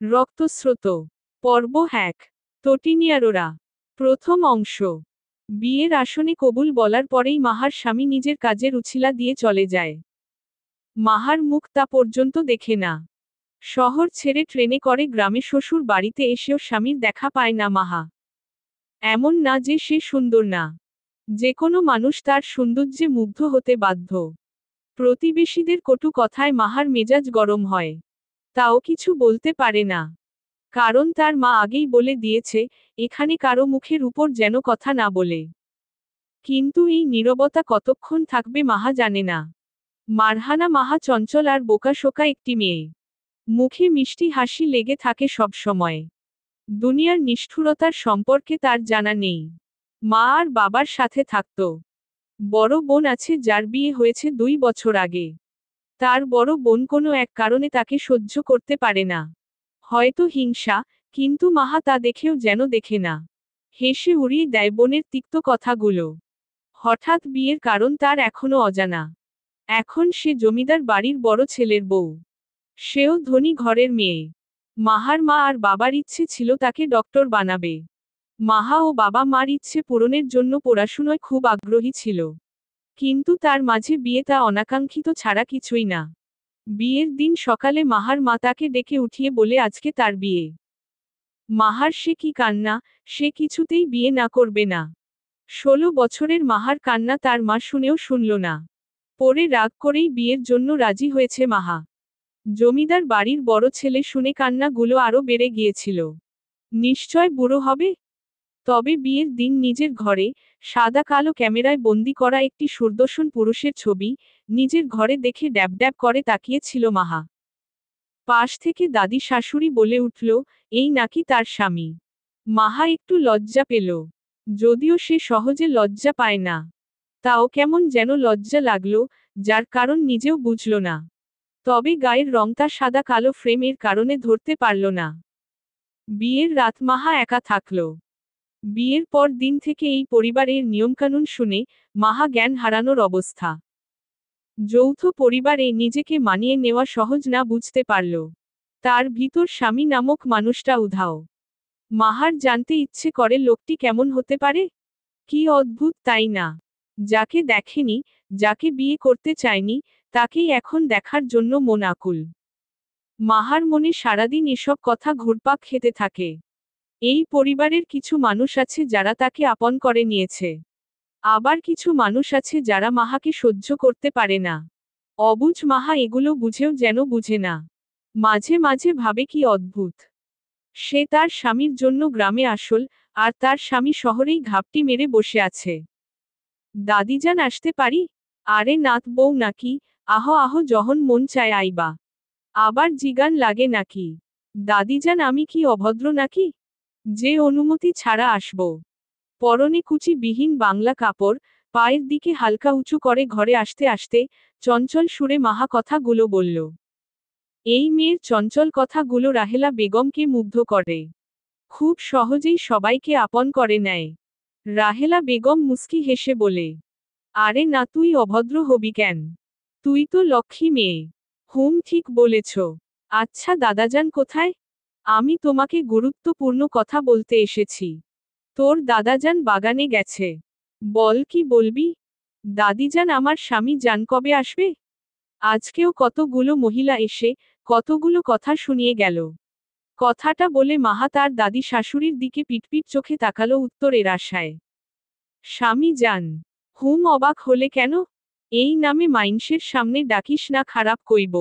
রক্তস্রোত পর্ব 1 তটিনিয়ারোরা প্রথম অংশ। বিয়ের আসনে কবুল বলার পরেই মাহার স্বামী নিজের কাজের উছিলা দিয়ে চলে যায়। মাহার মুখ তা পর্যন্ত দেখে না। শহর ছেড়ে ট্রেনে করে গ্রামে শ্বশুর বাড়িতে এসেও স্বামীর দেখা পায় না মাহা। এমন না যে সে সুন্দর না, যে কোনো মানুষ তার সৌন্দর্যে মুগ্ধ হতে বাধ্য। প্রতিবেশীদের কটু কথায় মাহার মেজাজ গরম হয়, তাও কিছু বলতে পারে না। কারণ তার মা আগেই বলে দিয়েছে, এখানে কারো মুখের উপর যেন কথা না বলে। কিন্তু এই নীরবতা কতক্ষণ থাকবে মাহা জানে না। মারহানা মাহা চঞ্চল আর বোকাশোকা একটি মেয়ে। মুখে মিষ্টি হাসি লেগে থাকে সব সময়। দুনিয়ার নিষ্ঠুরতার সম্পর্কে তার জানা নেই। মা আর বাবার সাথে থাকত। বড় বোন আছে যার বিয়ে হয়েছে 2 বছর আগে। তার বড় বোন কোনো এক কারণে তাকে সহ্য করতে পারে না। হয়তো হিংসা, কিন্তু মাহা তা দেখেও যেন দেখে না। হেসে উড়িয়ে দেয় বোনের তিক্ত কথাগুলো। হঠাৎ বিয়ের কারণ তার এখনো অজানা। এখন সে জমিদার বাড়ির বড় ছেলের বউ। সেও ধনী ঘরের মেয়ে। মাহার মা আর বাবার ইচ্ছে ছিল তাকে ডক্টর বানাবে। মাহা ও বাবা মার ইচ্ছে পূরণের জন্য পড়াশুনোয় খুব আগ্রহী ছিল। কিন্তু তার মাঝে বিয়ে তা অনাকাঙ্ক্ষিত ছাড়া কিছুই না। বিয়ের দিন সকালে মাহার মা তাকে ডেকে উঠিয়ে বলে আজকে তার বিয়ে। মাহার সে কি কান্না, সে কিছুতেই বিয়ে না করবে না। 16 বছরের মাহার কান্না তার মা শুনেও শুনল না। পরে রাগ করেই বিয়ের জন্য রাজি হয়েছে মাহা। জমিদার বাড়ির বড় ছেলে শুনে কান্নাগুলো আরো বেড়ে গিয়েছিল। নিশ্চয় বুড়ো হবে। তবে বিয়ের দিন নিজের ঘরে, সাদা কালো ক্যামেরায় বন্দি করা একটি সুদর্শন পুরুষের ছবি, নিজের ঘরে দেখে ড্যাব ড্যাব করে তাকিয়েছিল মাহা। পাশ থেকে দাদি শাশুড়ি বলে উঠল, এই নাকি তার স্বামী। মাহা একটু লজ্জা পেল। যদিও সে সহজে লজ্জা পায় না, তাও কেমন যেন লজ্জা লাগলো, যার কারণ নিজেও বুঝল না। তবে গায়ের রংটা সাদা কালো ফ্রেমের কারণে ধরতে পারল না। বিয়ের রাত মাহা একা থাকল। বিয়ের পর দিন থেকে এই পরিবারের নিয়মকানুন শুনে মাহা জ্ঞান হারানোর অবস্থা। যৌথ পরিবারে নিজেকে মানিয়ে নেওয়া সহজ না বুঝতে পারল। তার ভিতর স্বামী নামক মানুষটা উধাও। মাহার জানতে ইচ্ছে করে লোকটি কেমন হতে পারে। কি অদ্ভুত তাই না? যাকে দেখেনি, যাকে বিয়ে করতে চায়নি, তাকেই এখন দেখার জন্য মন আকুল। মাহার মনে সারাদিন এসব কথা ঘুরপাক খেতে থাকে। এই পরিবারের কিছু মানুষ আছে যারা তাকে আপন করে নিয়েছে। আবার কিছু মানুষ আছে যারা মাহাকে সহ্য করতে পারে না। অবুঝ মাহা এগুলো বুঝেও যেন বুঝে না। মাঝে মাঝে ভাবে কি অদ্ভুত। সে তার স্বামীর জন্য গ্রামে আসল, আর তার স্বামী শহরেই ঘাপটি মেরে বসে আছে। দাদিজান আসতে পারি? আরে নাত বউ নাকি, আহ আহ যখন মন চায় আইবা। আবার জিগান লাগে নাকি? দাদিজান আমি কি অভদ্র নাকি, যে অনুমতি ছাড়া আসব? পরনে কুচিবিহীন বাংলা কাপড়, পায়ের দিকে হালকা উঁচু করে ঘরে আসতে আসতে চঞ্চল সুরে মাহা কথাগুলো বলল। এই মেয়ের চঞ্চল কথাগুলো রাহেলা বেগমকে মুগ্ধ করে। খুব সহজেই সবাইকে আপন করে নেয়। রাহেলা বেগম মুস্কি হেসে বলে, আরে না তুই অভদ্র হবি কেন? তুই তো লক্ষ্মী মেয়ে। হুম ঠিক বলেছ। আচ্ছা দাদাজান কোথায়? আমি তোমাকে গুরুত্বপূর্ণ কথা বলতে এসেছি। তোর দাদাজান বাগানে গেছে। বল কি বলবি? দাদিজান আমার স্বামী জান কবে আসবে? আজকেও কতগুলো মহিলা এসে কতগুলো কথা শুনিয়ে গেল। কথাটা বলে মাহা তার দাদি শাশুড়ির দিকে পিটপিট চোখে তাকালো উত্তরের আশায়। স্বামী যান? হুম অবাক হলে কেন? এই নামে মাইনষের সামনে ডাকিস না খারাপ কইব।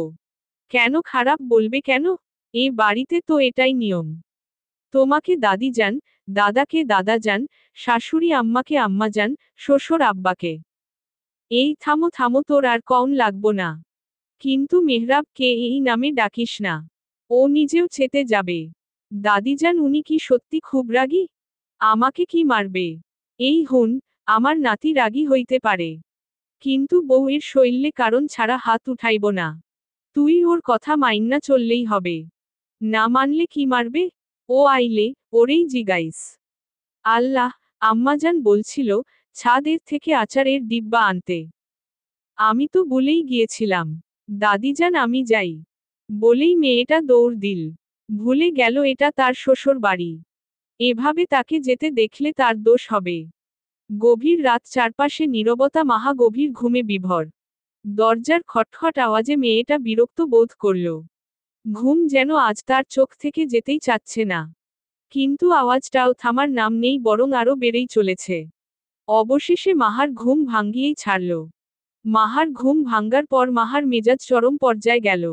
কেন খারাপ বলবে কেন? এ বাড়িতে তো এটাই নিয়ম। তোমাকে দাদি যান, দাদাকে দাদা যান, শাশুড়ি আম্মাকে আম্মা যান, শ্বশুর আব্বাকে। এই থামো থামো তোর আর কউন লাগবো না। কিন্তু মেহরাবকে এই নামে ডাকিস না। ও নিজেও চেতে যাবে। দাদিজান উনি কি সত্যি খুব রাগী? আমাকে কি মারবে? এই হুন, আমার নাতি রাগী হইতে পারে। কিন্তু বউয়ের শৈল্যে কারণ ছাড়া হাত উঠাইব না। তুই ওর কথা মাইন্না চললেই হবে। না মানলে কি মারবে? ও আইলে, ওরেই জিগাইস। আল্লাহ, আম্মাজান বলছিল, ছাদের থেকে আচারের ডিব্বা আনতে। আমি তো বলেই গিয়েছিলাম। দাদিজান আমি যাই। বলেই মেয়েটা দৌড় দিল। ভুলে গেল এটা তার শ্বশুর বাড়ি। এভাবে তাকে যেতে দেখলে তার দোষ হবে। গভীর রাত, চারপাশে নীরবতা, মাহা গভীর ঘুমে বিভোর। দরজার খটখট আওয়াজে মেয়েটা বিরক্ত বোধ করল। ঘুম যেন আজ তার চোখ থেকে যেতেই চাচ্ছে না। কিন্তু আওয়াজটাও থামার নাম নেই, বরং আরো বেড়েই চলেছে। অবশেষে মাহার ঘুম ভাঙ্গিয়েই ছাড়ল। মাহার ঘুম ভাঙ্গার পর মাহার মেজাজ চরম পর্যায়ে গেল।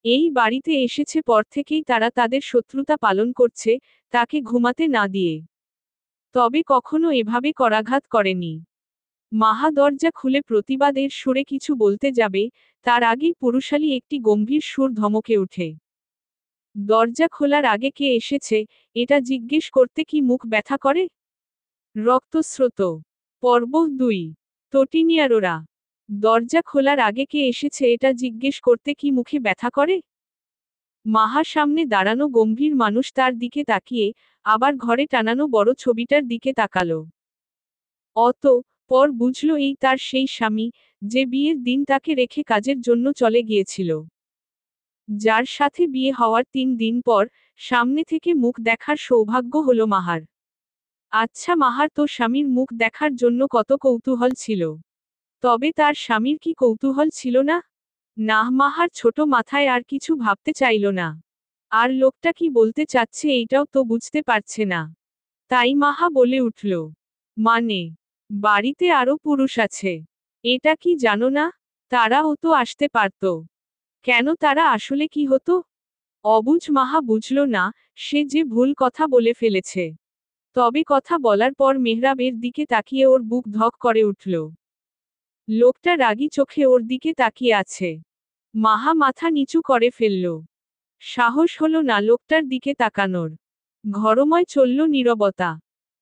এই বাড়িতে এসেছে পর থেকেই তারা তাদের শত্রুতা পালন করছে, তাকে ঘুমাতে না দিয়ে। তবে কখনো এভাবে করাঘাত করেনি। মাহা দরজা খুলে প্রতিবাদের সুরে কিছু বলতে যাবে, তার আগেই পুরুষালী একটি গম্ভীর সুর ধমকে ওঠে। দরজা খোলার আগে কে এসেছে, এটা জিজ্ঞেস করতে কি মুখ ব্যথা করে? রক্তস্রোত পর্ব 2। তটিনিয়ারোরা। দরজা খোলার আগে কে এসেছে এটা জিজ্ঞেস করতে কি মুখে ব্যথা করে? মাহার সামনে দাঁড়ানো গম্ভীর মানুষ তার দিকে তাকিয়ে আবার ঘরে টানানো বড় ছবিটার দিকে তাকালো। পর বুঝল এই তার সেই স্বামী, যে বিয়ের দিন তাকে রেখে কাজের জন্য চলে গিয়েছিল। যার সাথে বিয়ে হওয়ার 3 দিন পর সামনে থেকে মুখ দেখার সৌভাগ্য হলো মাহার। আচ্ছা, মাহার তো স্বামীর মুখ দেখার জন্য কত কৌতূহল ছিল। তবে তার স্বামীর কি কৌতূহল ছিল না? না, মাহার ছোট মাথায় আর কিছু ভাবতে চাইল না। আর লোকটা কি বলতে চাচ্ছে এইটাও তো বুঝতে পারছে না। তাই মাহা বলে উঠল, মানে, বাড়িতে আরো পুরুষ আছে, এটা কি জানো না? তারাও তো আসতে পারত। কেন, তারা আসলে কি হতো? অবুঝ মাহা বুঝল না, সে যে ভুল কথা বলে ফেলেছে। তবে কথা বলার পর মেহরাবের দিকে তাকিয়ে ওর বুক ধক করে উঠল। লোকটা রাগী চোখে ওর দিকে তাকিয়ে আছে। মাহা মাথা নিচু করে ফেলল। সাহস হলো না লোকটার দিকে তাকানোর। ঘরময় চলল নীরবতা।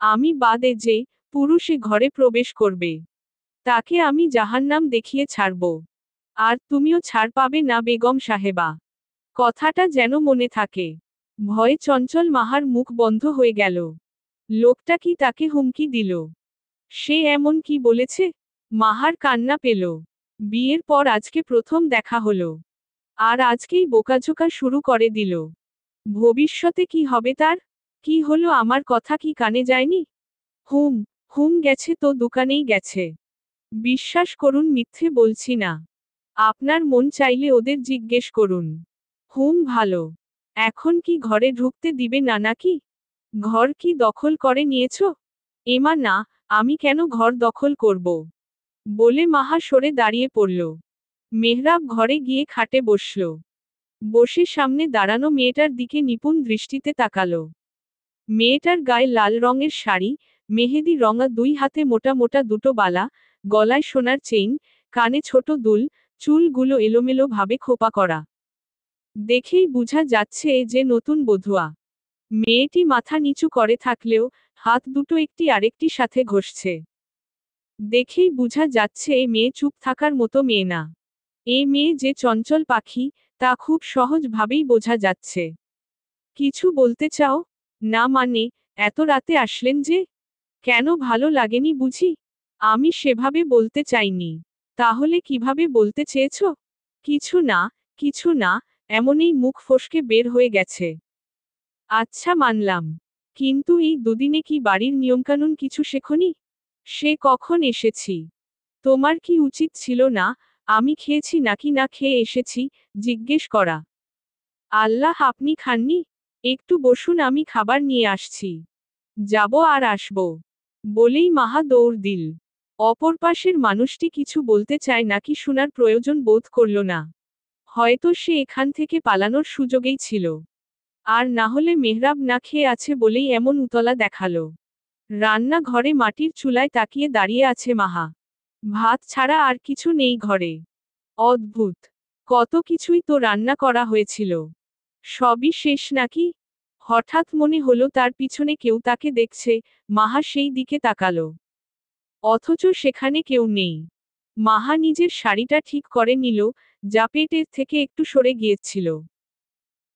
আমি বাদে যে পুরুষে ঘরে প্রবেশ করবে, তাকে আমি জাহান্নাম দেখিয়ে ছাড়ব। আর তুমিও ছাড় পাবে না বেগম সাহেবা। কথাটা যেন মনে থাকে। ভয়ে চঞ্চল মাহার মুখ বন্ধ হয়ে গেল। লোকটা কি তাকে হুমকি দিল? সে এমন কি বলেছে? মাহার কান্না পেল। বিয়ের পর আজকে প্রথম দেখা হলো। আর আজকেই বোকাঝোকা শুরু করে দিল। ভবিষ্যতে কি হবে তার? কি হলো, আমার কথা কি কানে যায়নি? হুম, হুম গেছে তো দোকানেই গেছে। বিশ্বাস করুন, মিথ্যে বলছি না। আপনার মন চাইলে ওদের জিজ্ঞেস করুন। হুম, ভালো। এখন কি ঘরে ঢুকতে দিবে না নাকি? ঘর কি দখল করে নিয়েছ? এমা না, আমি কেন ঘর দখল করব? বলে মাহা সরে দাঁড়িয়ে পড়ল। মেহরাব ঘরে গিয়ে খাটে বসল। বসে সামনে দাঁড়ানো মেয়েটার দিকে নিপুণ দৃষ্টিতে তাকালো। মেয়েটার গায়ে লাল রঙের শাড়ি, মেহেদি রঙা, 2 হাতে মোটা মোটা দুটো বালা, গলায় সোনার চেইন, কানে ছোট দুল, চুলগুলো এলোমেলো ভাবে খোপা করা। দেখেই বোঝা যাচ্ছে এ যে নতুন বধূয়া। মেয়েটি মাথা নিচু করে থাকলেও হাত দুটো একটি আরেকটি সাথে ঘষছে। দেখেই বোঝা যাচ্ছে এ মেয়ে চুপ থাকার মতো মেয়ে না। এ মেয়ে যে চঞ্চল পাখি, তা খুব সহজভাবেই বোঝা যাচ্ছে। কিছু বলতে চাও? না মানে, এত রাতে আসলেন যে? কেন, ভালো লাগেনি বুঝি? আমি সেভাবে বলতে চাইনি। তাহলে কিভাবে বলতে চেয়েছ? কিছু না, কিছু না, এমনই মুখ ফসকে বের হয়ে গেছে। আচ্ছা, মানলাম। কিন্তু এই দুদিনে কি বাড়ির নিয়মকানুন কিছু শেখনি? সে কখন এসেছি? তোমার কি উচিত ছিল না, আমি খেয়েছি নাকি না খেয়ে এসেছি, জিজ্ঞেস করা? আল্লাহ, আপনি খাননি? একটু বসুন, আমি খাবার নিয়ে আসছি। যাব আর আসব। বলেই মাহা দৌড় দিল। অপর পাশের মানুষটি কিছু বলতে চায় নাকি শোনার প্রয়োজন বোধ করল না। হয়তো সে এখান থেকে পালানোর সুযোগেই ছিল। আর না হলে মেহরাব না খেয়ে আছে বলেই এমন উতলা দেখালো। রান্না ঘরে মাটির চুলায় তাকিয়ে দাঁড়িয়ে আছে মাহা। ভাত ছাড়া আর কিছু নেই ঘরে। অদ্ভুত, কত কিছুই তো রান্না করা হয়েছিল। সবই শেষ নাকি? হঠাৎ মনে হলো তার পিছনে কেউ তাকে দেখছে। মাহা সেই দিকে তাকালো। অথচ সেখানে কেউ নেই। মাহা নিজের শাড়িটা ঠিক করে নিল, যা পেটের থেকে একটু সরে গিয়েছিল।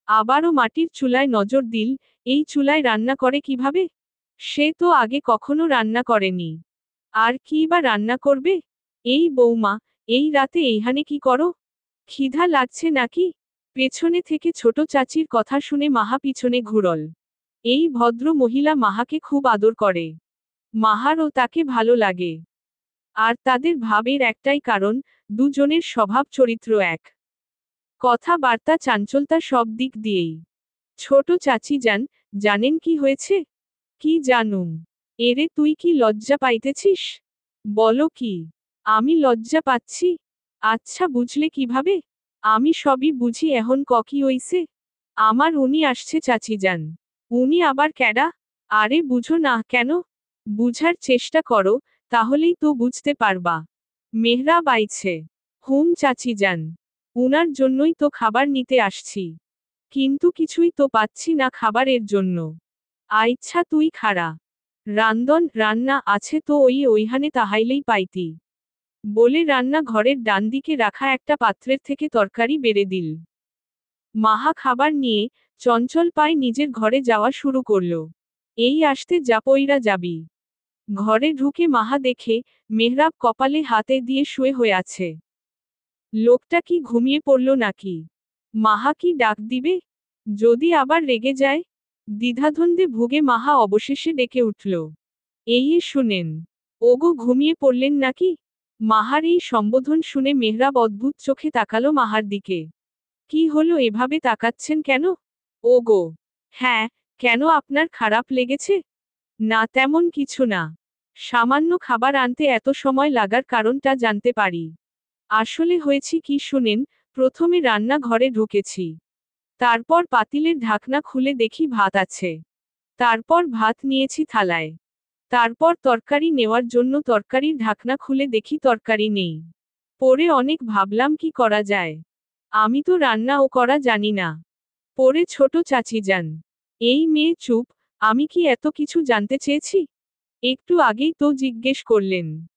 আবারও মাটির চুলায় নজর দিল। এই চুলায় রান্না করে কিভাবে? সে তো আগে কখনো রান্না করেনি। আর কি বা রান্না করবে? এই বৌমা, এই রাতে এইখানে কি করো? খিদা লাগছে নাকি? পেছনে থেকে ছোট চাচির কথা শুনে মাহা পিছনে ঘুরল। এই ভদ্র মহিলা মাহাকে খুব আদর করে। মাহারও তাকে ভালো লাগে। আর তাদের ভাবের একটাই কারণ, দুজনের স্বভাব চরিত্র এক। কথাবার্তা চাঞ্চলতা সব দিক দিয়েই। ছোট চাচি জানেন কি হয়েছে? কি জানুম? এরে তুই কি লজ্জা পাইতেছিস? বলো কি? আমি লজ্জা পাচ্ছি? আচ্ছা বুঝলে কিভাবে? আমি সবই বুঝি এখন কি হইছে? আমার উনি আসছে চাচি যান। উনি আবার ক্যাডা? আরে বুঝো না কেন? বুঝার চেষ্টা করো, তাহলেই তো বুঝতে পারবা। মেহরাব আইছে। হুম চাচি যান। উনার জন্যই তো খাবার নিতে আসছি। কিন্তু কিছুই তো পাচ্ছি না খাবারের জন্য। আইচ্ছা তুই খাড়া। রান্না আছে তো ওইখানে তাহাইলেই পাইতি। বলে রান্না ঘরের ডান দিকে রাখা একটা পাত্রের থেকে তরকারি বেড়ে দিল। মাহা খাবার নিয়ে চঞ্চল পায়ে নিজের ঘরে যাওয়া শুরু করল। এই আসতে জাপইরা যাবি। ঘরে ঢুকে মাহা দেখে মেহরাব কপালে হাতে দিয়ে শুয়ে হয়ে আছে। লোকটা কি ঘুমিয়ে পড়ল নাকি? মাহা কি ডাক দিবে? যদি আবার রেগে যায়? দ্বিধাদ্বন্দ্বে ভুগে মাহা অবশেষে ডেকে উঠল। এই শুনেন। ওগো ঘুমিয়ে পড়লেন নাকি? মাহার এই সম্বোধন শুনে মেহরাব অদ্ভুত চোখে তাকালো মাহার দিকে। কি হলো এভাবে তাকাচ্ছেন কেন? ওগো। হ্যাঁ, কেন আপনার খারাপ লেগেছে? না তেমন কিছু না। সামান্য খাবার আনতে এত সময় লাগার কারণটা জানতে পারি। আসলে হয়েছে কি শুনেন, প্রথমে রান্নাঘরে ঢুকেছি। তারপর পাতিলের ঢাকনা খুলে দেখি ভাত আছে। তারপর ভাত নিয়েছি থালায়। তারপর তরকারি নেওয়ার জন্য তরকারির ঢাকনা খুলে দেখি তরকারি নেই। পরে অনেক ভাবলাম কি করা যায়। আমি তো রান্নাও করা জানি না। পরে ছোট চাচি যান। এই মেয়ে চুপ, আমি কি এত কিছু জানতে চেয়েছি? একটু আগেই তো জিজ্ঞেস করলেন।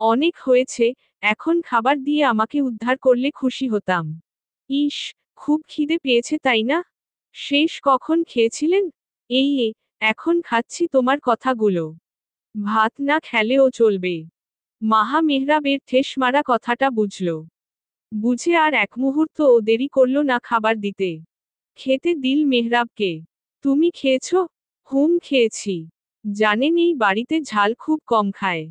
অনেক হয়েছে, এখন খাবার দিয়ে আমাকে উদ্ধার করলে খুশি হতাম। ইস, খুব খিদে পেয়েছে তাই না? শেষ কখন খেয়েছিলেন? এখন খাচ্ছি তোমার কথাগুলো। ভাত না খেলেও চলবে। মাহা মেহরাবের ঠেস মারা কথাটা বুঝল। বুঝে আর এক মুহূর্তও দেরি করল না খাবার দিতে। খেতে দিল মেহরাবকে। তুমি খেয়েছ? হুম খেয়েছি। জানেন এই বাড়িতে ঝাল খুব কম খায়।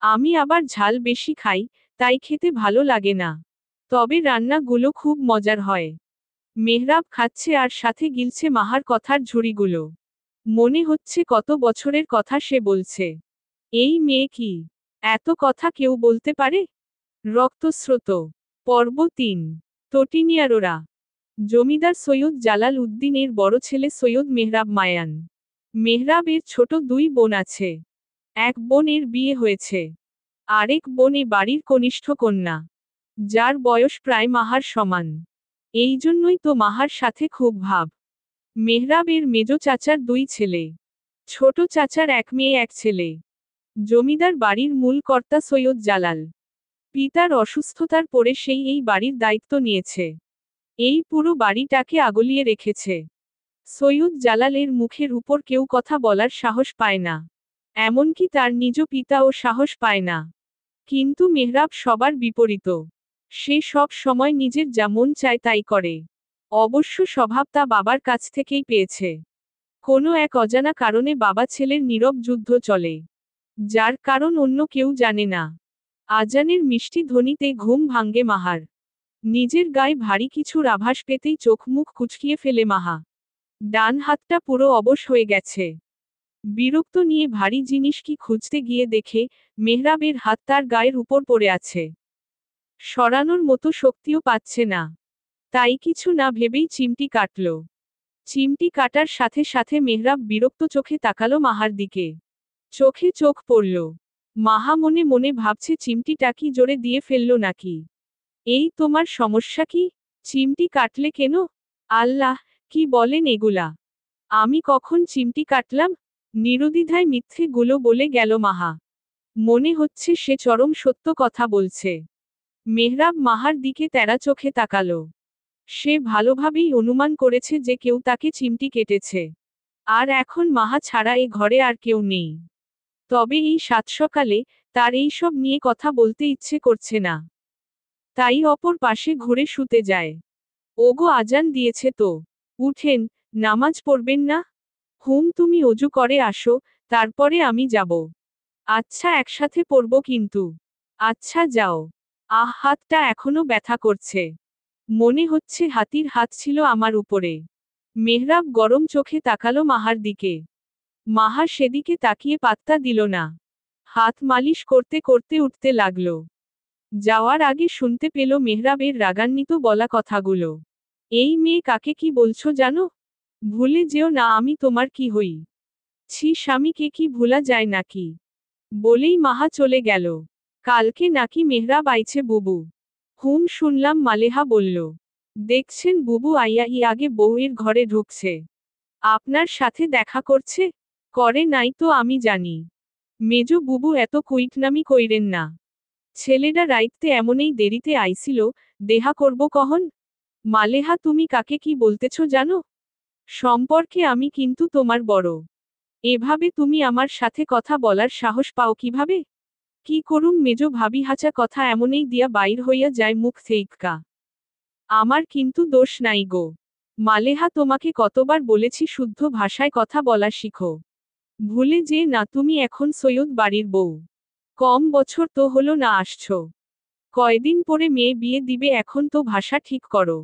আমি আবার ঝাল বেশি খাই, তাই খেতে ভালো লাগে না। তবে রান্নাগুলো খুব মজার হয়। মেহরাব খাচ্ছে আর সাথে গিলছে মাহার কথার ঝুড়িগুলো। মনে হচ্ছে কত বছরের কথা সে বলছে। এই মেয়ে কি এত কথা কেউ বলতে পারে? রক্তস্রোত পর্ব ৩। তটিনিয়ারোরা। জমিদার সৈয়দ জালাল উদ্দিনের বড় ছেলে সৈয়দ মেহরাব মায়ান। মেহরাবের ছোট ২ বোন আছে। এক বোনের বিয়ে হয়েছে। আরেক বোন এ বাড়ির কনিষ্ঠ কন্যা, যার বয়স প্রায় মাহার সমান। এই জন্যই তো মাহার সাথে খুব ভাব। মেহরাবের মেজ চাচার ২ ছেলে। ছোট চাচার ১ মেয়ে ১ ছেলে। জমিদার বাড়ির মূল কর্তা সৈয়দ জালাল। পিতার অসুস্থতার পরে সেই এই বাড়ির দায়িত্ব নিয়েছে। এই পুরো বাড়িটাকে আগলিয়ে রেখেছে। সৈয়দ জালালের মুখের উপর কেউ কথা বলার সাহস পায় না। এমনকি তার নিজ পিতাও সাহস পায় না। কিন্তু মেহরাব সবার বিপরীত। সে সব সময় নিজের যা মন চায় তাই করে। অবশ্য স্বভাব তা বাবার কাছ থেকেই পেয়েছে। কোনো এক অজানা কারণে বাবা ছেলের নীরব যুদ্ধ চলে। যার কারণ অন্য কেউ জানে না। আজানের মিষ্টি ধ্বনিতে ঘুম ভাঙ্গে মাহার। নিজের গায়ে ভারী কিছুর আভাস পেতেই চোখ মুখ কুচকিয়ে ফেলে মাহা। ডান হাতটা পুরো অবশ হয়ে গেছে। বিরক্ত নিয়ে ভারী জিনিস কি খুঁজতে গিয়ে দেখে মেহরাবের হাত তার গায়ের উপর পড়ে আছে। সরানোর মতো শক্তিও পাচ্ছে না। তাই কিছু না ভেবেই চিমটি কাটল। চিমটি কাটার সাথে সাথে মেহরাব বিরক্ত চোখে তাকালো মাহার দিকে। চোখে চোখ পড়ল। মাহা মনে মনে ভাবছে চিমটিটা কি জোরে দিয়ে ফেলল নাকি। এই তোমার সমস্যা কি? চিমটি কাটলে কেন? আল্লাহ, কি বলেন এগুলা? আমি কখন চিমটি কাটলাম? নিরুদ্বিধায় মিথ্যে গুলো বলে গেল মাহা। মনে হচ্ছে সে চরম সত্য কথা বলছে। মেহরাব মাহার দিকে তেরা চোখে তাকালো। সে ভালোভাবেই অনুমান করেছে যে কেউ তাকে চিমটি কেটেছে। আর এখন মাহা ছাড়া এ ঘরে আর কেউ নেই। তবে এই সাতসকালে তার এই সব নিয়ে কথা বলতে ইচ্ছে করছে না। তাই অপর পাশে ঘুরে শুতে যায়। ওগো আজান দিয়েছে তো, উঠেন, নামাজ পড়বেন না? তুমি অজু করে আসো, তারপরে আমি যাব। আচ্ছা একসাথে পড়ব কিন্তু। আচ্ছা যাও। হাতটা এখনো ব্যথা করছে। মনে হচ্ছে হাতির হাত ছিল আমার উপরে। মেহরাব গরম চোখে তাকালো মাহার দিকে। মাহা সেদিকে তাকিয়ে পাত্তা দিল না। হাত মালিশ করতে করতে উঠতে লাগলো। যাওয়ার আগে শুনতে পেল মেহরাবের রাগান্বিত বলা কথাগুলো। এই মেয়ে কাকে কি বলছো জানো? ভুলে যেও না আমি তোমার কি হই। ছি স্বামীকে কি ভুলা যায় নাকি? বলেই মাহা চলে গেল। কালকে নাকি মেহরাব আইছে বুবু। শুনলাম মালেহা বলল। দেখছেন বুবু আগে বউয়ের ঘরে ঢুকছে। আপনার সাথে দেখা করছে? করে নাই তো আমি জানি। মেজো বুবু এত কুইটনামি কইরেন না। ছেলেরা রাইতে এমনই দেরিতে আইছিল, দেহা করব কহন? মালেহা তুমি কাকে কি বলতেছ জানো? সম্পর্কে আমি কিন্তু তোমার বড়। এভাবে তুমি আমার সাথে কথা বলার সাহস পাও কিভাবে? কি করুম মেজো ভাবি হাঁচা কথা এমনই দিয়া বাইর হইয়া যায় মুখ থেইকা। আমার কিন্তু দোষ নাই গো। মালেহা তোমাকে কতবার বলেছি শুদ্ধ ভাষায় কথা বলা শিখো। ভুলে যে না তুমি এখন সৈয়দ বাড়ির বউ। কম বছর তো হলো না আসছো। কয়দিন পরে মেয়ে বিয়ে দিবে এখন তো ভাষা ঠিক করো।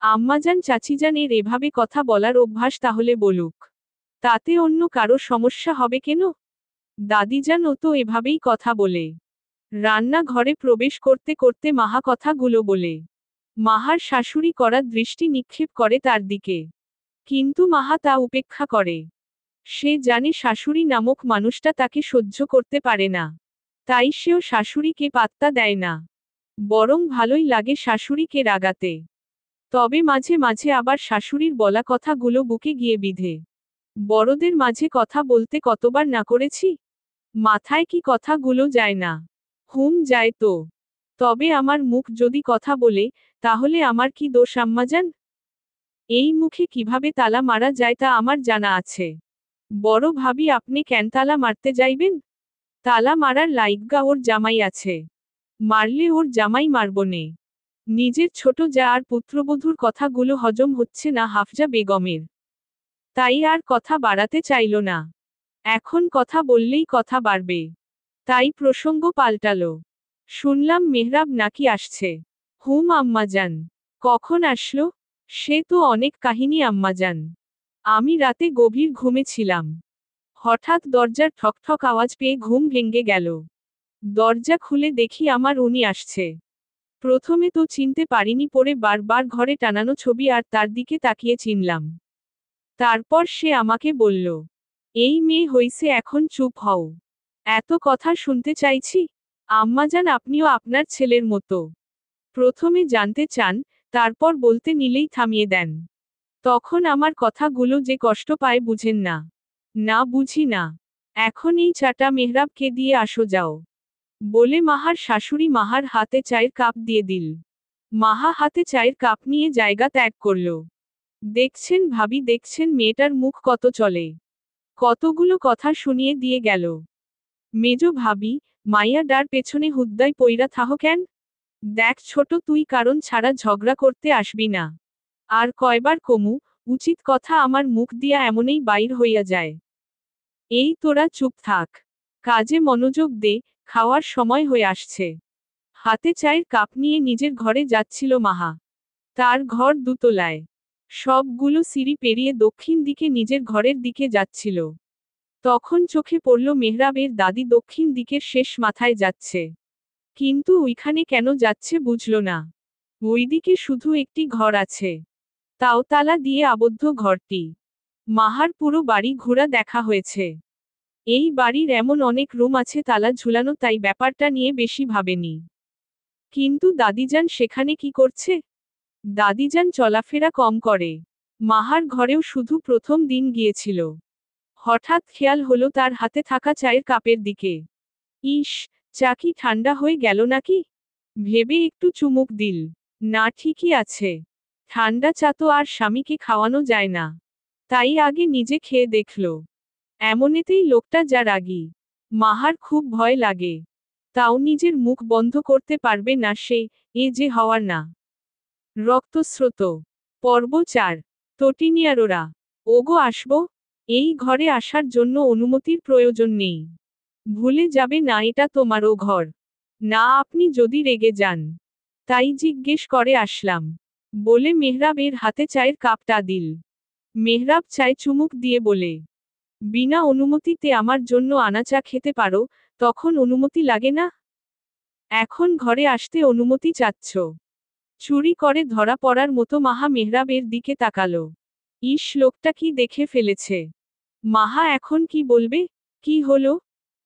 আম্মাজান চাচিজান এর এভাবে কথা বলার অভ্যাস তাহলে বলুক। তাতে অন্য কারো সমস্যা হবে কেন? দাদিজান ও তো এভাবেই কথা বলে। রান্নাঘরে প্রবেশ করতে করতে মাহা কথাগুলো বলে। মাহার শাশুড়ি করা দৃষ্টি নিক্ষেপ করে তার দিকে। কিন্তু মাহা তা উপেক্ষা করে। সে জানে শাশুড়ি নামক মানুষটা তাকে সহ্য করতে পারে না। তাই সেও শাশুড়িকে পাত্তা দেয় না। বরং ভালোই লাগে শাশুড়িকে রাগাতে। তবে মাঝে মাঝে আবার শাশুড়ির বলা কথাগুলো বুকে গিয়ে বিধে। বড়দের মাঝে কথা বলতে কতবার না করেছি? মাথায় কি কথাগুলো যায় না? যায় তো। তবে আমার মুখ যদি কথা বলে, তাহলে আমার কি দোষ আম্মাজান? এই মুখে কিভাবে তালা মারা যায় তা আমার জানা আছে। বড় ভাবি আপনি কেন তালা মারতে যাইবেন? তালা মারার লাইগ্গা ওর জামাই আছে। মারলে ওর জামাই মারবনে। নিজের ছোট যা আর পুত্রবধূর কথাগুলো হজম হচ্ছে না হাফজা বেগমের। তাই আর কথা বাড়াতে চাইল না। এখন কথা বললেই কথা বাড়বে। তাই প্রসঙ্গ পাল্টালো। শুনলাম মেহরাব নাকি আসছে। আম্মাজান। কখন আসলো? সে তো অনেক কাহিনী আম্মাজান। আমি রাতে গভীর ঘুমে ছিলাম। হঠাৎ দরজার ঠকঠক আওয়াজ পেয়ে ঘুম ভেঙে গেল। দরজা খুলে দেখি আমার উনি আসছে। প্রথমে তো চিনতে পারিনি পরে বারবার ঘরে টানানো ছবি আর তার দিকে তাকিয়ে চিনলাম। তারপর সে আমাকে বলল, এই মেয়ে হইছে এখন চুপ হও। এত কথা শুনতে চাইছি। আম্মাজান আপনিও আপনার ছেলের মতো। প্রথমে জানতে চান, তারপর বলতে নিলেই থামিয়ে দেন। তখন আমার কথাগুলো যে কষ্ট পায় বুঝেন না। না বুঝি না। এখন এই চাটা মেহরাবকে দিয়ে আসো যাও। বলে মাহার শাশুড়ি মাহার হাতে চায়ের কাপ দিয়ে দিল। মাহা হাতে চায়ের কাপ নিয়ে জায়গা ত্যাগ করল। দেখছেন ভাবি দেখছেন মেয়েটার মুখ কত চলে। কতগুলো কথা শুনিয়ে দিয়ে গেল। মেজো ভাবি, মাইয়া ডার পেছনে হুদ্দায় পইরা থাহ কেন? দেখ ছোট তুই কারণ ছাড়া ঝগড়া করতে আসবি না। আর কয়বার কমু, উচিত কথা আমার মুখ দিয়া এমনই বাইর হইয়া যায়। এই তোরা চুপ থাক। কাজে মনোযোগ দে, খাওয়ার সময় হয়ে আসছে। হাতে চায়ের কাপ নিয়ে নিজের ঘরে যাচ্ছিল মাহা। তার ঘর দুতলায়। সবগুলো সিঁড়ি পেরিয়ে দক্ষিণ দিকে নিজের ঘরের দিকে যাচ্ছিল। তখন চোখে পড়ল মেহরাবের দাদি দক্ষিণ দিকের শেষ মাথায় যাচ্ছে। কিন্তু ওইখানে কেন যাচ্ছে বুঝল না। ওইদিকে শুধু একটি ঘর আছে। তাও তালা দিয়ে আবদ্ধ ঘরটি। মাহার পুরো বাড়ি ঘোরা দেখা হয়েছে। এই বাড়ির এমন অনেক রুম আছে তালা ঝুলানো তাই ব্যাপারটা নিয়ে বেশি ভাবেনি। কিন্তু দাদিজান সেখানে কি করছে? দাদিজান চলাফেরা কম করে। মাহার ঘরেও শুধু প্রথম দিন গিয়েছিল। হঠাৎ খেয়াল হলো তার হাতে থাকা চায়ের কাপের দিকে। ইস, চা কি ঠান্ডা হয়ে গেল নাকি? ভেবে একটু চুমুক দিল। না ঠিকই আছে। ঠান্ডা চা তো আর স্বামীকে খাওয়ানো যায় না। তাই আগে নিজে খেয়ে দেখল। এমনেতেই লোকটা যা রাগী। মাহার খুব ভয় লাগে। তাও নিজের মুখ বন্ধ করতে পারবে না সে, এ যে হওয়ার না। রক্তস্রোত। পর্ব 4। তটিনিয়ারোরা। ওগো আসবো? এই ঘরে আসার জন্য অনুমতির প্রয়োজন নেই। ভুলে যাবে না এটা তোমারও ঘর। না আপনি যদি রেগে যান। তাই জিজ্ঞেস করে আসলাম। বলে মেহরাবের হাতে চায়ের কাপটা দিল। মেহরাব চায় চুমুক দিয়ে বলে, বিনা অনুমতিতে আমার জন্য আনা চা খেতে পারো, তখন অনুমতি লাগে না? এখন ঘরে আসতে অনুমতি চাচ্ছ? চুরি করে ধরা পড়ার মতো মাহা মেহরাবের দিকে তাকালো। ইস লোকটা কি দেখে ফেলেছে। মাহা এখন কি বলবে? কি হলো?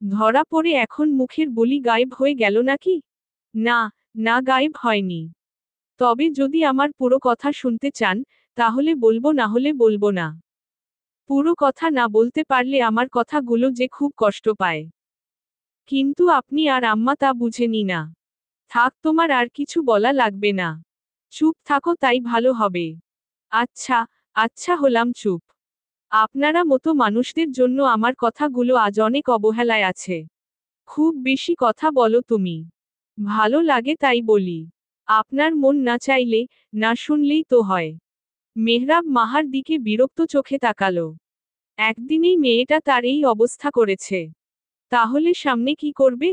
ধরা পড়ে এখন মুখের বুলি গায়েব হয়ে গেল নাকি? না, না গায়েব হয়নি। তবে যদি আমার পুরো কথা শুনতে চান, তাহলে বলবো না হলে বলবো না। পুরো কথা না বলতে পারলে আমার কথাগুলো যে খুব কষ্ট পায়। কিন্তু আপনি আর আম্মা তা বুঝেনি না। থাক তোমার আর কিছু বলা লাগবে না। চুপ থাকো তাই ভালো হবে। আচ্ছা, আচ্ছা হলাম চুপ। আপনারা মতো মানুষদের জন্য আমার কথাগুলো আজ অনেক অবহেলায় আছে। খুব বেশি কথা বলো তুমি। ভালো লাগে তাই বলি। আপনার মন না চাইলে, না শুনলেই তো হয়। মেহরাব মাহার দিকে বিরক্ত চোখে তাকালো। একদিনেই মেয়েটা তার এই অবস্থা করেছে। তাহলে সামনে কি করবে?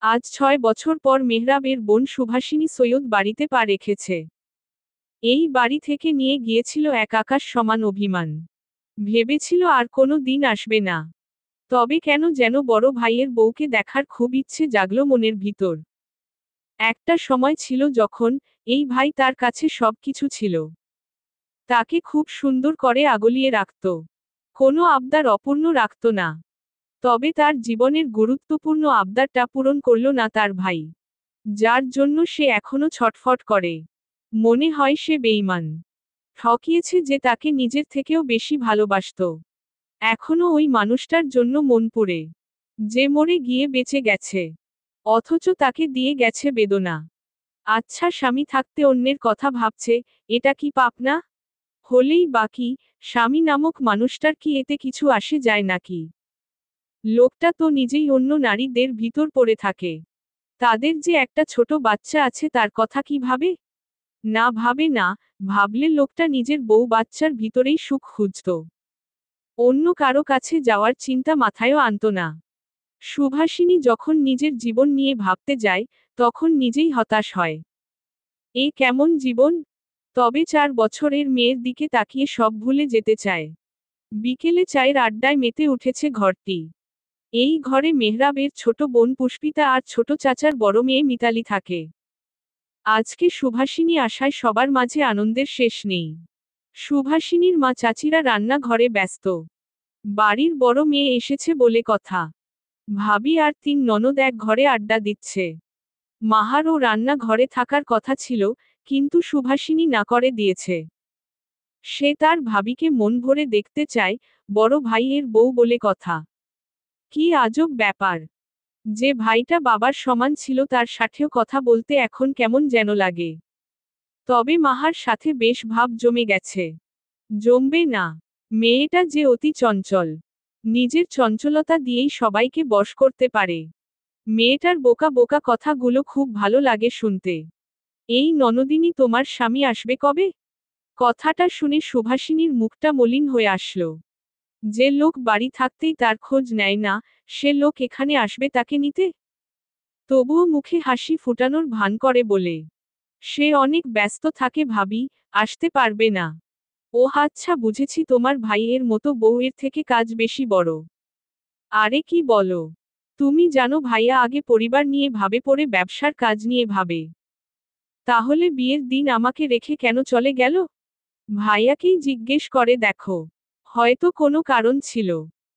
আজ 6 বছর পর মেহরাবের বোন সুভাষিনী সৈয়দ বাড়িতে পা রেখেছে। এই বাড়ি থেকে নিয়ে গিয়েছিল এক আকাশ সমান অভিমান। ভেবেছিল আর কোনো দিন আসবে না। তবে কেন যেন বড় ভাইয়ের বউকে দেখার খুব ইচ্ছে জাগলো মনের ভিতর। একটা সময় ছিল যখন, এই ভাই তার কাছে সব কিছু ছিল। তাকে খুব সুন্দর করে আগলিয়ে রাখত। কোনো আবদার অপূর্ণ রাখত না। তবে তার জীবনের গুরুত্বপূর্ণ আবদারটা পূরণ করল না তার ভাই। যার জন্য সে এখনো ছটফট করে। মনে হয় সে বেঈমান। ঠকিয়েছে যে তাকে নিজের থেকেও বেশি ভালোবাসত। এখনো ওই মানুষটার জন্য মন পুড়ে। যে মরে গিয়ে বেঁচে গেছে। অথচ তাকে দিয়ে গেছে বেদনা। আচ্ছা স্বামী থাকতে অন্যের কথা ভাবছে, এটা কি পাপ না? হলেই বাকি, স্বামী নামক মানুষটার কি এতে কিছু আসে যায় নাকি? লোকটা তো নিজেই অন্য নারীদের ভিতর পড়ে থাকে। তাদের যে একটা ছোট বাচ্চা আছে তার কথা কি ভাবে? না ভাবে না, ভাবলে লোকটা নিজের বউ বাচ্চার ভিতরেই সুখ খুঁজত। অন্য কারো কাছে যাওয়ার চিন্তা মাথায়ও আনত না। সুভাষিনী যখন নিজের জীবন নিয়ে ভাবতে যায়, তখন নিজেই হতাশ হয়। এ কেমন জীবন? তবে 4 বছরের মেয়ের দিকে তাকিয়ে সব ভুলে যেতে চায়। বিকেলে চায়ের আড্ডায় মেতে উঠেছে ঘরটি। এই ঘরে মেহরাবের ছোট বোন পুষ্পিতা আর ছোট চাচার বড় মেয়ে মিতালি থাকে। আজকে সুভাষিনী আসায় সবার মাঝে আনন্দের শেষ নেই। সুভাষিনীর মা চাচিরা রান্নাঘরে ব্যস্ত। বাড়ির বড় মেয়ে এসেছে বলে কথা। ভাবি আর 3 ননদ এক ঘরে আড্ডা দিচ্ছে। মাহারও রান্না ঘরে থাকার কথা ছিল, কিন্তু সুভাষিনী না করে দিয়েছে। সে তার ভাবিকে মন ভরে দেখতে চায়, বড় ভাইয়ের বউ বলে কথা। কি আজব ব্যাপার! যে ভাইটা বাবার সমান ছিল তার সাথেও কথা বলতে এখন কেমন যেন লাগে। তবে মাহার সাথে বেশ ভাব জমে গেছে। জমবে না। মেয়েটা যে অতি চঞ্চল। নিজের চঞ্চলতা দিয়েই সবাইকে বশ করতে পারে। মেয়েটার বোকা বোকা কথাগুলো খুব ভালো লাগে শুনতে। এই ননদিনী তোমার স্বামী আসবে কবে? কথাটা শুনে সুভাষিনীর মুখটা মলিন হয়ে আসলো। যে লোক বাড়ি থাকতেই তার খোঁজ নেয় না, সে লোক এখানে আসবে তাকে নিতে? তবুও মুখে হাসি ফুটানোর ভান করে বলে, সে অনেক ব্যস্ত থাকে ভাবি, আসতে পারবে না। ও আচ্ছা বুঝেছি তোমার ভাইয়ের মতো বউয়ের থেকে কাজ বেশি বড়। আরে কি বলো? তুমি জানো ভাইয়া আগে পরিবার নিয়ে ভাবে পরে ব্যবসার কাজ নিয়ে ভাবে। তাহলে বিয়ের দিন আমাকে রেখে কেন চলে গেল? ভাইয়াকেই জিজ্ঞেস করে দেখো। হয়তো কোনো কারণ ছিল।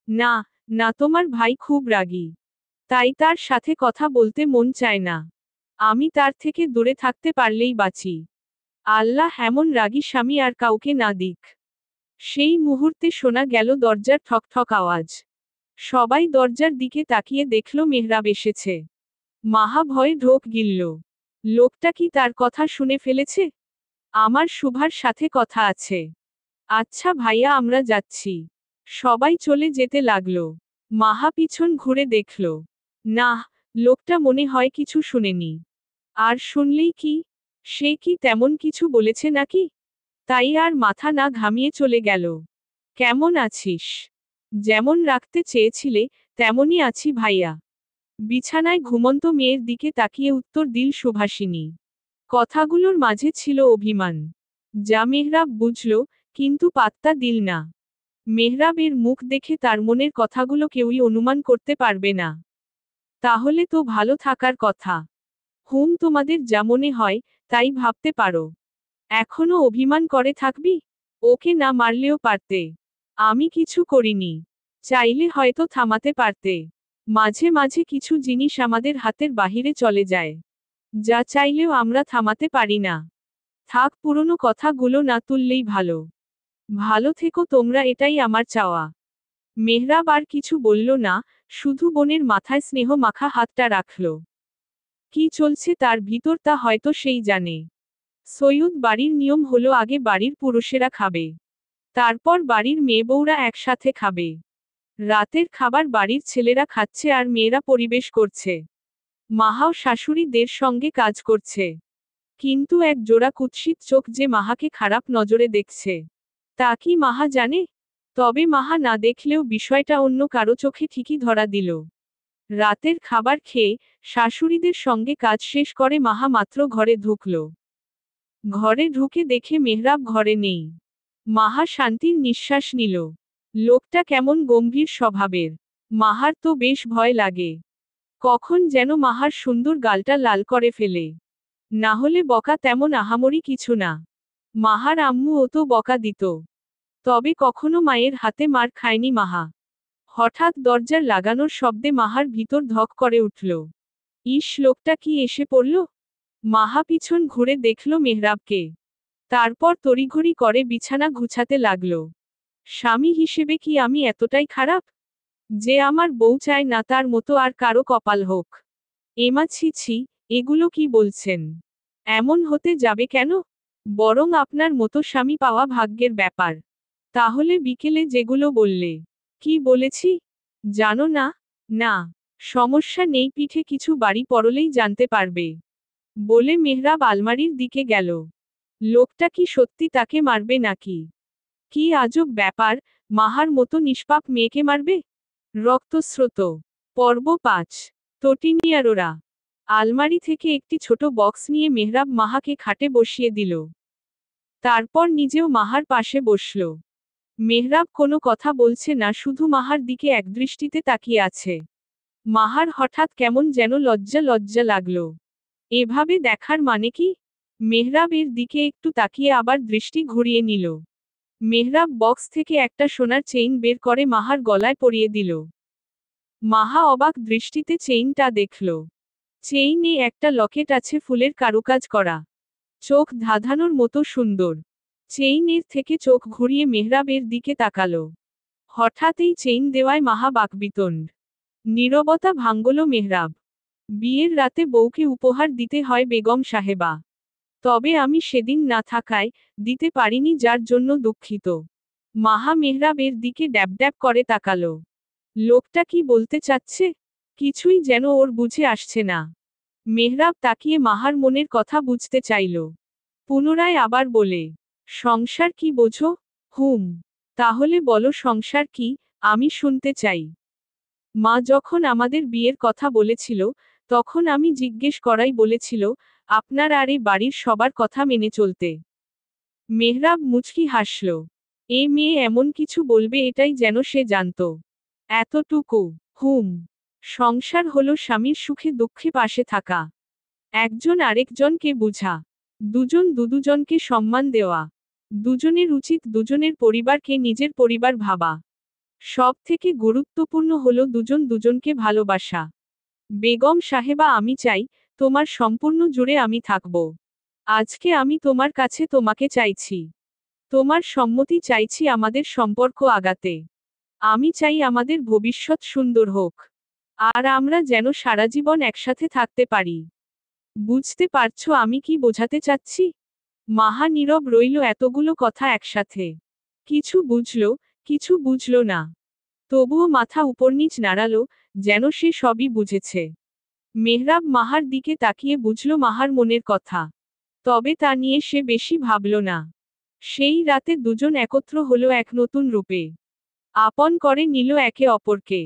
না, না তোমার ভাই খুব রাগী। তাই তার সাথে কথা বলতে মন চায় না। আমি তার থেকে দূরে থাকতে পারলেই বাঁচি। আল্লাহ এমন রাগী স্বামী আর কাউকে না দিক। সেই মুহূর্তে শোনা গেল দরজার ঠকঠক আওয়াজ। সবাই দরজার দিকে তাকিয়ে দেখল মেহরাব এসেছে। মাহা ভয়ে ঢোক গিলল। লোকটা কি তার কথা শুনে ফেলেছে? আমার শুভার সাথে কথা আছে। আচ্ছা ভাইয়া আমরা যাচ্ছি। সবাই চলে যেতে লাগলো। মাহা পিছন ঘুরে দেখল। না, লোকটা মনে হয় কিছু শুনেনি। আর শুনলেই কি? সে কি তেমন কিছু বলেছে নাকি? তাই আর মাথা না ঘামিয়ে চলে গেল। কেমন আছিস? যেমন রাখতে চেয়েছিলে, তেমনই আছি ভাইয়া। বিছানায় ঘুমন্ত মেয়ের দিকে তাকিয়ে উত্তর দিল সুভাষিনী। কথাগুলোর মাঝে ছিল অভিমান, যা মেহরাব বুঝল, কিন্তু পাত্তা দিল না। মেহরাবের মুখ দেখে তার মনের কথাগুলো কেউই অনুমান করতে পারবে না। তাহলে তো ভালো থাকার কথা। তোমাদের যা মনে হয়, তাই ভাবতে পারো। এখনো অভিমান করে থাকবি? ওকে না মারলেও পারতে। আমি কিছু করিনি। চাইলে হয়তো থামাতে পারতে। মাঝে মাঝে কিছু জিনিস আমাদের হাতের বাহিরে চলে যায়, যা চাইলেও আমরা থামাতে পারি না। থাক, পুরনো কথাগুলো না তুললেই ভালো। ভালো থেকো তোমরা, এটাই আমার চাওয়া। মেহরাব আর কিছু বলল না, শুধু বোনের মাথায় স্নেহ মাখা হাতটা রাখল। কি চলছে তার ভিতর তা হয়তো সেই জানে। সৈয়দ বাড়ির নিয়ম হলো আগে বাড়ির পুরুষেরা খাবে, তারপর বাড়ির মেয়ে বউরা একসাথে খাবে। রাতের খাবার বাড়ির ছেলেরা খাচ্ছে আর মেয়েরা পরিবেশ করছে। মাহাও শাশুড়িদের সঙ্গে কাজ করছে। কিন্তু এক জোড়া কুৎসিত চোখ যে মাহাকে খারাপ নজরে দেখছে, তা কি মাহা জানে? তবে মাহা না দেখলেও বিষয়টা অন্য কারো চোখে ঠিকই ধরা দিল। রাতের খাবার খেয়ে শাশুড়িদের সঙ্গে কাজ শেষ করে মাহা মাত্র ঘরে ঢুকল। ঘরে ঢুকে দেখে মেহরাব ঘরে নেই। মাহা শান্তির নিঃশ্বাস নিল। লোকটা কেমন গম্ভীর স্বভাবের। মাহার তো বেশ ভয় লাগে। কখন যেন মাহার সুন্দর গালটা লাল করে ফেলে। না হলে বকা তেমন আহামরি কিছু না। মাহার আম্মু ও তো বকা দিত, তবে কখনো মায়ের হাতে মার খায়নি মাহা। হঠাৎ দরজার লাগানোর শব্দে মাহার ভিতর ধক করে উঠল। ইস, লোকটা কি এসে পড়ল! মাহা পিছন ঘুরে দেখল মেহরাবকে। তারপর তড়িঘড়ি করে বিছানা গুছাতে লাগল। স্বামী হিসেবে কি আমি এতটাই খারাপ, যে আমার বউ চায় না তার মতো আর কারো কপাল হোক? এমা ছি ছি, এগুলো কি বলছেন? এমন হতে যাবে কেন? বরং আপনার মতো স্বামী পাওয়া ভাগ্যের ব্যাপার। তাহলে বিকেলে যেগুলো বললে, কি বলেছি জানো না? না, সমস্যা নেই, পিঠে কিছু বাড়ি পড়লেই জানতে পারবে, বলে মেহরাব আলমারির দিকে গেল। লোকটা কি সত্যি তাকে মারবে নাকি? কি আজব ব্যাপার, মাহার মতো নিষ্পাপ মেয়েকে মারবে? রক্তস্রোত পর্ব ৫। তটিনিয়ারোরা। আলমারি থেকে একটি ছোট বক্স নিয়ে মেহরাব মাহাকে খাটে বসিয়ে দিল। তারপর নিজেও মাহার পাশে বসল। মেহরাব কোনো কথা বলছে না, শুধু মাহার দিকে একদৃষ্টিতে তাকিয়ে আছে। মাহার হঠাৎ কেমন যেন লজ্জা লজ্জা লাগল। এভাবে দেখার মানে কি? মেহরাব এর দিকে একটু তাকিয়ে আবার দৃষ্টি ঘুরিয়ে নিল। মেহরাব বক্স থেকে একটা সোনার চেইন বের করে মাহার গলায় পরিয়ে দিল। মাহা অবাক দৃষ্টিতে চেইনটা দেখল। চেইনে একটা লকেট আছে, ফুলের কারুকাজ করা, চোখ ধাঁধানোর মতো সুন্দর। চেইনের থেকে চোখ ঘুরিয়ে মেহরাবের দিকে তাকালো। হঠাৎ এই চেইন দেওয়ায় মাহা বাকবিতণ্ড। নীরবতা ভাঙ্গল মেহরাব। বিয়ের রাতে বউকে উপহার দিতে হয় বেগম সাহেবা। তবে আমি সেদিন না থাকায় দিতে পারিনি, যার জন্য দুঃখিত। মাহা মেহরাবের দিকে ড্যাব করে তাকালো। লোকটা কি বলতে চাচ্ছে? কিছুই যেন ওর বুঝে আসছে না। মেহরাব তাকিয়ে মাহার মনের কথা বুঝতে চাইল। পুনরায় আবার বলে, সংসার কি বোঝো? তাহলে বলো সংসার কি, আমি শুনতে চাই। মা যখন আমাদের বিয়ের কথা বলেছিল, তখন আমি জিজ্ঞেস করাই বলেছিল, আপনার আর এই বাড়ির সবার কথা মেনে চলতে। মেহরাব মুচকি হাসল। এ মেয়ে এমন কিছু বলবে এটাই যেন সে জানত। এতটুকু। সংসার হলো স্বামীর সুখে দুঃখে পাশে থাকা, একজন আরেকজনকে বুঝা, দুজন দুজনকে সম্মান দেওয়া, দুজনের উচিত দুজনের পরিবারকে নিজের পরিবার ভাবা। সব থেকে গুরুত্বপূর্ণ হলো দুজন দুজনকে ভালোবাসা। বেগম সাহেবা, আমি চাই তোমার সম্পূর্ণ জুড়ে আমি থাকব। আজকে আমি তোমার কাছে তোমাকে চাইছি। তোমার সম্মতি চাইছি আমাদের সম্পর্ক আগাতে। আমি চাই আমাদের ভবিষ্যৎ সুন্দর হোক, আর আমরা যেন সারা জীবন একসাথে থাকতে পারি। বুঝতে পারছো আমি কি বোঝাতে চাচ্ছি? মাহা নীরব রইল এতগুলো কথা একসাথে। কিছু বুঝল, কিছু বুঝল না। তবুও মাথা উপরনিচ নাড়ালো, যেন সে সবই বুঝেছে। মেহরাব মাহার দিকে তাকিয়ে বুঝল মাহার মনের কথা। তবে তা নিয়ে সে বেশি ভাবল না। সেই রাতে দুজন একত্র হলো এক নতুন রূপে। আপন করে নিল একে অপরকে।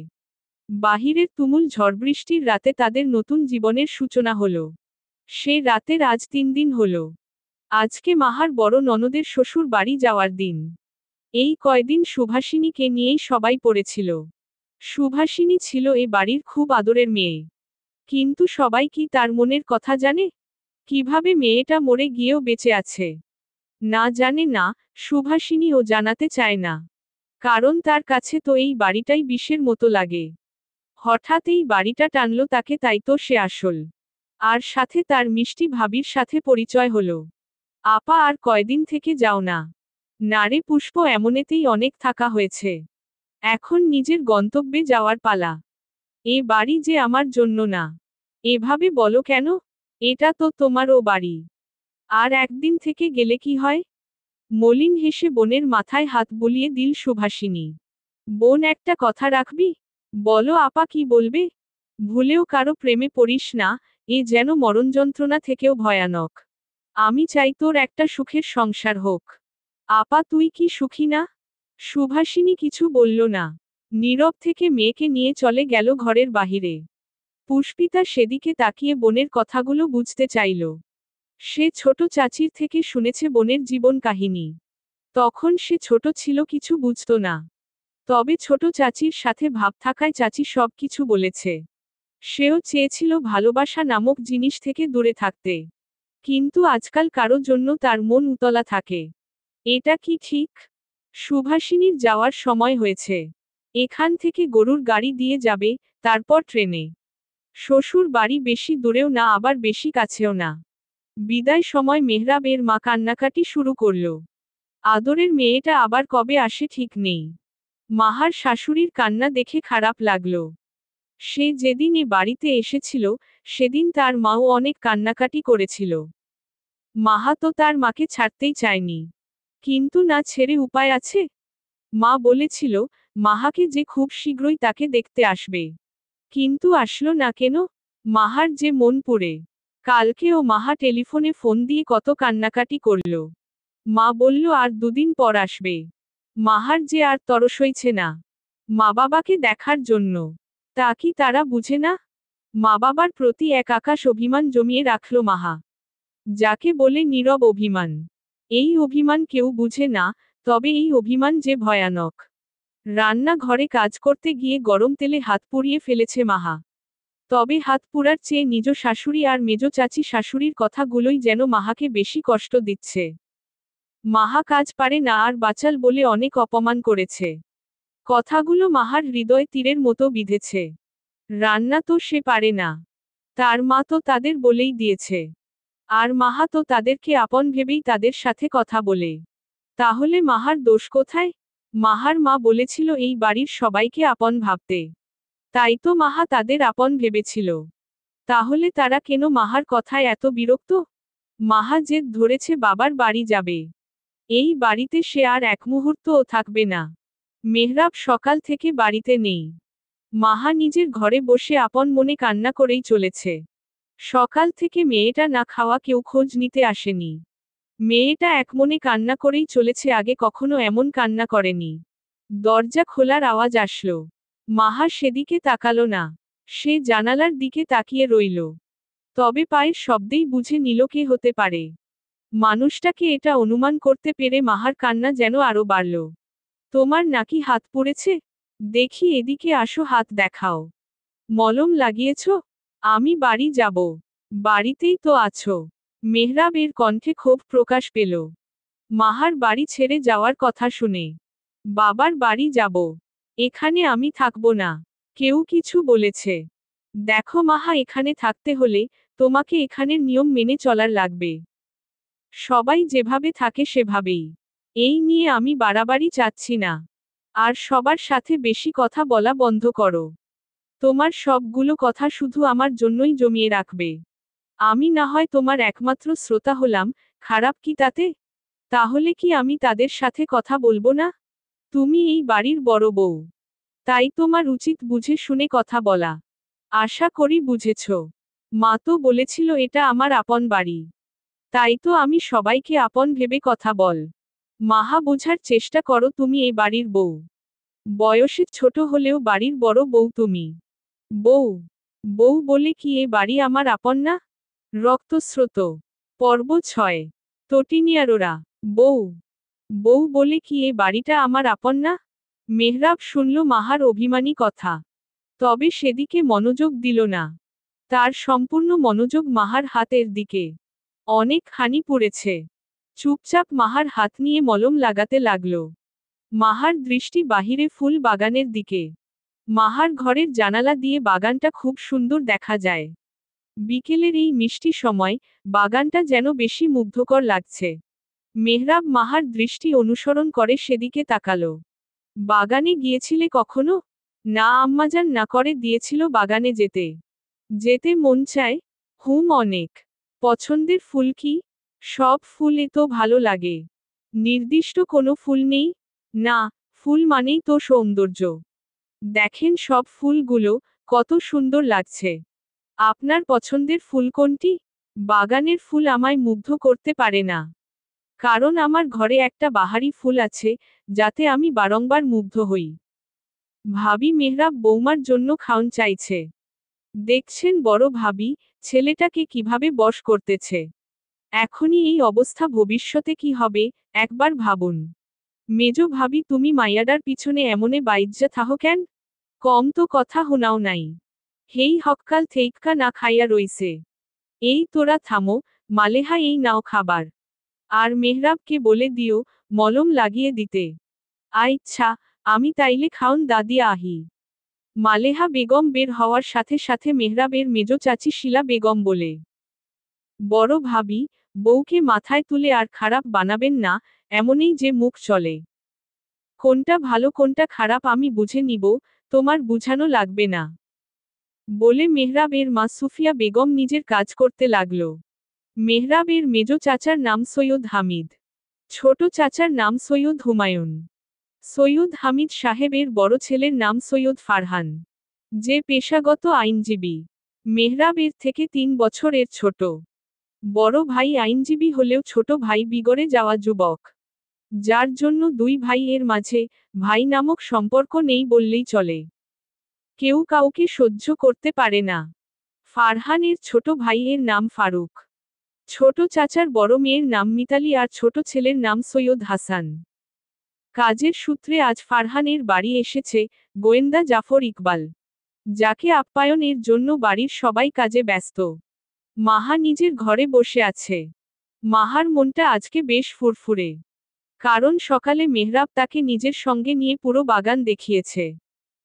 বাহিরের তুমুল ঝড়বৃষ্টির রাতে তাদের নতুন জীবনের সূচনা হলো। সে রাতের আজ 3 দিন হলো। আজকে মাহার বড় ননদের শ্বশুর বাড়ি যাওয়ার দিন। এই কয়দিন সুভাষিনীকে নিয়েই সবাই পড়েছিল। সুভাষিনী ছিল এ বাড়ির খুব আদরের মেয়ে। কিন্তু সবাই কি তার মনের কথা জানে? কিভাবে মেয়েটা মরে গিয়েও বেঁচে আছে? না জানে না, সুভাষিনীও জানাতে চায় না। কারণ তার কাছে তো এই বাড়িটাই বিষের মতো লাগে। হঠাৎ এই বাড়িটা টানল তাকে, তাই তো সে আসল। আর সাথে তার মিষ্টি ভাবির সাথে পরিচয় হলো। আপা আর কয়দিন থেকে যাও না? নারে পুষ্প, এমনেতেই অনেক থাকা হয়েছে। এখন নিজের গন্তব্যে যাওয়ার পালা। এ বাড়ি যে আমার জন্য না। এভাবে বলো কেন? এটা তো তোমারও বাড়ি। আর একদিন থেকে গেলে কি হয়? মলিন হেসে বোনের মাথায় হাত বুলিয়ে দিল সুভাষিনী। বোন, একটা কথা রাখবি? বলো আপা, কি বলবে? ভুলেও কারো প্রেমে পড়িস না, এ যেন মরণ যন্ত্রণা থেকেও ভয়ানক। আমি চাই তোর একটা সুখের সংসার হোক। আপা, তুই কি সুখী না? সুভাষিনী কিছু বলল না। নীরব থেকে মেয়েকে নিয়ে চলে গেল ঘরের বাহিরে। পুষ্পিতা সেদিকে তাকিয়ে বোনের কথাগুলো বুঝতে চাইল। সে ছোট চাচির থেকে শুনেছে বোনের জীবন কাহিনী। তখন সে ছোট ছিল, কিছু বুঝত না। তবে ছোট চাচির সাথে ভাব থাকায় চাচি সব কিছু বলেছে। সেও চেয়েছিল ভালোবাসা নামক জিনিস থেকে দূরে থাকতে। কিন্তু আজকাল কারো জন্য তার মন উতলা থাকে। এটা কি ঠিক? সুভাষিনীর যাওয়ার সময় হয়েছে। এখান থেকে গরুর গাড়ি দিয়ে যাবে, তারপর ট্রেনে। শ্বশুর বাড়ি বেশি দূরেও না, আবার বেশি কাছেও না। বিদায় সময় মেহরাবের মা কান্নাকাটি শুরু করল। আদরের মেয়েটা আবার কবে আসে ঠিক নেই। মাহার শাশুড়ির কান্না দেখে খারাপ লাগল। সে যেদিন এ বাড়িতে এসেছিল, সেদিন তার মাও অনেক কান্নাকাটি করেছিল। মাহা তো তার মাকে ছাড়তেই চায়নি। কিন্তু না ছেড়ে উপায় আছে? মা বলেছিল মাহাকে যে খুব শীঘ্রই তাকে দেখতে আসবে। কিন্তু আসলো না কেন? মাহার যে মন পুড়ে। কালকেও মাহা টেলিফোনে ফোন দিয়ে কত কান্নাকাটি করল। মা বলল আর 2 দিন পর আসবে। মাহার যে আর তরস হইছে না মা বাবাকে দেখার জন্য। তা কি তারা বুঝে না? মা বাবার প্রতি এক আকাশ অভিমান জমিয়ে রাখল মাহা। যাকে বলে নীরব অভিমান। এই অভিমান কেউ বুঝে না, তবে এই অভিমান যে ভয়ানক। রান্না ঘরে কাজ করতে গিয়ে গরম তেলে হাত পুড়িয়ে ফেলেছে মাহা। তবে হাত পুড়ার চেয়ে নিজ শাশুড়ি আর মেজ চাচি শাশুড়ির কথাগুলোই যেন মাহাকে বেশি কষ্ট দিচ্ছে। মাহা কাজ পারে না আর বাচাল বলে অনেক অপমান করেছে। কথাগুলো মাহার হৃদয় তীরের মতো বিঁধেছে। রান্না তো সে পারে না। তার মা তো তাদের বলেই দিয়েছে। আর মাহা তো তাদেরকে আপন ভেবেই তাদের সাথে কথা বলে। তাহলে মাহার দোষ কোথায়? মাহার মা বলেছিল এই বাড়ির সবাইকে আপন ভাবতে। তাই তো মাহা তাদের আপন ভেবেছিল। তাহলে তারা কেন মাহার কথায় এত বিরক্ত? মাহা জেদ ধরেছে বাবার বাড়ি যাবে। এই বাড়িতে সে আর এক মুহূর্তও থাকবে না। মেহরাব সকাল থেকে বাড়িতে নেই। মাহা নিজের ঘরে বসে আপন মনে কান্না করেই চলেছে। সকাল থেকে মেয়েটা না খাওয়া কেউ খোঁজ নিতে আসেনি। মেয়েটা একমনে কান্না করেই চলেছে, আগে কখনো এমন কান্না করেনি। দরজা খোলার আওয়াজ আসলো। মাহা সেদিকে তাকালো না। সে জানালার দিকে তাকিয়ে রইল। তবে পায়ের শব্দেই বুঝে নিল কে হতে পারে। মানুষটাকে এটা অনুমান করতে পেরে মাহার কান্না যেন আরো বাড়ল। তোমার নাকি হাত পুড়েছে? দেখি এদিকে আসো, হাত দেখাও। মলম লাগিয়েছ? আমি বাড়ি যাব। বাড়িতেই তো আছো। মেহরাবের কণ্ঠে ক্ষোভ প্রকাশ পেল। মাহার বাড়ি ছেড়ে যাওয়ার কথা শুনে। বাবার বাড়ি যাব। এখানে আমি থাকবো না। কেউ কিছু বলেছে? দেখো মাহা, এখানে থাকতে হলে তোমাকে এখানের নিয়ম মেনে চলার লাগবে। সবাই যেভাবে থাকে সেভাবেই। এই নিয়ে আমি বাড়াবাড়ি চাচ্ছি না। আর সবার সাথে বেশি কথা বলা বন্ধ করো। তোমার সবগুলো কথা শুধু আমার জন্যই জমিয়ে রাখবে। আমি না হয় তোমার একমাত্র শ্রোতা হলাম, খারাপ কি তাতে? তাহলে কি আমি তাদের সাথে কথা বলবো না? তুমি এই বাড়ির বড় বউ। তাই তোমার উচিত বুঝে শুনে কথা বলা। আশা করি বুঝেছ। মা তো বলেছিল এটা আমার আপন বাড়ি। তাই তো আমি সবাইকে আপন ভেবে কথা বল। মাহা, বোঝার চেষ্টা করো, তুমি এই বাড়ির বউ। বয়সে ছোট হলেও বাড়ির বড় বউ তুমি। বউ, বউ বলে কি এ বাড়ি আমার আপন না? রক্তস্রোত। পর্ব 6। তটিনিয়ারোরা। বউ, বউ বলে কি এ বাড়িটা আমার আপন না? মেহরাব শুনল মাহার অভিমানী কথা। তবে সেদিকে মনোযোগ দিল না। তার সম্পূর্ণ মনোযোগ মাহার হাতের দিকে। অনেক হানি পড়েছে। চুপচাপ মাহার হাত নিয়ে মলম লাগাতে লাগল। মাহার দৃষ্টি বাহিরে ফুল বাগানের দিকে। মাহার ঘরের জানালা দিয়ে বাগানটা খুব সুন্দর দেখা যায়। বিকেলের এই মিষ্টি সময় বাগানটা যেন বেশি মুগ্ধকর লাগছে। মেহরাব মাহার দৃষ্টি অনুসরণ করে সেদিকে তাকালো। বাগানে গিয়েছিলে কখনো? না আম্মাজান না করে দিয়েছিল বাগানে যেতে। যেতে মন চায়? হুম, অনেক। পছন্দের ফুল কি? সব ফুল এ তো ভালো লাগে। নির্দিষ্ট কোনো ফুল নেই? না, ফুল মানেই তো সৌন্দর্য। দেখেন সব ফুলগুলো কত সুন্দর লাগছে। আপনার পছন্দের ফুল কোনটি? বাগানের ফুল আমায় মুগ্ধ করতে পারে না। কারণ আমার ঘরে একটা বাহারি ফুল আছে, যাতে আমি বারংবার মুগ্ধ হই। ভাবি মেহরাব বৌমার জন্য খাওন চাইছে। দেখছেন বড় ভাবি, ছেলেটাকে কিভাবে বশ করতেছে। এখনই এই অবস্থা, ভবিষ্যতে কি হবে, একবার ভাবুন। মেজো ভাবি, তুমি মাইয়াডার পিছনে এমনে বাইজ্জা থাহ কেন? কম তো কথা হোনাও নাই। হেই হক্কাল থেইক্কা না খাইয়া রইছে। এই তোরা থামো, মালেহা এই নাও খাবার। আর মেহরাবকে বলে দিও, মলম লাগিয়ে দিতে। আচ্ছা, আমি তাইলে খাওন দাদিয়া আহি। মালেহা বেগম বের হওয়ার সাথে সাথে মেহরাবের মেজো চাচি শিলা বেগম বলে, বড় ভাবি, বউকে মাথায় তুলে আর খারাপ বানাবেন না, এমনই যে মুখ চলে। কোনটা ভালো কোনটা খারাপ আমি বুঝে নিব, তোমার বুঝানো লাগবে না। বলে মেহরাবের মা সুফিয়া বেগম নিজের কাজ করতে লাগল। মেহরাবের মেজো চাচার নাম সৈয়দ হামিদ। ছোট চাচার নাম সৈয়দ হুমায়ুন। সৈয়দ হামিদ সাহেবের বড় ছেলের নাম সৈয়দ ফারহান, যে পেশাগত আইনজীবী। মেহরাবের থেকে 3 বছরের ছোট। বড় ভাই আইনজীবী হলেও ছোট ভাই বিগড়ে যাওয়া যুবক। যার জন্য দুই ভাইয়ের মাঝে ভাই নামক সম্পর্ক নেই বললেই চলে। কেউ কাউকে সহ্য করতে পারে না। ফারহানের ছোট ভাইয়ের নাম ফারুক। ছোট চাচার বড় মেয়ের নাম মিতালি আর ছোট ছেলের নাম সৈয়দ হাসান। কাজের সূত্রে আজ ফারহানের বাড়ি এসেছে গোয়েন্দা জাফর ইকবাল, যাকে আপ্যায়নের জন্য বাড়ির সবাই কাজে ব্যস্ত। মাহা নিজের ঘরে বসে আছে। মাহার মনটা আজকে বেশ ফুরফুরে। কারণ সকালে মেহরাব তাকে নিজের সঙ্গে নিয়ে পুরো বাগান দেখিয়েছে।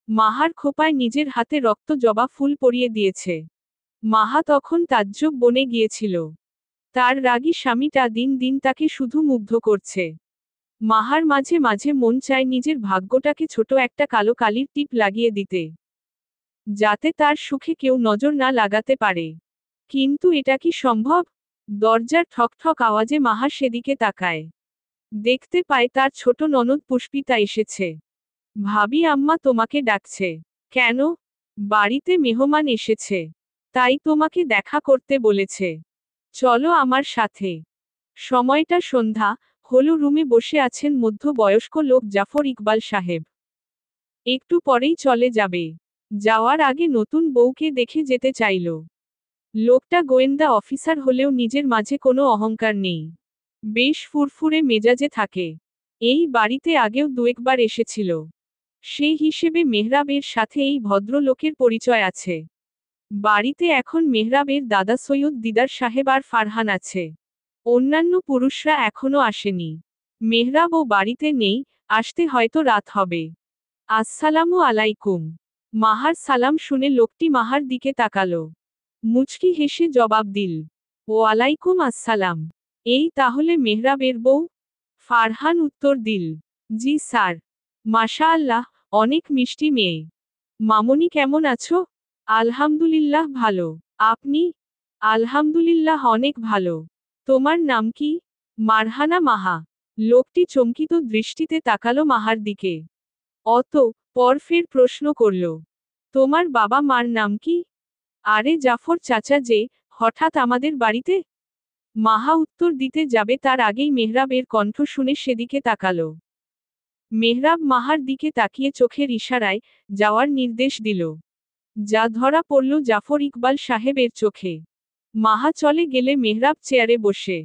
মাহার খোপায় নিজের হাতে রক্ত জবা ফুল পরিয়ে দিয়েছে। মাহা তখন তাজ্জব বনে গিয়েছিল। তার রাগী স্বামীটা দিন দিন তাকে শুধু মুগ্ধ করছে। মাহার মাঝে মাঝে মন চায় নিজের ভাগ্যটাকে ছোট একটা কালো কালির টিপ লাগিয়ে দিতে, যাতে তার সুখে কেউ নজর না লাগাতে পারে। কিন্তু এটা কি সম্ভব? দরজার ঠকঠক আওয়াজে মাহা সেদিকে তাকায়। দেখতে পায় তার ছোট ননদ পুষ্পিতা এসেছে। ভাবি আম্মা তোমাকে ডাকছে। কেন? বাড়িতে মেহমান এসেছে, তাই তোমাকে দেখা করতে বলেছে। চলো আমার সাথে। সময়টা সন্ধ্যা হলো, রুমে বসে আছেন মধ্যবয়স্ক লোক জাফর ইকবাল সাহেব। একটু পরেই চলে যাবে। যাওয়ার আগে নতুন বউকে দেখে যেতে চাইল। লোকটা গোয়েন্দা অফিসার হলেও নিজের মাঝে কোনো অহংকার নেই। বেশ ফুরফুরে মেজাজে থাকে। এই বাড়িতে আগেও দুয়েকবার এসেছিল। সেই হিসেবে মেহরাবের সাথে এই ভদ্রলোকের পরিচয় আছে। বাড়িতে এখন মেহরাবের দাদা সৈয়দ দিদার সাহেব আর ফারহান আছে। অন্যান্য পুরুষরা এখনো আসেনি। মেহরাবও বাড়িতে নেই, আসতে হয়তো রাত হবে। আসসালামু আলাইকুম। মাহার সালাম শুনে লোকটি মাহার দিকে তাকালো। মুচকি হেসে জবাব দিল, ওয়ালাইকুম আসসালাম। এই তাহলে মেহরাবের বউ? ফারহান উত্তর দিল, জি স্যার। মাশাআল্লাহ, অনেক মিষ্টি মেয়ে। মামনি কেমন আছো? আলহামদুলিল্লাহ ভালো। আপনি? আলহামদুলিল্লাহ অনেক ভালো। তোমার নাম কি? মারহানা মাহা। লোকটি চমকিত দৃষ্টিতে তাকালো মাহার দিকে। অত পর ফের প্রশ্ন করল, তোমার বাবা মার নাম কি? আরে জাফর চাচা যে হঠাৎ আমাদের বাড়িতে? মাহা উত্তর দিতে যাবে তার আগেই মেহরাবের কণ্ঠ শুনে সেদিকে তাকালো। মেহরাব মাহার দিকে তাকিয়ে চোখের ইশারায় যাওয়ার নির্দেশ দিল। যা ধরা পড়ল জাফর ইকবাল সাহেবের চোখে। মাহা চলে গেলে মেহরাব চেয়ারে বসে।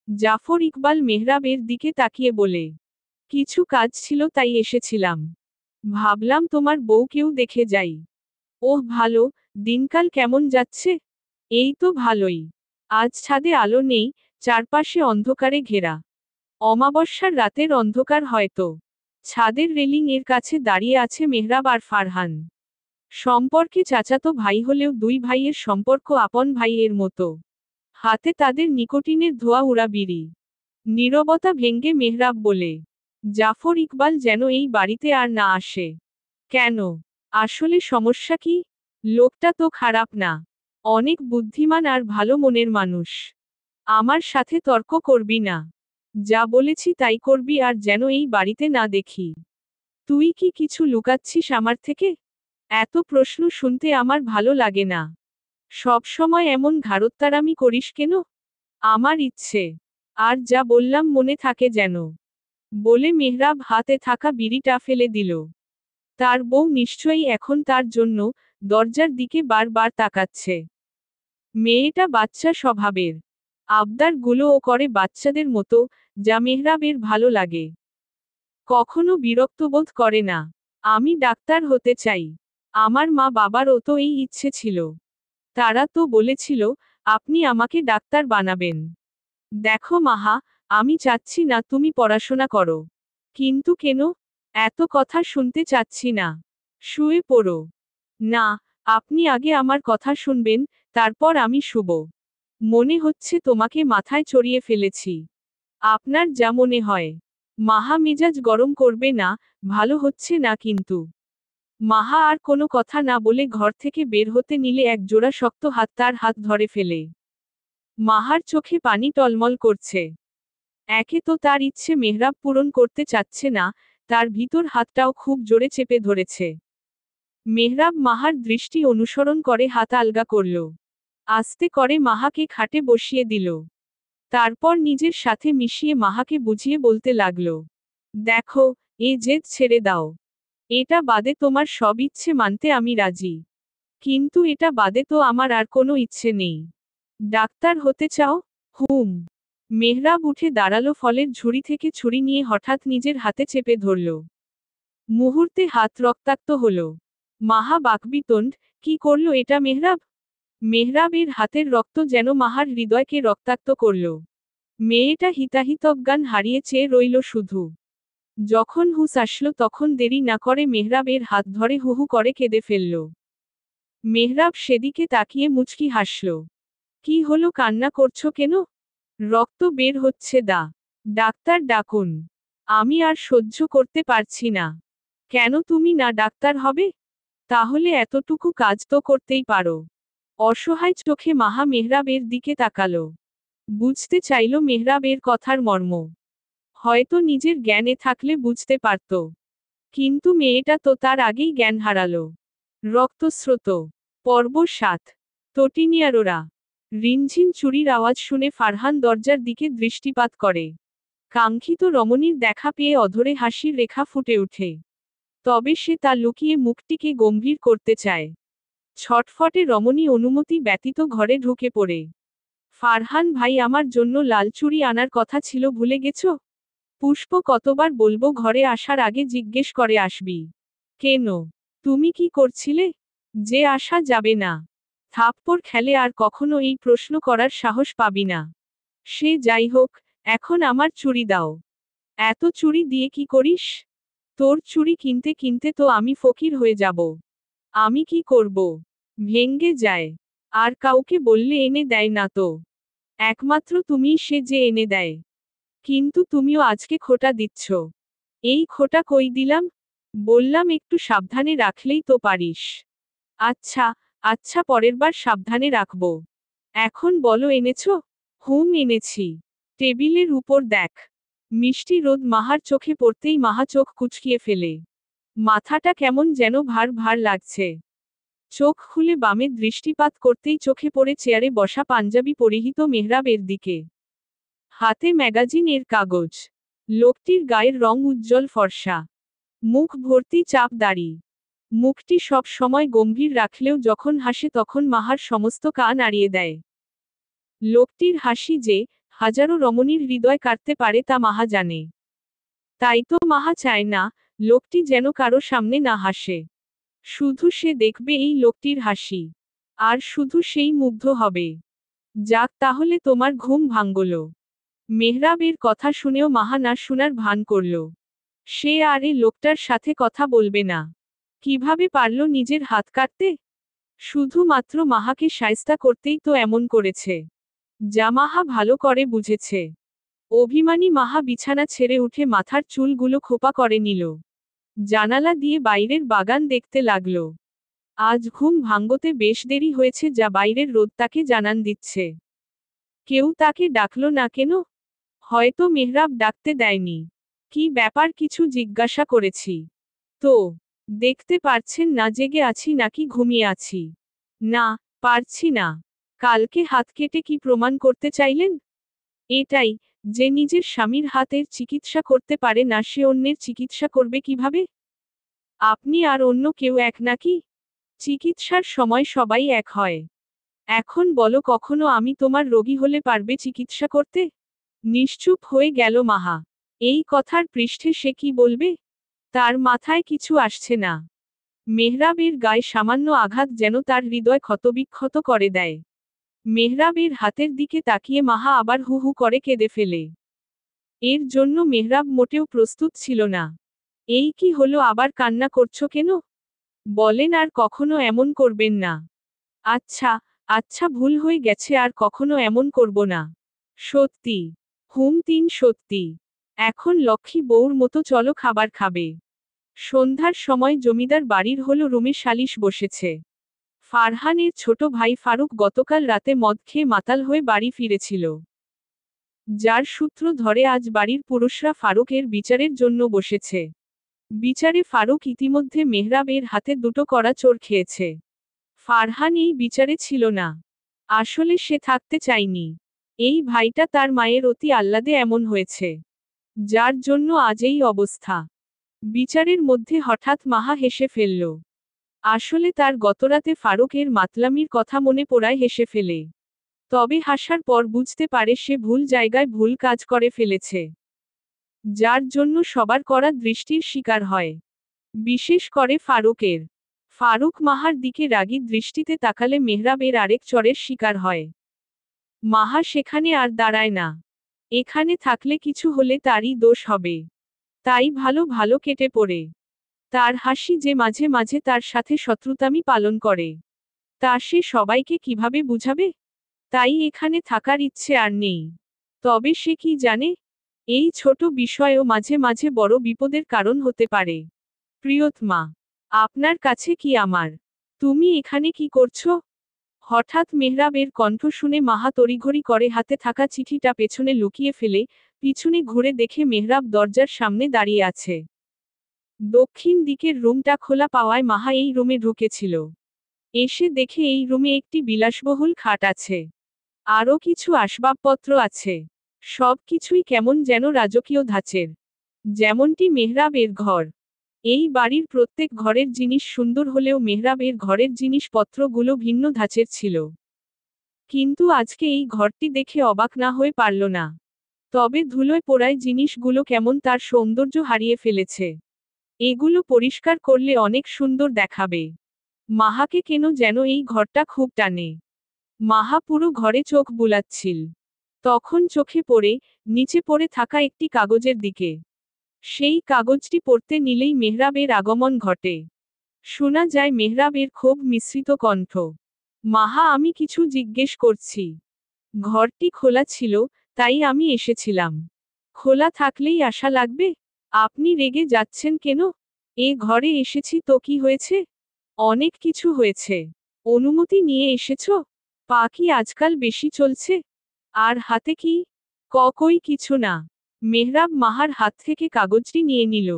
জাফর ইকবাল মেহরাবের দিকে তাকিয়ে বলে, কিছু কাজ ছিল তাই এসেছিলাম। ভাবলাম তোমার বউকেও দেখে যাই। ওহ ভালো, দিনকাল কেমন যাচ্ছে? এই তো ভালোই। আজ ছাদে আলো নেই, চারপাশে অন্ধকারে ঘেরা। অমাবস্যার রাতের অন্ধকার হয়তো। ছাদের রেলিং এর কাছে দাঁড়িয়ে আছে মেহরাব আর ফারহান। সম্পর্কে চাচাতো ভাই হলেও দুই ভাইয়ের সম্পর্ক আপন ভাইয়ের মতো। হাতে তাদের নিকোটিনের ধোয়া উড়া বিড়ি। নীরবতা ভেঙ্গে মেহরাব বলে, জাফর ইকবাল যেন এই বাড়িতে আর না আসে। কেন? আসলে সমস্যা কি? লোকটা তো খারাপ না। অনেক বুদ্ধিমান আর ভালো মনের মানুষ। আমার সাথে তর্ক করবি না। যা বলেছি তাই করবি আর যেন এই বাড়িতে না দেখি। তুই কি কিছু লুকাচ্ছিস আমার থেকে? এত প্রশ্ন শুনতে আমার ভালো লাগে না। সব সময় এমন ঘাড়ত্তারামি করিস কেন? আমার ইচ্ছে। আর যা বললাম মনে থাকে যেন। বলে মেহরাব হাতে থাকা বিড়িটা ফেলে দিল। তার বউ নিশ্চয়ই এখন তার জন্য দরজার দিকে বারবার তাকাচ্ছে। মেয়েটা বাচ্চা স্বভাবের। আবদারগুলোও করে বাচ্চাদের মতো, যা মেহরাবের ভালো লাগে। কখনো বিরক্তবোধ করে না। আমি ডাক্তার হতে চাই। আমার মা বাবারও তো এই ইচ্ছে ছিল। তারা তো বলেছিল, আপনি আমাকে ডাক্তার বানাবেন। দেখো মাহা, আমি চাচ্ছি না তুমি পড়াশোনা করো। কিন্তু কেন? এত কথা শুনতে চাচ্ছি না। শুয়ে পড়ো। না, আপনি আগে আমার কথা শুনবেন, তারপর আমি শুব। মনে হচ্ছে তোমাকে মাথায় চড়িয়ে ফেলেছি। আপনার যা মনে হয়। মাহা মেজাজ গরম করবে না, ভালো হচ্ছে না কিন্তু। মাহা আর কোনো কথা না বলে ঘর থেকে বের হতে নিলে এক জোড়া শক্ত হাত তার হাত ধরে ফেলে। মাহার চোখে পানি টলমল করছে। একে তো তার ইচ্ছে মেহরাব পূরণ করতে চাচ্ছে না, তার ভিতর হাতটাও খুব জোরে চেপে ধরেছে। মেহরাব মাহার দৃষ্টি অনুসরণ করে হাত আলগা করল। আস্তে করে মাহাকে খাটে বসিয়ে দিল। তারপর নিজের সাথে মিশিয়ে মাহাকে বুঝিয়ে বলতে লাগল, দেখো, এ জেদ ছেড়ে দাও। এটা বাদে তোমার সব ইচ্ছে মানতে আমি রাজি। কিন্তু এটা বাদে তো আমার আর কোনো ইচ্ছে নেই। ডাক্তার হতে চাও? হুম। মেহরাব উঠে দাঁড়ালো, ফলের ঝুড়ি থেকে ছুরি নিয়ে হঠাৎ নিজের হাতে চেপে ধরল। মুহূর্তে হাত রক্তাক্ত হল। মাহা বাকবিতণ্ড, কি করল এটা মেহরাব? মেহরাবের হাতের রক্ত যেন মাহার হৃদয়কে রক্তাক্ত করল। মেয়েটা হিতাহিতজ্ঞান হারিয়ে চেয়ে রইল শুধু। যখন হুঁশ আসলো তখন দেরি না করে মেহরাবের হাত ধরে হুহু করে কেঁদে ফেলল। মেহরাব সেদিকে তাকিয়ে মুচকি হাসল। কি হলো, কান্না করছো কেন? রক্ত বের হচ্ছে ডাক্তার ডাকুন। আমি আর সহ্য করতে পারছি না। কেন তুমি না ডাক্তার হবে? তাহলে এতটুকু কাজ তো করতেই পারো। অসহায় চোখে মাহা মেহরাবের দিকে তাকালো। বুঝতে চাইল মেহরাবের কথার মর্ম। হয়তো নিজের জ্ঞানে থাকলে বুঝতে পারত। কিন্তু মেয়েটা তো তার আগেই জ্ঞান হারালো। রক্তস্রোত। পর্ব ৭। তটিনিয়ারোরা। রিনঝিন চুরির আওয়াজ শুনে ফারহান দরজার দিকে দৃষ্টিপাত করে। কাঙ্ক্ষিত রমণীর দেখা পেয়ে অধরে হাসির রেখা ফুটে ওঠে। তবে সে তা লুকিয়ে মুখটিকে গম্ভীর করতে চায়। ছটফটে রমণী অনুমতি ব্যতীত ঘরে ঢুকে পড়ে। ফারহান ভাই, আমার জন্য লাল চুড়ি আনার কথা ছিল, ভুলে গেছো? পুষ্প কতবার বলবো ঘরে আসার আগে জিজ্ঞেস করে আসবি। কেন? তুমি কি করছিলে? যে আসা যাবে না। থাপ্পড় খেলে আর কখনো এই প্রশ্ন করার সাহস পাবি না। সে যাই হোক, এখন আমার চুড়ি দাও। এত চুড়ি দিয়ে কি করিস? তোর চুড়ি কিনতে কিনতে তো আমি ফকির হয়ে যাব। আমি কি করব? ভেঙ্গে যায়। আর কাউকে বললে এনে দেয় না তো। একমাত্র তুমিই সে যে এনে দেয়। কিন্তু তুমিও আজকে খোটা দিচ্ছ। এই খোটা কই দিলাম? বললাম একটু সাবধানে রাখলেই তো পারিস। আচ্ছা, আচ্ছা, পরেরবার সাবধানে রাখব। এখন বলো, এনেছো? হুম, এনেছি। টেবিলের উপর দেখ। মিষ্টি রোদ মাহার চোখে পড়তেই মাহা চোখ কুঁচকিয়ে ফেলে। মাথাটা কেমন যেন ভার ভার লাগছে। চোখ খুলে বামে দৃষ্টিপাত করতেই চোখে পড়ে চেয়ারে বসা পাঞ্জাবি পরিহিত মেহরাবের দিকে। হাতে ম্যাগাজিন এর কাগজ। লোকটির গায়ের রং উজ্জ্বল ফর্সা। মুখ ভর্তি চাপ দাড়ি। মুখটি সব সময় গম্ভীর রাখলেও যখন হাসে তখন মাহার সমস্ত কান নাড়িয়ে দেয়। লোকটির হাসি যে হাজারো রমণীর হৃদয় কাটতে পারে তা মাহা জানে। তাই তো মাহা চায় না লোকটি যেন কারো সামনে না হাসে। শুধু সে দেখবে এই লোকটির হাসি। আর শুধু সেই মুগ্ধ হবে। যাক তাহলে তোমার ঘুম ভাঙল। মেহরাবের কথা শুনেও মাহা না শোনার ভান করল। সে আর এ লোকটার সাথে কথা বলবে না। কিভাবে পারল নিজের হাত কাটতে? শুধুমাত্র মাহাকে শায়েস্তা করতেই তো এমন করেছে। যা মাহা ভালো করে বুঝেছে। অভিমানী মাহা বিছানা ছেড়ে উঠে মাথার চুলগুলো খোপা করে নিল। জানালা দিয়ে বাইরের বাগান দেখতে লাগল। আজ ঘুম ভাঙতে বেশ দেরি হয়েছে যা বাইরের রোদ তাকে জানান দিচ্ছে। কেউ তাকে ডাকল না কেন? হয়তো মেহরাব ডাকতে দেয়নি। কি ব্যাপার কিছু জিজ্ঞাসা করেছি তো? দেখতে পারছেন না জেগে আছি নাকি ঘুমিয়ে আছি? না, পারছি না। কালকে হাত কেটে কি প্রমাণ করতে চাইলেন? এটাই, যে নিজের স্বামীর হাতের চিকিৎসা করতে পারে না সে অন্যের চিকিৎসা করবে কিভাবে? আপনি আর অন্য কেউ এক নাকি? চিকিৎসার সময় সবাই এক হয়। এখন বলো কখনো আমি তোমার রোগী হলে পারবে চিকিৎসা করতে? নিশ্চুপ হয়ে গেল মাহা। এই কথার পৃষ্ঠে সে কি বলবে? তার মাথায় কিছু আসছে না। মেহরাবের গায়ে সামান্য আঘাত যেন তার হৃদয় ক্ষতবিক্ষত করে দেয়। মেহরাবের হাতের দিকে তাকিয়ে মাহা আবার হু হু করে কেঁদে ফেলে। এর জন্য মেহরাব মোটেও প্রস্তুত ছিল না। এই কি হলো আবার কান্না করছো কেন? বলেন আর কখনো এমন করবেন না। আচ্ছা, আচ্ছা ভুল হয়ে গেছে আর কখনো এমন করব না। সত্যি। সত্যি। এখন লক্ষ্মী বউর মতো চলো খাবার খাবে। সন্ধ্যার সময় জমিদার বাড়ির হলো রুমে সালিশ বসেছে। ফারহানের ছোট ভাই ফারুক গতকাল রাতে মদ খেয়ে মাতাল হয়ে বাড়ি ফিরেছিল। যার সূত্র ধরে আজ বাড়ির পুরুষরা ফারুকের বিচারের জন্য বসেছে। বিচারে ফারুক ইতিমধ্যে মেহরাবের হাতে দুটো কড়া চোর খেয়েছে। ফারহান এই বিচারে ছিল না। আসলে সে থাকতে চায়নি। এই ভাইটা তার মায়ের অতি আহ্লাদে এমন হয়েছে। যার জন্য আজ এই অবস্থা। বিচারের মধ্যে হঠাৎ মাহা হেসে ফেলল। আসলে তার গতরাতে ফারুকের মাতলামির কথা মনে পড়ায় হেসে ফেলে। তবে হাসার পর বুঝতে পারে সে ভুল জায়গায় ভুল কাজ করে ফেলেছে। যার জন্য সবার কড়া দৃষ্টির শিকার হয়। বিশেষ করে ফারুকের। ফারুক মাহার দিকে রাগী দৃষ্টিতে তাকালে মেহরাবের আরেক চরের শিকার হয়। মাহা সেখানে আর দাঁড়ায় না। এখানে থাকলে কিছু হলে তারই দোষ হবে। তাই ভালো ভালো কেটে পড়ে। তার হাসি যে মাঝে মাঝে তার সাথে শত্রুতামি পালন করে। তা সে সবাইকে কিভাবে বুঝাবে? তাই এখানে থাকার ইচ্ছে আর নেই। তবে সে কি জানে? এই ছোট বিষয়ও মাঝে মাঝে বড় বিপদের কারণ হতে পারে। প্রিয়তমা, আপনার কাছে কি আমার? তুমি এখানে কি করছো? হঠাৎ মেহরাবের কণ্ঠ শুনে মাহা তড়িঘড়ি করে হাতে থাকা চিঠিটা পেছনে লুকিয়ে ফেলে, পিছনে ঘুরে দেখে মেহরাব দরজার সামনে দাঁড়িয়ে আছে। দক্ষিণ দিকের রুমটা খোলা পাওয়ায় মাহা এই রুমে ঢুকেছিল। এসে দেখে এই রুমে একটি বিলাসবহুল খাট আছে। আরও কিছু আসবাবপত্র আছে। সব কিছুই কেমন যেন রাজকীয় ধাঁচের। যেমনটি মেহরাবের ঘর। এই বাড়ির প্রত্যেক ঘরের জিনিস সুন্দর হলেও মেহরাবের ঘরের জিনিসপত্রগুলো ভিন্ন ধাঁচের ছিল। কিন্তু আজকে এই ঘরটি দেখে অবাক না হয়ে পারল না। তবে ধুলোয় পোড়ায় জিনিসগুলো কেমন তার সৌন্দর্য হারিয়ে ফেলেছে। এগুলো পরিষ্কার করলে অনেক সুন্দর দেখাবে। মাহাকে কেন যেন এই ঘরটা খুব টানে। মাহা পুরো ঘরে চোখ বুলাচ্ছিল। তখন চোখে পড়ে, নিচে পড়ে থাকা একটি কাগজের দিকে। সেই কাগজটি পড়তে নিলেই মেহরাবের আগমন ঘটে। শোনা যায় মেহরাবের ক্ষোভ মিশ্রিত কণ্ঠ। মাহা আমি কিছু জিজ্ঞেস করছি। ঘরটি খোলা ছিল, তাই আমি এসেছিলাম। খোলা থাকলেই আশা লাগবে? আপনি রেগে যাচ্ছেন কেন? এ ঘরে এসেছি তো কি হয়েছে? অনেক কিছু হয়েছে। অনুমতি নিয়ে এসেছো? পা কি আজকাল বেশি চলছে? আর হাতে কি? কই কিছু না। মেহরাব মাহার হাত থেকে কাগজটি নিয়ে নিল।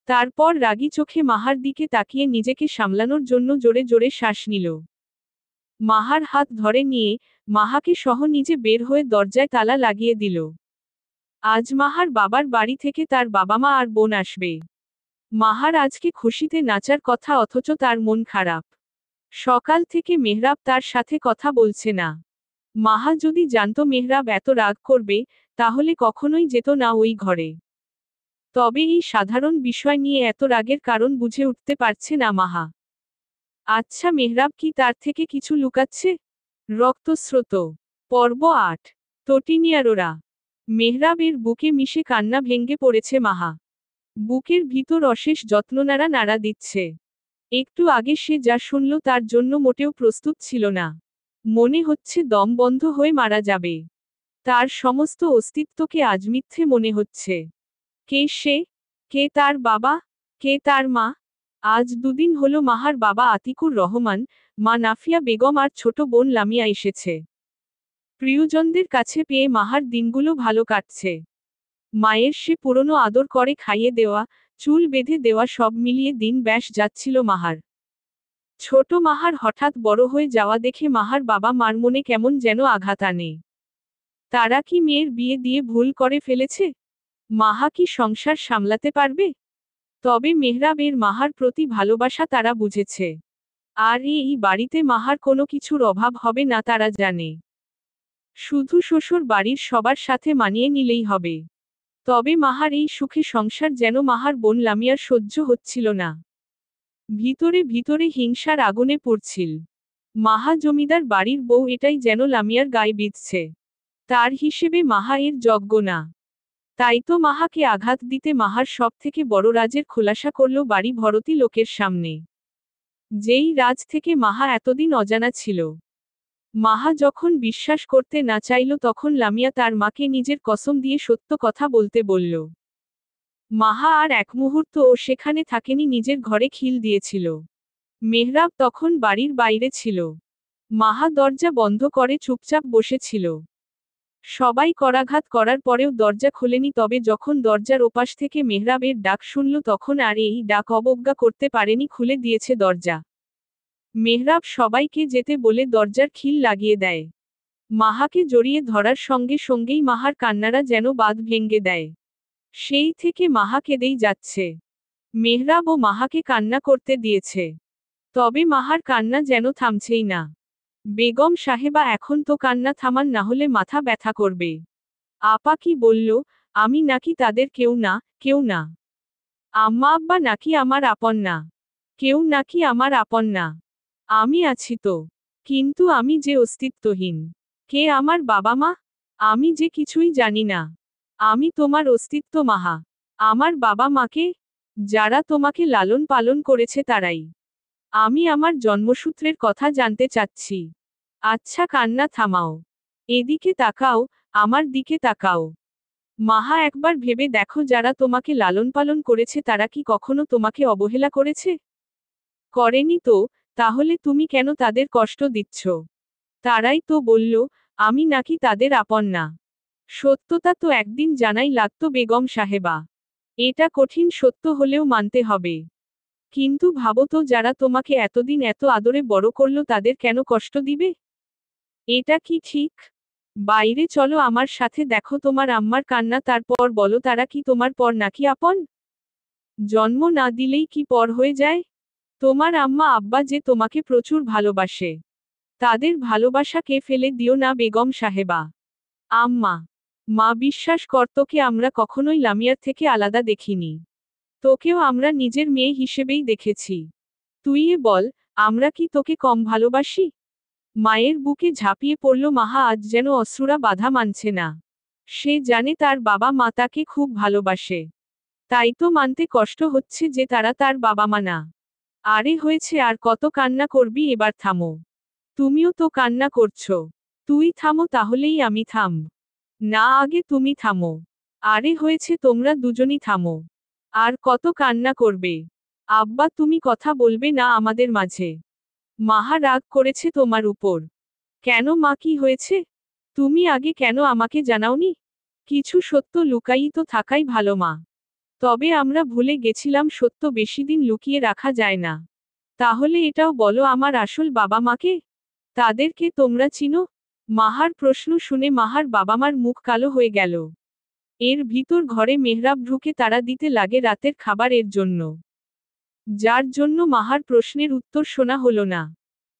তারপর রাগী চোখে মাহার দিকে তাকিয়ে নিজেকে সামলানোর জন্য জোরে জোরে শ্বাস নিল। মাহার হাত ধরে নিয়ে মাহাকে সহ নিজে বের হয়ে দরজায় তালা লাগিয়ে দিল। আজ মাহার বাবার বাড়ি থেকে তার বাবা মা আর বোন আসবে। মাহার আজকে খুশিতে নাচার কথা, অথচ তার মন খারাপ। সকাল থেকে মেহরাব তার সাথে কথা বলছে না। মাহা যদি জানতো মেহরাব এত রাগ করবে, তাহলে কখনোই যেত না ওই ঘরে। তবে এই সাধারণ বিষয় নিয়ে এত রাগের কারণ বুঝে উঠতে পারছে না মাহা। আচ্ছা, মেহরাব কি তার থেকে কিছু লুকাচ্ছে? রক্তস্রোত পর্ব ৮। তটিনিয়ারোরা। মেহরাবের বুকে মিশে কান্না ভেঙ্গে পড়েছে মাহা। বুকের ভিতর অশেষ যত্ন নাড়া নাড়া দিচ্ছে। একটু আগে সে যা শুনল তার জন্য মোটেও প্রস্তুত ছিল না। মনে হচ্ছে দম বন্ধ হয়ে মারা যাবে। তার সমস্ত অস্তিত্বকে আজ মিথ্যে মনে হচ্ছে। কে সে? কে তার বাবা? কে তার মা? আজ দুদিন হলো মাহার বাবা আতিকুর রহমান, মা নাফিয়া বেগম আর ছোট বোন লামিয়া এসেছে। প্রিয়জনদের কাছে পেয়ে মাহার দিনগুলো ভালো কাটছে। মায়ের সে পুরনো আদর করে খাইয়ে দেওয়া, চুল বেঁধে দেওয়া সব মিলিয়ে দিন বেশ যাচ্ছিল মাহার। ছোট মাহার হঠাৎ বড় হয়ে যাওয়া দেখে মাহার বাবা মার মনে কেমন যেন আঘাত আনে। তারা কি মেয়ের বিয়ে দিয়ে ভুল করে ফেলেছে? মাহা কি সংসার সামলাতে পারবে? তবে মেহরাবের মাহার প্রতি ভালোবাসা তারা বুঝেছে। আর এই বাড়িতে মাহার কোনো কিছুর অভাব হবে না তারা জানে। শুধু শ্বশুর বাড়ির সবার সাথে মানিয়ে নিলেই হবে। তবে মাহার এই সুখে সংসার যেন মাহার বোন লামিয়ার সহ্য হচ্ছিল না। ভিতরে ভিতরে হিংসার আগুনে পুড়ছিল। মাহা জমিদার বাড়ির বউ, এটাই যেন লামিয়ার গায়ে বিঁধছে। তার হিসেবে মাহা এর যোগ্য না। তাই তো মাহাকে আঘাত দিতে মাহার সব থেকে বড় রাজের খোলাসা করল বাড়ি ভরতি লোকের সামনে। যেই রাজ থেকে মাহা এতদিন অজানা ছিল। মাহা যখন বিশ্বাস করতে না চাইল তখন লামিয়া তার মাকে নিজের কসম দিয়ে সত্য কথা বলতে বলল। মাহা আর এক মুহূর্তও সেখানে থাকেনি, নিজের ঘরে খিল দিয়েছিল। মেহরাব তখন বাড়ির বাইরে ছিল। মাহা দরজা বন্ধ করে চুপচাপ বসেছিল। সবাই করাঘাত করার পরেও দরজা খোলেনি, তবে যখন দরজার ওপাশ থেকে মেহরাবের ডাক শুনল তখন আর এই ডাক অবজ্ঞা করতে পারেনি, খুলে দিয়েছে দরজা। মেহরাব সবাইকে যেতে বলে দরজার খিল লাগিয়ে দেয়। মাহাকে জড়িয়ে ধরার সঙ্গে সঙ্গেই মাহার কান্নারা যেন বাঁধ ভেঙে দেয়। সেই থেকে মাহা কেঁদেই যাচ্ছে। মেহরাব ও মাহাকে কান্না করতে দিয়েছে। তবে মাহার কান্না যেন থামছেই না। বেগম সাহেবা, এখন তো কান্না থামান, না হলে মাথা ব্যথা করবে। আপা কি বলল? আমি নাকি তাদের কেউ না? কেউ না? আম্মা আব্বা নাকি আমার আপন না? কেউ নাকি আমার আপন না? আমি আছি তো। কিন্তু আমি যে অস্তিত্বহীন। কে আমার বাবা মা? আমি যে কিছুই জানি না। আমি তোমার অস্তিত্ব মাহা। আমার বাবা মাকে, যারা তোমাকে লালন পালন করেছে তারাই। আমি আমার জন্মসূত্রের কথা জানতে চাচ্ছি। আচ্ছা, কান্না থামাও। এদিকে তাকাও, আমার দিকে তাকাও। মাহা, একবার ভেবে দেখো, যারা তোমাকে লালন পালন করেছে তারা কি কখনো তোমাকে অবহেলা করেছে? করেনি তো, তাহলে তুমি কেন তাদের কষ্ট দিচ্ছ? তারাই তো বলল, আমি নাকি তাদের আপন না। সত্যতা তো একদিন জানাই লাগতো বেগম সাহেবা। এটা কঠিন সত্য হলেও মানতে হবে। কিন্তু ভাবো তো, যারা তোমাকে এতদিন এত আদরে বড় করলো তাদের কেন কষ্ট দিবে? এটা কি ঠিক? বাইরে চলো আমার সাথে, দেখো তোমার আম্মার কান্না, তারপর বলো তারা কি তোমার পর নাকি আপন? জন্ম না দিলেই কি পর হয়ে যায়? তোমার আম্মা আব্বা যে তোমাকে প্রচুর ভালোবাসে। তাদের ভালোবাসাকে ফেলে দিও না বেগম সাহেবা। আম্মা, মা, বিশ্বাস কর, তোকে আমরা কখনোই লামিয়ার থেকে আলাদা দেখিনি। তোকেও আমরা নিজের মেয়ে হিসেবেই দেখেছি। তুই বল, আমরা কি তোকে কম ভালোবাসি? মায়ের বুকে ঝাঁপিয়ে পড়ল মাহা, আজ যেন অশ্রুরা বাধা মানছে না। সে জানে তার বাবা মা তাকে খুব ভালোবাসে। তাই তো মানতে কষ্ট হচ্ছে যে তারা তার বাবা মা না। আরে হয়েছে, আর কত কান্না করবি, এবার থামো। তুমিও তো কান্না করছো। তুই থামো তাহলেই আমি থামব। না, আগে তুমি থামো। আরে হয়েছে, তোমরা দুজনই থামো। আর কত কান্না করবে? আব্বা, তুমি কথা বলবে না আমাদের মাঝে? মাহা রাগ করেছে তোমার উপর। কেন মা, কি হয়েছে? তুমি আগে কেন আমাকে জানাওনি? কিছু সত্য লুকাই তো থাকাই ভালো মা। তবে আমরা ভুলে গেছিলাম সত্য বেশিদিন লুকিয়ে রাখা যায় না। তাহলে এটাও বলো আমার আসল বাবা মাকে? তাদেরকে তোমরা চিনো? মাহার প্রশ্ন শুনে মাহার বাবা-মার মুখ কালো হয়ে গেল। এর ভিতর ঘরে মেহরাব ঢুকে তাড়া দিতে লাগে রাতের খাবারের জন্য। যার জন্য মাহার প্রশ্নের উত্তর শোনা হলো না।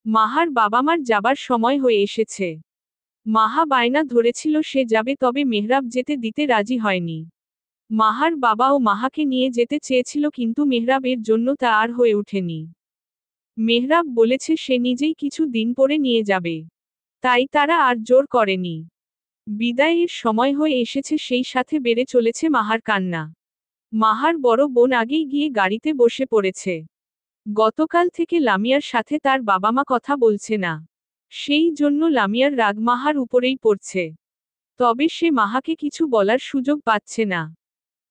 মাহার বাবা-মার যাবার সময় হয়ে এসেছে। মাহা বায়না ধরেছিল সে যাবে, তবে মেহরাব যেতে দিতে রাজি হয়নি। মাহার বাবা ও মাহাকে নিয়ে যেতে চেয়েছিল, কিন্তু মেহরাবের জন্য তা আর হয়ে ওঠেনি। মেহরাব বলেছে সে নিজেই কিছু দিন পরে নিয়ে যাবে। তাই তারা আর জোর করেনি। বিদায়ের সময় হয়ে এসেছে, সেই সাথে বেড়ে চলেছে মাহার কান্না। মাহার বড় বোন আগেই গিয়ে গাড়িতে বসে পড়েছে। গতকাল থেকে লামিয়ার সাথে তার বাবা মা কথা বলছে না। সেই জন্য লামিয়ার রাগ মাহার উপরেই পড়ছে। তবে সে মাহাকে কিছু বলার সুযোগ পাচ্ছে না।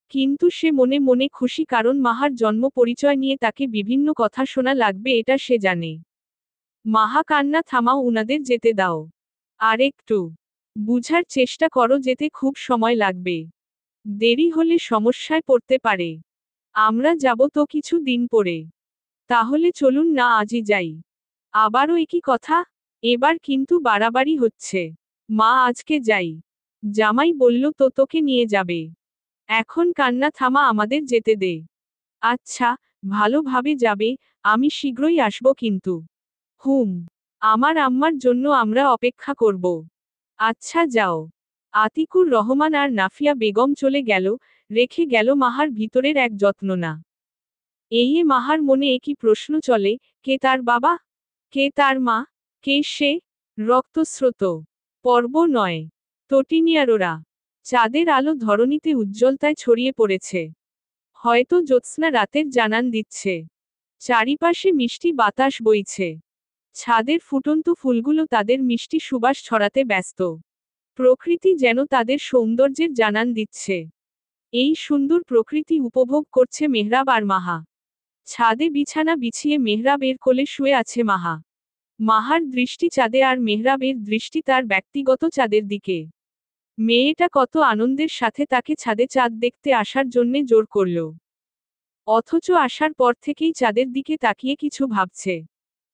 কিন্তু সে মনে মনে খুশি, কারণ মাহার জন্ম পরিচয় নিয়ে তাকে বিভিন্ন কথা শোনা লাগবে, এটা সে জানে। মাহা কান্না থামাও, উনাদের যেতে দাও। আর একটু বুঝার চেষ্টা করো, যেতে খুব সময় লাগবে। দেরি হলে সমস্যায় পড়তে পারে। আমরা যাব তো কিছু দিন পরে। তাহলে চলুন না আজই যাই। আবারও একই কথা? এবার কিন্তু বাড়াবাড়ি হচ্ছে। মা আজকে যাই। জামাই বলল তো তোকে নিয়ে যাবে। এখন কান্না থামা, আমাদের যেতে দে। আচ্ছা, ভালোভাবে যাবে, আমি শীঘ্রই আসব কিন্তু। হুম। আমার আম্মার জন্য আমরা অপেক্ষা করব। আচ্ছা যাও। আতিকুর রহমান আর নাফিয়া বেগম চলে গেল, রেখে গেল মাহার ভিতরের এক যত্ননা। এই মাহার মনে একই প্রশ্ন চলে, কে তার বাবা? কে তার মা? কে সে? রক্তস্রোত। পর্ব 9। তটিনিয়ারোরা। চাঁদের আলো ধরণীতে উজ্জ্বলতায় ছড়িয়ে পড়েছে। হয়তো জ্যোৎস্না রাতের জানান দিচ্ছে। চারিপাশে মিষ্টি বাতাস বইছে। ছাদের ফুটন্ত ফুলগুলো তাদের মিষ্টি সুবাস ছড়াতে ব্যস্ত। প্রকৃতি যেন তাদের সৌন্দর্যের জানান দিচ্ছে। এই সুন্দর প্রকৃতি উপভোগ করছে মেহরাব আর মাহা। ছাদে বিছানা বিছিয়ে মেহরাবের কোলে শুয়ে আছে মাহা। মাহার দৃষ্টি চাঁদে আর মেহরাবের দৃষ্টি তার ব্যক্তিগত চাঁদের দিকে। মেয়েটা কত আনন্দের সাথে তাকে ছাদে চাঁদ দেখতে আসার জন্যে জোর করল। অথচ আসার পর থেকেই চাঁদের দিকে তাকিয়ে কিছু ভাবছে।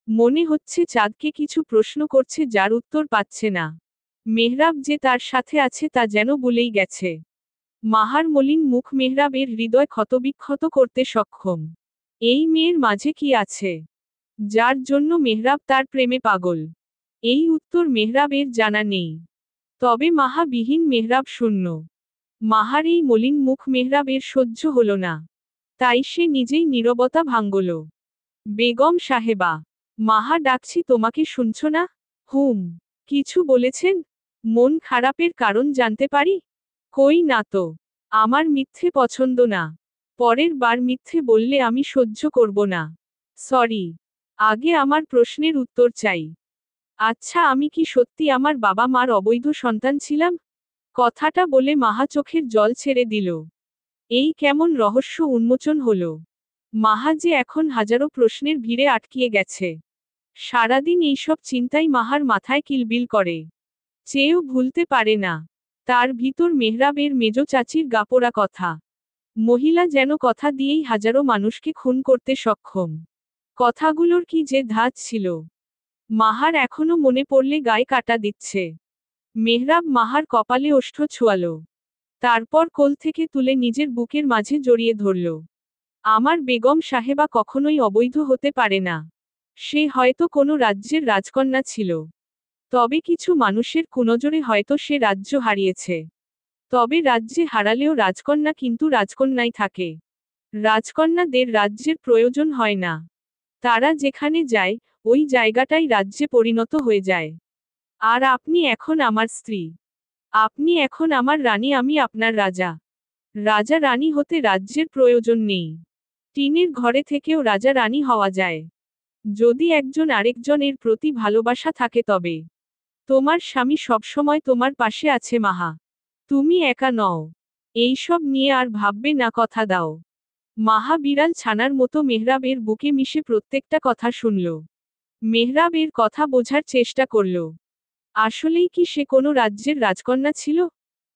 মনে হচ্ছে চাঁদকে কিছু প্রশ্ন করছে, যার উত্তর পাচ্ছে না। মেহরাব যে তার সাথে আছে তা যেন ভুলেই গেছে। মাহার মলিন মুখ মেহরাবের হৃদয় ক্ষতবিক্ষত করতে সক্ষম। এই মেয়ের মাঝে কি আছে, যার জন্য মেহরাব তার প্রেমে পাগল? এই উত্তর মেহরাবের জানা নেই। তবে মাহাবিহীন মেহরাব শূন্য। মাহার এই মলিন মুখ মেহরাবের সহ্য হল না। তাই সে নিজেই নীরবতা ভাঙল। বেগম সাহেবা। মাহা ডাকছি তোমাকে, শুনছ না? হুম। কিছু বলেছেন? মন খারাপের কারণ জানতে পারি? কই না তো। আমার মিথ্যে পছন্দ না। পরের বার মিথ্যে বললে আমি সহ্য করব না। সরি। আগে আমার প্রশ্নের উত্তর চাই। আচ্ছা, আমি কি সত্যি আমার বাবা মার অবৈধ সন্তান ছিলাম? কথাটা বলে মাহা চোখের জল ছেড়ে দিল। এই কেমন রহস্য উন্মোচন হলো। মাহা যে এখন হাজারো প্রশ্নের ভিড়ে আটকিয়ে গেছে। সারাদিন এইসব চিন্তাই মাহার মাথায় কিলবিল করে। চেয়েও ভুলতে পারে না। তার ভিতর মেহরাবের মেজ চাচির গাপোড়া কথা। মহিলা যেন কথা দিয়েই হাজারো মানুষকে খুন করতে সক্ষম। কথাগুলোর কি যে ধাঁচ ছিল। মাহার এখনো মনে পড়লে গায়ে কাটা দিচ্ছে। মেহরাব মাহার কপালে ওষ্ঠ ছোঁয়ালো। তারপর কোল থেকে তুলে নিজের বুকের মাঝে জড়িয়ে ধরল। আমার বেগম সাহেবা কখনোই অবৈধ হতে পারে না। সে হয়তো কোনো রাজ্যের রাজকন্যা ছিল। তবে কিছু মানুষের কুনজরে হয়তো সে রাজ্য হারিয়েছে। তবে রাজ্যে হারালেও রাজকন্যা কিন্তু রাজকন্যাই থাকে। রাজকন্যাদের রাজ্যের প্রয়োজন হয় না। তারা যেখানে যায়, ওই জায়গাটাই রাজ্যে পরিণত হয়ে যায়। আর আপনি এখন আমার স্ত্রী। আপনি এখন আমার রানী, আমি আপনার রাজা। রাজা রানী হতে রাজ্যের প্রয়োজন নেই। টিনের ঘরে থেকেও রাজা রানী হওয়া যায়, যদি একজন আরেকজনের প্রতি ভালোবাসা থাকে তবে। তোমার স্বামী সবসময় তোমার পাশে আছে মাহা। তুমি একা নও। এইসব নিয়ে আর ভাববে না, কথা দাও। মাহা বিড়াল ছানার মতো মেহরাবের বুকে মিশে প্রত্যেকটা কথা শুনল। মেহরাবের কথা বোঝার চেষ্টা করল। আসলেই কি সে কোনো রাজ্যের রাজকন্যা ছিল?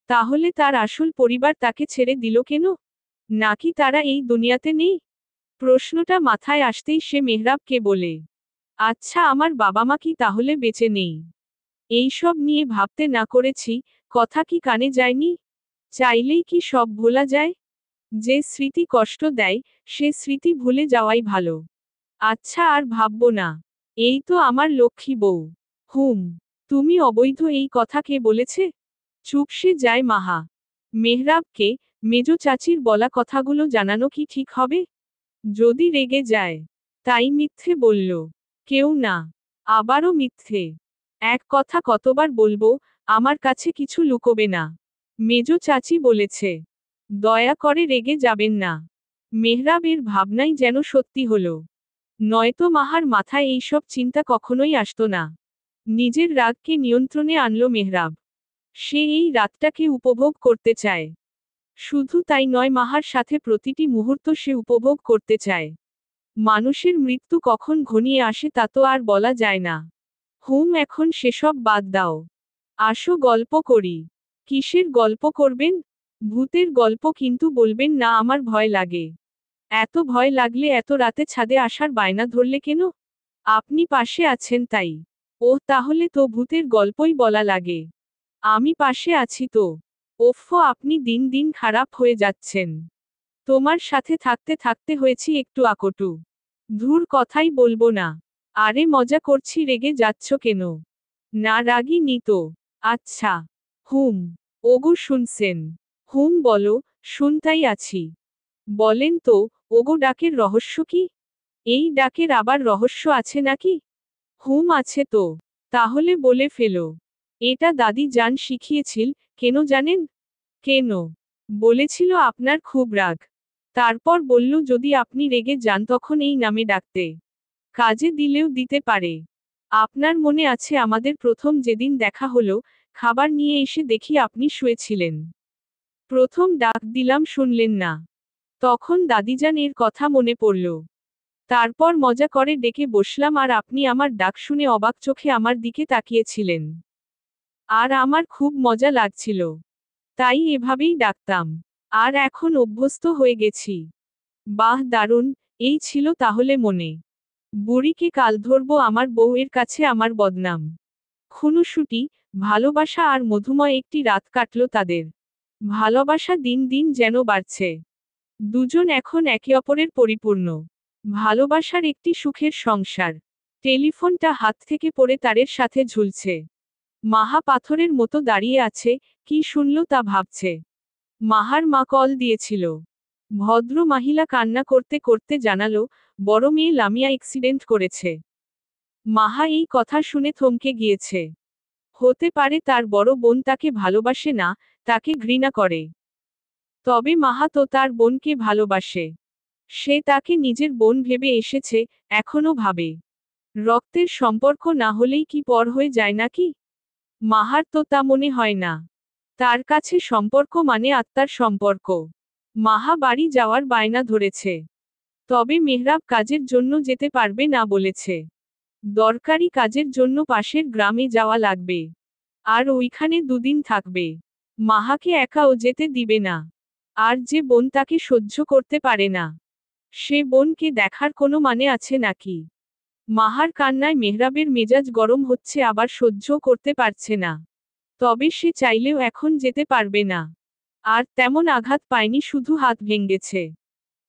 তাহলে তার আসল পরিবার তাকে ছেড়ে দিল কেন? নাকি তারা এই দুনিয়াতে নেই? প্রশ্নটা মাথায় আসতেই সে মেহরাবকে বলে, আচ্ছা আমার বাবা মা কি তাহলে বেঁচে নেই? এইসব নিয়ে ভাবতে না করেছি, কথা কি কানে যায়নি? চাইলেই কি সব ভোলা যায়? যে স্মৃতি কষ্ট দেয়, সে স্মৃতি ভুলে যাওয়াই ভালো। আচ্ছা আর ভাববো না। এই তো আমার লক্ষ্মী বউ। হুম, তুমি অবৈধ এই কথা কে বলেছে? চুপসে যায় মাহা। মেহরাবকে, মেজ চাচির বলা কথাগুলো জানানো কি ঠিক হবে? যদি রেগে যায়, তাই মিথ্যে বলল। কেউ না। আবারও মিথ্যে। এক কথা কতবার বলবো, আমার কাছে কিছু লুকোবে না। মেজ চাচি বলেছে। দয়া করে রেগে যাবেন না। মেহরাবের ভাবনাই যেন সত্যি হলো। নয়তো মাহার মাথায় এইসব চিন্তা কখনোই আসতো না। নিজের রাগকে নিয়ন্ত্রণে আনলো মেহরাব। সে এই রাতটাকে উপভোগ করতে চায়। শুধু তাই নয়, মাহার সাথে প্রতিটি মুহূর্ত সে উপভোগ করতে চায়। মানুষের মৃত্যু কখন ঘনিয়ে আসে তা তো আর বলা যায় না। এখন সেসব বাদ দাও। আসো গল্প করি। কিসের গল্প করবেন? ভূতের গল্প, কিন্তু বলবেন না আমার ভয় লাগে। এত ভয় লাগলে এত রাতে ছাদে আসার বায়না ধরলে কেন? আপনি পাশে আছেন তাই। তাহলে তো ভূতের গল্পই বলা লাগে। আমি পাশে আছি তো। আপনি দিন দিন খারাপ হয়ে যাচ্ছেন। তোমার সাথে থাকতে থাকতে হয়েছি একটু আকটু। ধুর, কথাই বলবো না। আরে মজা করছি, রেগে যাচ্ছ কেন? না রাগি নি তো। আচ্ছা। হুম। ওগো শুনছেন? বলো, শুনতাই আছি। বলেন তো, ওগো ডাকের রহস্য কি? এই ডাকের আবার রহস্য আছে নাকি? আছে তো। তাহলে বলে ফেলো। এটা দাদি জান শিখিয়েছিল। কেন জানেন? কেন? বলেছিল আপনার খুব রাগ। তারপর বলল যদি আপনি রেগে যান তখন এই নামে ডাকতে। কাজে দিলেও দিতে পারে। আপনার মনে আছে আমাদের প্রথম যেদিন দেখা হলো, খাবার নিয়ে এসে দেখি আপনি শুয়েছিলেন। প্রথম ডাক দিলাম শুনলেন না। তখন দাদিজান এর কথা মনে পড়ল। তারপর মজা করে ডেকে বসলাম আর আপনি আমার ডাক শুনে অবাক চোখে আমার দিকে তাকিয়েছিলেন। আর আমার খুব মজা লাগছিল। তাই এভাবেই ডাকতাম। আর এখন অভ্যস্ত হয়ে গেছি। বাহ দারুণ, এই ছিল তাহলে মনে। বুড়িকে কাল ধরবো আমার বউয়ের কাছে আমার বদনাম। খুনুসুটি, ভালোবাসা আর মধুময় একটি রাত কাটল তাদের। ভালোবাসা দিন দিন যেন বাড়ছে। দুজন এখন একে অপরের পরিপূর্ণ। ভালোবাসার একটি সুখের সংসার। টেলিফোনটা হাত থেকে পড়ে তারের সাথে ঝুলছে। মাহা পাথরের মতো দাঁড়িয়ে আছে, কি শুনল তা ভাবছে। মাহার মা কল দিয়েছিল। ভদ্র মহিলা কান্না করতে করতে জানালো, বড় মেয়ে লামিয়া অ্যাক্সিডেন্ট করেছে। মাহা এই কথা শুনে থমকে গিয়েছে। হতে পারে তার বড় বোন তাকে ভালোবাসে না, তাকে ঘৃণা করে। তবে মাহা তো তার বোনকে ভালোবাসে। সে তাকে নিজের বোন ভেবে এসেছে, এখনো ভাবে। রক্তের সম্পর্ক না হলেই কি পর হয়ে যায় নাকি? মাহার তো তা মনে হয় না। তার কাছে সম্পর্ক মানে আত্মার সম্পর্ক। মাহা বাড়ি যাওয়ার বায়না ধরেছে। তবে মেহরাব কাজের জন্য যেতে পারবে না বলেছে। দরকারি কাজের জন্য পাশের গ্রামে যাওয়া লাগবে। আর ওইখানে দুদিন থাকবে। মাহাকে একাও যেতে দিবে না। আর যে বোন তাকে সহ্য করতে পারে না, সে বোনকে দেখার কোনো মানে আছে নাকি? মাহার কান্নায় মেহরাবের মেজাজ গরম হচ্ছে, আবার সহ্যও করতে পারছে না। তবে সে চাইলেও এখন যেতে পারবে না। আর তেমন আঘাত পায়নি, শুধু হাত ভেঙেছে।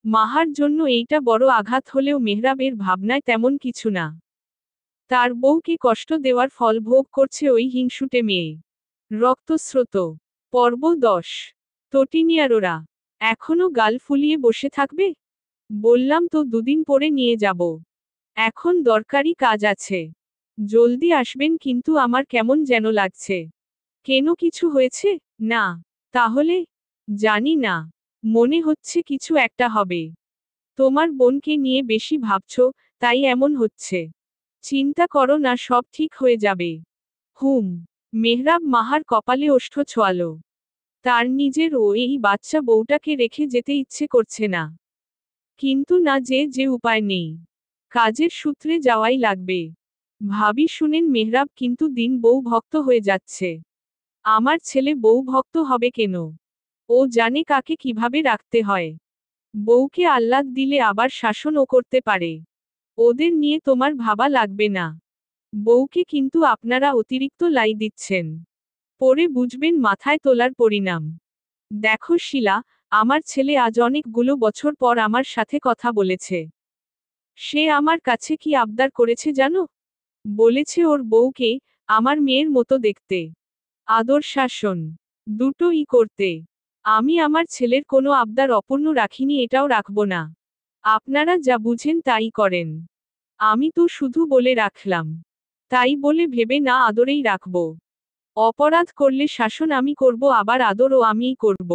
মাহার জন্য এইটা বড় আঘাত হলেও মেহরাবের ভাবনায় তেমন কিছু না। তার বউকে কষ্ট দেওয়ার ফল ভোগ করছে ওই হিংসুটে মেয়ে। রক্তস্রোত। পর্ব 10। তটিনিয়ারোরা। এখনো গাল ফুলিয়ে বসে থাকবে? বললাম তো দুদিন পরে নিয়ে যাব। এখন দরকারি কাজ আছে। জলদি আসবেন, কিন্তু আমার কেমন যেন লাগছে। কেন, কিছু হয়েছে? না। তাহলে? জানি না। মনে হচ্ছে কিছু একটা হবে। তোমার বোনকে নিয়ে বেশি ভাবছো, তাই এমন হচ্ছে। চিন্তা করো না, সব ঠিক হয়ে যাবে। মেহরাব মাহার কপালে ওষ্ঠ ছোঁয়ালো। তার নিজের এই বাচ্চা বউটাকে রেখে যেতে ইচ্ছে করছে না। কিন্তু না, যে উপায় নেই। কাজের সূত্রে যাওয়াই লাগবে। ভাবি শুনেন মেহরাব কিন্তু দিন বউ ভক্ত হয়ে যাচ্ছে। আমার ছেলে বউ ভক্ত হবে কেন? ও জানে কাকে কিভাবে রাখতে হয়। বউকে আহ্লাদ দিলে আবার শাসনও করতে পারে। ওদের নিয়ে তোমার ভাবা লাগবে না। বউকে কিন্তু আপনারা অতিরিক্ত লাই দিচ্ছেন। পরে বুঝবেন মাথায় তোলার পরিণাম। দেখো শিলা, আমার ছেলে আজ অনেকগুলো বছর পর আমার সাথে কথা বলেছে। সে আমার কাছে কি আবদার করেছে জানো? বলেছে ওর বউকে আমার মেয়ের মতো দেখতে, আদর শাসন দুটোই করতে। আমি আমার ছেলের কোনো আবদার অপূর্ণ রাখিনি, এটাও রাখব না। আপনারা যা বুঝেন তাই করেন। আমি তো শুধু বলে রাখলাম। তাই বলে ভেবে না আদরেই রাখব। অপরাধ করলে শাসন আমি করব, আবার আদরও আমিই করব।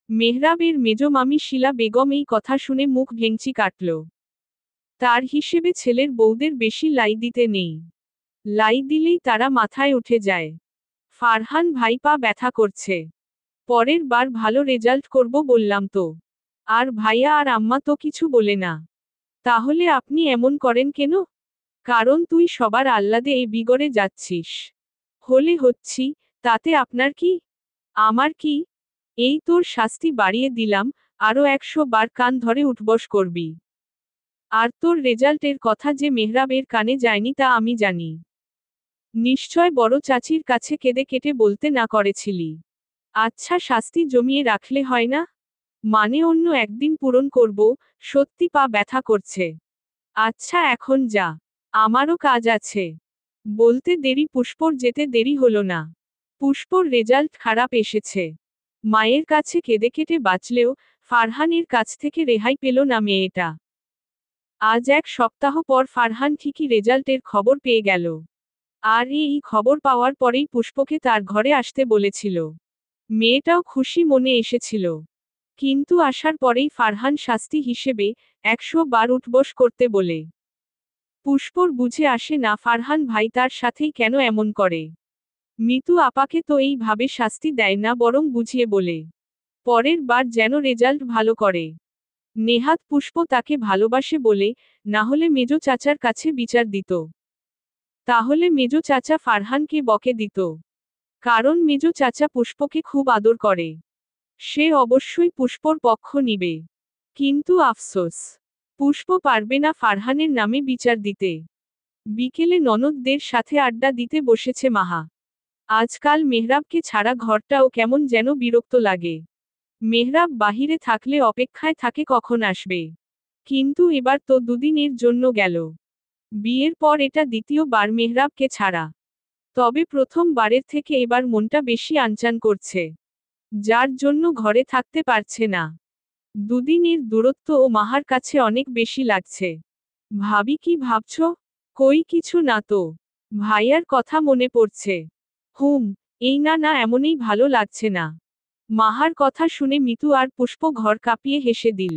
মেহরাবের মেজ মামি শিলা বেগম এই কথা শুনে মুখ ভেঙচি কাটল। তার হিসেবে ছেলের বউদের বেশি লাই দিতে নেই। লাই দিলেই তারা মাথায় উঠে যায়। ফারহান ভাই পা ব্যথা করছে। পরের বার ভালো রেজাল্ট করব বললাম তো। আর ভাইয়া আর আম্মা তো কিছু বলে না। তাহলে আপনি এমন করেন কেন? কারণ তুই সবার আহ্লাদে এই বিগড়ে যাচ্ছিস। হলে হচ্ছি, তাতে আপনার কি? আমার কি? এই তোর শাস্তি বাড়িয়ে দিলাম, আরও 100 বার কান ধরে উঠবস করবি। আর তোর রেজাল্টের কথা যে মেহরাবের কানে যায়নি তা আমি জানি। নিশ্চয় বড় চাচির কাছে কেঁদে কেটে বলতে না করেছিলি। আচ্ছা, শাস্তি জমিয়ে রাখলে হয় না? মানে অন্য একদিন পূরণ করব, সত্যি পা ব্যথা করছে। আচ্ছা এখন যা, আমারও কাজ আছে। বলতে দেরি পুষ্পর যেতে দেরি হলো না। পুষ্পর রেজাল্ট খারাপ এসেছে। মায়ের কাছে কেঁদে কেটে বাঁচলেও ফারহানের কাছ থেকে রেহাই পেল না মেয়েটা। আজ 1 সপ্তাহ পর ফারহান ঠিকই রেজাল্টের খবর পেয়ে গেল। আর এই খবর পাওয়ার পরেই পুষ্পকে তার ঘরে আসতে বলেছিল। মেয়েটাও খুশি মনে এসেছিল। কিন্তু আসার পরেই ফারহান শাস্তি হিসেবে 100 বার উঠবস করতে বলে। পুষ্পর বুঝে আসে না ফারহান ভাই তার সাথেই কেন এমন করে। মিতু আপাকে তো এইভাবে শাস্তি দেয় না, বরং বুঝিয়ে বলে। পরের বার যেন রেজাল্ট ভালো করে। নেহাত পুষ্প তাকে ভালোবাসে বলে, না হলে মেজো চাচার কাছে বিচার দিত। তাহলে মেজো চাচা ফারহানকে বকে দিত। কারণ মেজো চাচা পুষ্পকে খুব আদর করে। সে অবশ্যই পুষ্পর পক্ষ নিবে। কিন্তু আফসোস, পুষ্প পারবে না ফারহানের নামে বিচার দিতে। বিকেলে ননদদের সাথে আড্ডা দিতে বসেছে মাহা। আজকাল মেহরাবকে ছাড়া ঘরটাও কেমন যেন বিরক্ত লাগে। মেহরাব বাহিরে থাকলে অপেক্ষায় থাকে কখন আসবে। কিন্তু এবার তো দুদিনের জন্য গেল। বিয়ের পর এটা দ্বিতীয়বার মেহরাবকে ছাড়া। তবে প্রথম বারের থেকে এবার মনটা বেশি আনচান করছে। যার জন্য ঘরে থাকতে পারছে না। দুদিনের দূরত্ব ও মাহার কাছে অনেক বেশি লাগছে। ভাবি কি ভাবছ? কই কিছু না তো। ভাইয়ার কথা মনে পড়ছে। এই না না, এমনই ভালো লাগছে না। মাহার কথা শুনে মিতু আর পুষ্প ঘর কাঁপিয়ে হেসে দিল।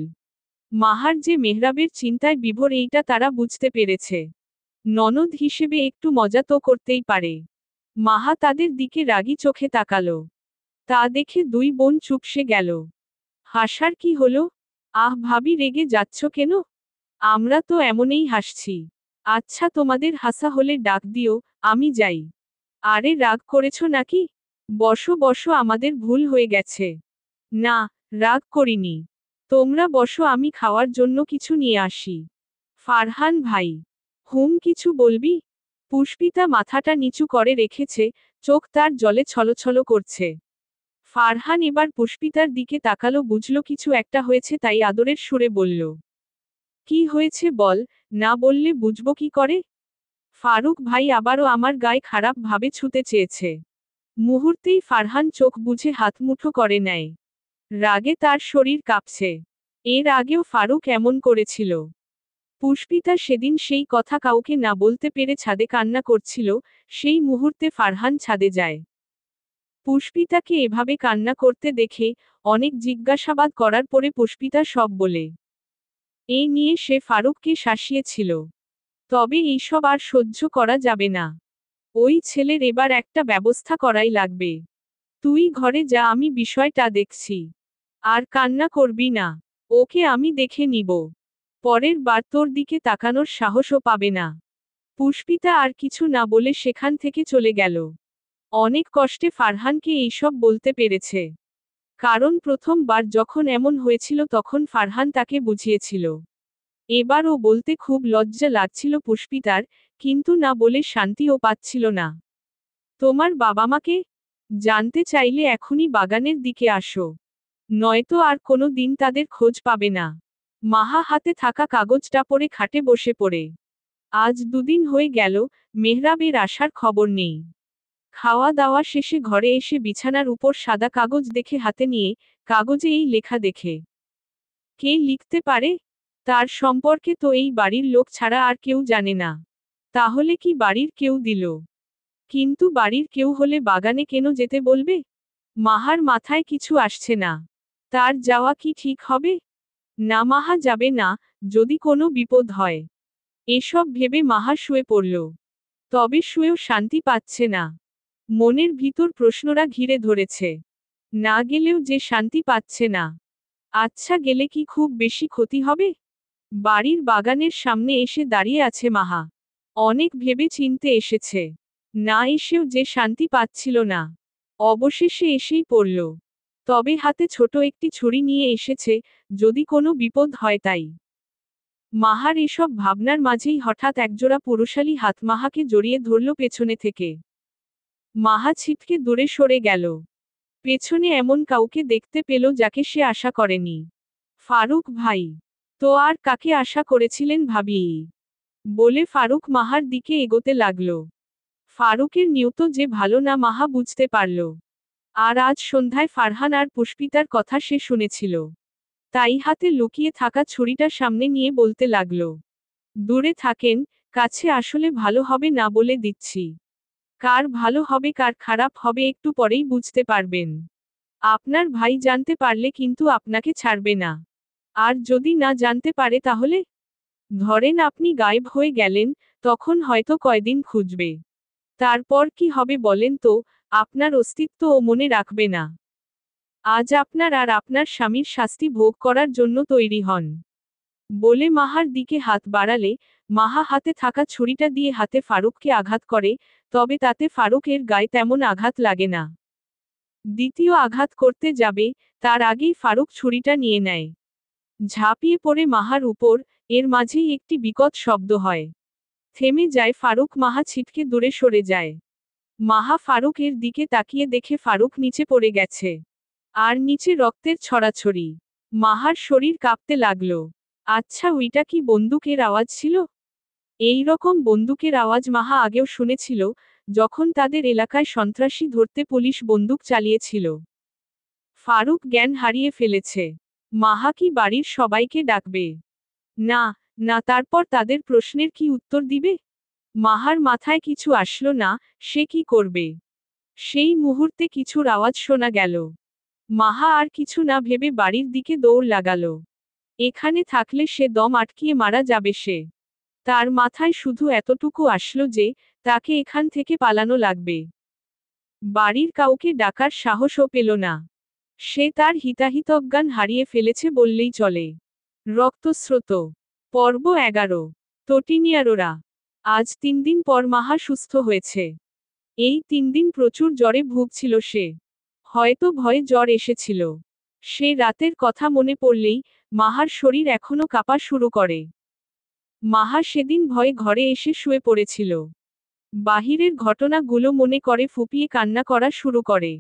মাহার যে মেহরাবের চিন্তায় বিভোর এইটা তারা বুঝতে পেরেছে। ননদ হিসেবে একটু মজা তো করতেই পারে। মাহা তাদের দিকে রাগী চোখে তাকালো। তা দেখে দুই বোন চুপসে গেল। হাসার কি হলো? আহ ভাবি, রেগে যাচ্ছ কেন? আমরা তো এমনই হাসছি। আচ্ছা, তোমাদের হাসা হলে ডাক দিও, আমি যাই। আরে রাগ করেছ নাকি? বসো বসো, আমাদের ভুল হয়ে গেছে। না, রাগ করিনি। তোমরা বসো, আমি খাওয়ার জন্য কিছু নিয়ে আসি। ফারহান ভাই, কিছু বলবি? পুষ্পিতা মাথাটা নিচু করে রেখেছে, চোখ তার জলে ছলছল করছে। ফারহান এবার পুষ্পিতার দিকে তাকালো, বুঝল কিছু একটা হয়েছে, তাই আদরের সুরে বলল। কি হয়েছে বল, না বললে বুঝবো কি করে? ফারুক ভাই আবারও আমার গায়ে খারাপ ভাবে ছুঁতে চেয়েছে। মুহূর্তেই ফারহান চোখ বুঝে হাত মুঠো করে নেয়। রাগে তার শরীর কাঁপছে। এর আগেও ফারুক এমন করেছিল। পুষ্পিতা সেদিন সেই কথা কাউকে না বলতে পেরে ছাদে কান্না করছিল, সেই মুহূর্তে ফারহান ছাদে যায়। পুষ্পিতাকে এভাবে কান্না করতে দেখে অনেক জিজ্ঞাসাবাদ করার পরে পুষ্পিতা সব বলে। এই নিয়ে সে ফারুককে শাসিয়েছিল। তবে এইসব আর সহ্য করা যাবে না। ওই ছেলের এবার একটা ব্যবস্থা করাই লাগবে। তুই ঘরে যা, আমি বিষয়টা দেখছি। আর কান্না করবি না। ওকে আমি দেখে নিব। পরের বার তোর দিকে তাকানোর সাহসও পাবে না। পুষ্পিতা আর কিছু না বলে সেখান থেকে চলে গেল। অনেক কষ্টে ফারহানকে এইসব বলতে পেরেছে। কারণ প্রথমবার যখন এমন হয়েছিল তখন ফারহান তাকে বুঝিয়েছিল। এবার ও বলতে খুব লজ্জা লাগছিল পুষ্পিতার, কিন্তু না বলে শান্তিও পাচ্ছিল না। তোমার বাবা মাকে জানতে চাইলে এখনই বাগানের দিকে আসো, নয়তো আর কোনো দিন তাদের খোঁজ পাবে না। মাহা হাতে থাকা কাগজটা পড়ে খাটে বসে পড়ে। আজ দুদিন হয়ে গেল, মেহরাবের আসার খবর নেই। খাওয়া দাওয়া শেষে ঘরে এসে বিছানার উপর সাদা কাগজ দেখে হাতে নিয়ে, কাগজে এই লেখা দেখে। কে লিখতে পারে? তার সম্পর্কে তো এই বাড়ির লোক ছাড়া আর কেউ জানে না। তাহলে কি বাড়ির কেউ দিল? কিন্তু বাড়ির কেউ হলে বাগানে কেন যেতে বলবে? মাহার মাথায় কিছু আসছে না। তার যাওয়া কি ঠিক হবে? না, মাহা যাবে না, যদি কোনো বিপদ হয়। এসব ভেবে মাহা শুয়ে পড়ল। তবে শুয়েও শান্তি পাচ্ছে না। মনের ভিতর প্রশ্নরা ঘিরে ধরেছে। না গেলেও যে শান্তি পাচ্ছে না। আচ্ছা, গেলে কি খুব বেশি ক্ষতি হবে? বাড়ির বাগানের সামনে এসে দাঁড়িয়ে আছে মাহা। অনেক ভেবে চিনতে এসেছে। না এসেও যে শান্তি পাচ্ছিল না। অবশেষে এসেই পড়ল। তবে হাতে ছোট একটি ছুরি নিয়ে এসেছে, যদি কোনো বিপদ হয় তাই। মাহার এসব ভাবনার মাঝেই হঠাৎ একজোড়া পুরুষালী হাত মাহাকে জড়িয়ে ধরল পেছনে থেকে। মাহা ছিটকে দূরে সরে গেল। পেছনে এমন কাউকে দেখতে পেল যাকে সে আশা করেনি। ফারুক ভাই। তো আর কাকে আশা করেছিলেন ভাবি? বলে ফারুক মাহার দিকে এগোতে লাগল। ফারুকের নিয়ত যে ভালো না মাহা বুঝতে পারল। আর আজ সন্ধ্যায় ফারহান আর পুষ্পিতার কথা সে শুনেছিল। তাই হাতে লুকিয়ে থাকা ছুরিটা সামনে নিয়ে বলতে লাগল, দূরে থাকেন, কাছে আসলে ভালো হবে না বলে দিচ্ছি। কার ভালো হবে কার খারাপ হবে একটু পরেই বুঝতে পারবেন। আপনার ভাই জানতে পারলে কিন্তু আপনাকে ছাড়বে না। আর যদি না জানতে পারে তাহলে? ধরেন আপনি গায়েব হয়ে গেলেন, তখন হয়তো কয়দিন খুঁজবে। তারপর কি হবে বলেন তো? আপনার অস্তিত্বও মনে রাখবে না। আজ আপনার আর আপনার স্বামীর শাস্তি ভোগ করার জন্য তৈরি হন। বলে মাহার দিকে হাত বাড়ালে, মাহা হাতে থাকা ছুরিটা দিয়ে হাতে ফারুককে আঘাত করে, তবে তাতে ফারুকের গায়ে তেমন আঘাত লাগে না। দ্বিতীয় আঘাত করতে যাবে, তার আগেই ফারুক ছুরিটা নিয়ে নেয়। ঝাঁপিয়ে পড়ে মাহার উপর, এর মাঝেই একটি বিকট শব্দ হয়। থেমে যায় ফারুক, মাহা ছিটকে দূরে সরে যায়। মাহা ফারুকের দিকে তাকিয়ে দেখে ফারুক নিচে পড়ে গেছে। আর নিচে রক্তের ছড়াছড়ি। মাহার শরীর কাঁপতে লাগলো। আচ্ছা, ওইটা কি বন্দুকের আওয়াজ ছিল? এই রকম বন্দুকের আওয়াজ মাহা আগেও শুনেছিল, যখন তাদের এলাকায় সন্ত্রাসী ধরতে পুলিশ বন্দুক চালিয়েছিল। ফারুক জ্ঞান হারিয়ে ফেলেছে। মাহা কি বাড়ির সবাইকে ডাকবে? না, না, তারপর তাদের প্রশ্নের কি উত্তর দিবে? মাহার মাথায় কিছু আসলো না, সে কি করবে? সেই মুহূর্তে কিছুর আওয়াজ শোনা গেল। মাহা আর কিছু না ভেবে বাড়ির দিকে দৌড় লাগালো। এখানে থাকলে সে দম আটকিয়ে মারা যাবে সে। তার মাথায় শুধু এতটুকু আসলো যে, তাকে এখান থেকে পালানো লাগবে। বাড়ির কাউকে ডাকার সাহসও পেল না। সে তার হিতাহিতজ্ঞান হারিয়ে ফেলেছে বললেই চলে। রক্তস্রোত। পর্ব 11। তটিনিয়ারোরা। আজ 3 দিন পর মাহা সুস্থ হয়েছে। এই 3 দিন প্রচুর জ্বরে ভুগছিল সে। হয়তো ভয়ে জ্বর এসেছিল। সে রাতের কথা মনে পড়লেই, মাহার শরীর এখনো কাঁপা শুরু করে। মাহা সেদিন ভয়ে ঘরে এসে শুয়ে পড়েছিল। বাহিরের ঘটনাগুলো মনে করে ফুপিয়ে কান্না করা শুরু করে।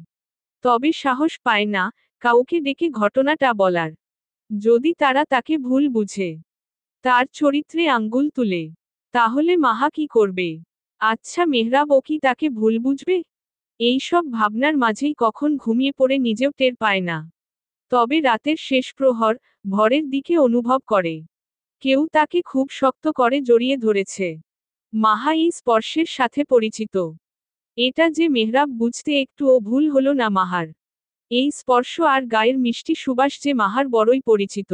তবে সাহস পায় না, কাউকে ডেকে ঘটনাটা বলার। যদি তারা তাকে ভুল বুঝে, তার চরিত্রে আঙ্গুল তুলে, তাহলে মাহা কি করবে? আচ্ছা, মেহরাবও কি তাকে ভুল বুঝবে? এইসব ভাবনার মাঝেই কখন ঘুমিয়ে পড়ে নিজেও টের পায় না। তবে রাতের শেষ প্রহর, ভোরের দিকে অনুভব করে, কেউ তাকে খুব শক্ত করে জড়িয়ে ধরেছে। মাহা এই স্পর্শের সাথে পরিচিত। এটা যে মেহরাব বুঝতে একটুও ভুল হলো না মাহার। এই স্পর্শ আর গায়ের মিষ্টি সুবাস যে মাহার বড়ই পরিচিত।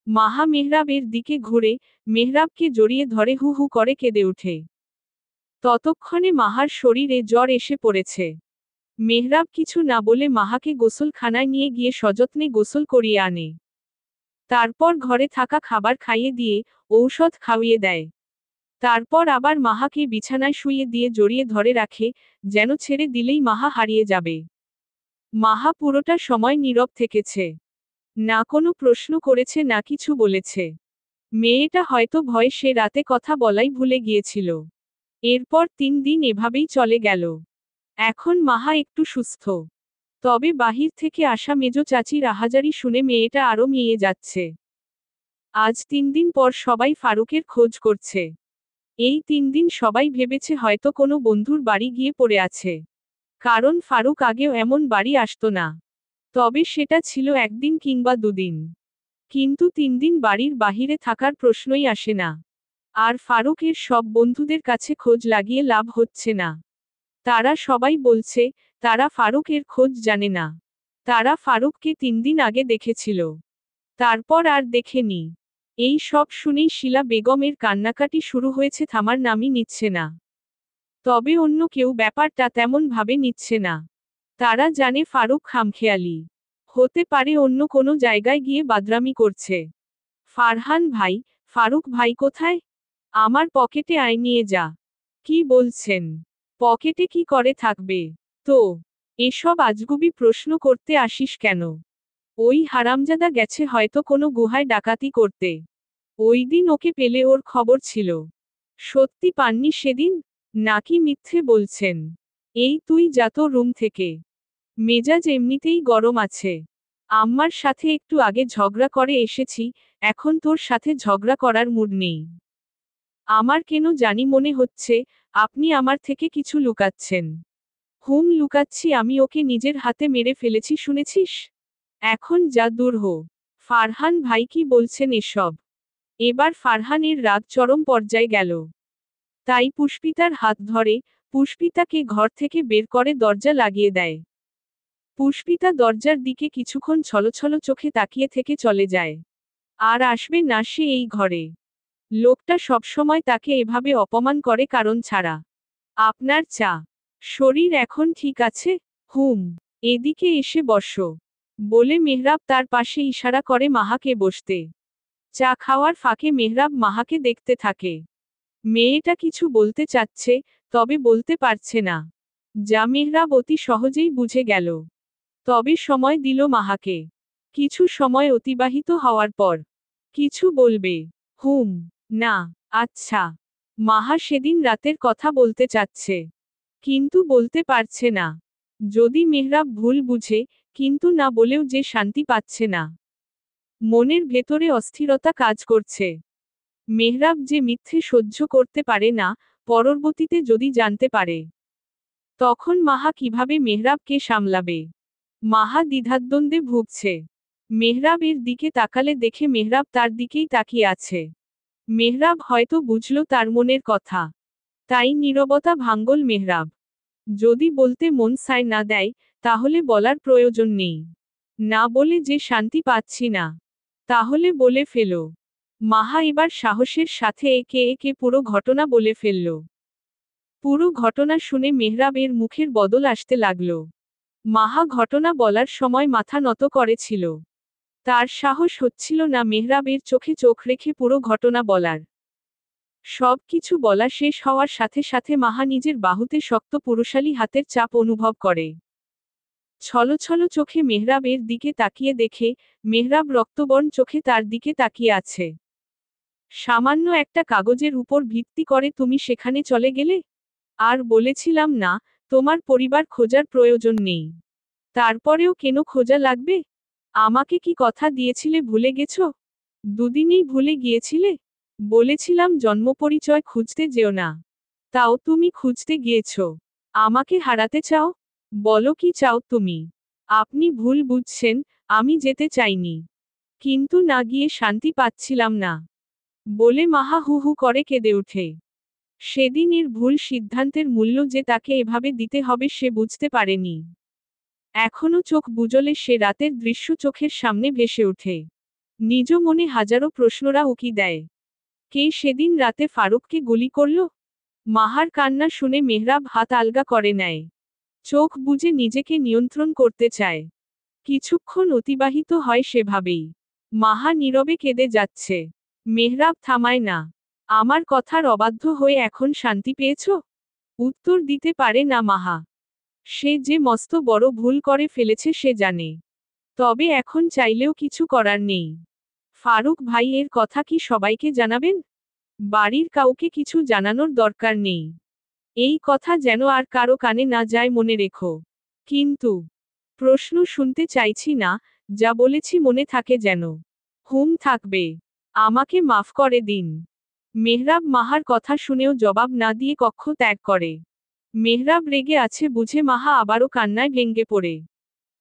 মাহা মেহরাবের দিকে ঘুরে, মেহরাবকে জড়িয়ে ধরে হু হু করে কেঁদে ওঠে। ততক্ষণে মাহার শরীরে জ্বর এসে পড়েছে। মেহরাব কিছু না বলে মাহাকে গোসলখানায় নিয়ে গিয়ে সযত্নে গোসল করিয়ে আনে। তারপর ঘরে থাকা খাবার খাইয়ে দিয়ে, ঔষধ খাওয়িয়ে দেয়। তারপর আবার মাহাকে বিছানায় শুইয়ে দিয়ে জড়িয়ে ধরে রাখে, যেন ছেড়ে দিলেই মাহা হারিয়ে যাবে। মাহা পুরোটা সময় নীরব থেকেছে। না কোনো প্রশ্ন করেছে না কিছু বলেছে। মেয়েটা হয়তো ভয়ে সে রাতে কথা বলাই ভুলে গিয়েছিল। এরপর 3 দিন এভাবেই চলে গেল। এখন মাহা একটু সুস্থ। তবে বাহির থেকে আসা মেজো চাচির আহাজারি শুনে মেয়েটা আরো মিয়ে যাচ্ছে। আজ 3 দিন পর সবাই ফারুকের খোঁজ করছে। এই 3 দিন সবাই ভেবেছে হয়তো কোনো বন্ধুর বাড়ি গিয়ে পড়ে আছে। কারণ ফারুক আগেও এমন বাড়ি আসতো না। তবে সেটা ছিল একদিন কিংবা দুদিন। কিন্তু 3 দিন বাড়ির বাহিরে থাকার প্রশ্নই আসে না। আর ফারুকের সব বন্ধুদের কাছে খোঁজ লাগিয়ে লাভ হচ্ছে না। তারা সবাই বলছে, তারা ফারুকের খোঁজ জানে না। তারা ফারুককে 3 দিন আগে দেখেছিল। তারপর আর দেখেনি। এই সব শুনেই শিলা বেগমের কান্নাকাটি শুরু হয়েছে, থামার নামই নিচ্ছে না। তবে অন্য কেউ ব্যাপারটা তেমন ভাবে নিচ্ছে না। তারা জানে ফারুক খামখেয়ালি। হতে পারে অন্য কোনো জায়গায় গিয়ে বাদরামি করছে। ফারহান ভাই, ফারুক ভাই কোথায়? আমার পকেটে আয় নিয়ে যা। কি বলছেন? পকেটে কি করে থাকবে? তো এসব আজগুবি প্রশ্ন করতে আসিস কেন? ওই হারামজাদা গেছে হয়তো কোনো গুহায় ডাকাতি করতে। ওই দিন ওকে পেলে ওর খবর ছিল। সত্যি পাননি সেদিন? নাকি মিথ্যে বলছেন? এই তুই যা তো রুম থেকে। মেজাজ এমনিতেই গরম আছে। আম্মার সাথে একটু আগে ঝগড়া করে এসেছি, এখন তোর সাথে ঝগড়া করার মুড নেই। আমার কেন জানি মনে হচ্ছে, আপনি আমার থেকে কিছু লুকাচ্ছেন। লুকাচ্ছি আমি ওকে নিজের হাতে মেরে ফেলেছি শুনেছিস? এখন যা দূর হো। ফারহান ভাই কি বলছেন এসব? এবার ফারহানের রাগ চরম পর্যায়ে গেল। তাই পুষ্পিতার হাত ধরে, পুষ্পিতাকে ঘর থেকে বের করে দরজা লাগিয়ে দেয়। পুষ্পিতা দরজার দিকে কিছুক্ষণ ছলছল চোখে তাকিয়ে থেকে চলে যায়। আর আসবে না সে এই ঘরে। লোকটা সবসময় তাকে এভাবে অপমান করে কারণ ছাড়া। আপনার চা। শরীর এখন ঠিক আছে? এদিকে এসে বসো। বলে মেহরাব তার পাশে ইশারা করে মাহাকে বসতে। চা খাওয়ার ফাঁকে মেহরাব মাহাকে দেখতে থাকে। মেয়েটা কিছু বলতে চাচ্ছে, তবে বলতে পারছে না। যা মেহরাব অতি সহজেই বুঝে গেল। তবে সময় দিল মাহাকে। কিছু সময় অতিবাহিত হওয়ার পর কিছু বলবে? না। আচ্ছা। মাহা সেদিন রাতের কথা বলতে চাচ্ছে, কিন্তু বলতে পারছে না। যদি মেহরাব ভুল বুঝে, কিন্তু না বলেও যে শান্তি পাচ্ছে না। মনের ভেতরে অস্থিরতা কাজ করছে। মেহরাব যে মিথ্যে সহ্য করতে পারে না, পরবর্তীতে যদি জানতে পারে, তখন মাহা কিভাবে মেহরাবকে সামলাবে? মাহা দ্বিধাদ্বন্দ্বে ভুগছে। মেহরাবের দিকে তাকালে দেখে মেহরাব তার দিকেই তাকিয়ে আছে। মেহরাব হয়তো বুঝল তার মনের কথা। তাই নীরবতা ভাঙ্গল মেহরাব। যদি বলতে মন সায় না দেয়, তাহলে বলার প্রয়োজন নেই। না বলে যে শান্তি পাচ্ছি না, তাহলে বলে ফেলো। মাহা এবার সাহসের সাথে একে একে পুরো ঘটনা বলে ফেলল। পুরো ঘটনা শুনে মেহরাবের মুখের বদল আসতে লাগল। মাহা ঘটনা বলার সময় মাথা নত করেছিল। তার সাহস হচ্ছিল না মেহরাবের চোখে চোখ রেখে পুরো ঘটনা বলার। সব কিছু বলা শেষ হওয়ার সাথে সাথে মাহা নিজের বাহুতে শক্ত পুরুষালী হাতের চাপ অনুভব করে। ছলছল চোখে মেহরাবের দিকে তাকিয়ে দেখে, মেহরাব রক্তবর্ণ চোখে তার দিকে তাকিয়ে আছে। সামান্য একটা কাগজের উপর ভিত্তি করে তুমি সেখানে চলে গেলে? আর বলেছিলাম না, তোমার পরিবার খোঁজার প্রয়োজন নেই। তারপরেও কেন খোঁজা লাগবে? আমাকে কি কথা দিয়েছিলে ভুলে গেছ? দুদিনেই ভুলে গিয়েছিলে? বলেছিলাম জন্মপরিচয় খুঁজতে যেও না। তাও তুমি খুঁজতে গিয়েছ। আমাকে হারাতে চাও? বলো কি চাও তুমি? আপনি ভুল বুঝছেন, আমি যেতে চাইনি। কিন্তু না গিয়ে শান্তি পাচ্ছিলাম না। বলে মাহা হু হু করে কেঁদে ওঠে। সেদিনের ভুল সিদ্ধান্তের মূল্য যে তাকে এভাবে দিতে হবে সে বুঝতে পারেনি। এখনো চোখ বুজলে সে রাতের দৃশ্য চোখের সামনে ভেসে ওঠে। নিজ মনে হাজারো প্রশ্নরা উকি দেয়। কে সেদিন রাতে ফারুককে গুলি করল? মাহার কান্না শুনে মেহরাব হাত আলগা করে নেয়। চোখ বুজে নিজেকে নিয়ন্ত্রণ করতে চায়। কিছুক্ষণ অতিবাহিত হয় সেভাবেই। মাহা নীরবে কেঁদে যাচ্ছে। মেহরাব থামায় না। আমার কথার অবাধ্য হয়ে এখন শান্তি পেয়েছ? উত্তর দিতে পারে না মাহা। সে যে মস্ত বড় ভুল করে ফেলেছে সে জানে। তবে এখন চাইলেও কিছু করার নেই। ফারুক ভাই এর কথা কি সবাইকে জানাবেন? বাড়ির কাউকে কিছু জানানোর দরকার নেই। এই কথা যেন আর কারো কানে না যায় মনে রেখো। কিন্তু প্রশ্ন শুনতে চাইছি না, যা বলেছি মনে থাকে যেন। হুম থাকবে। আমাকে মাফ করে দিন। মেহরাব মাহার কথা শুনেও জবাব না দিয়ে কক্ষ ত্যাগ করে। মেহরাব রেগে আছে বুঝে মাহা আবারও কান্নায় ভেঙ্গে পড়ে।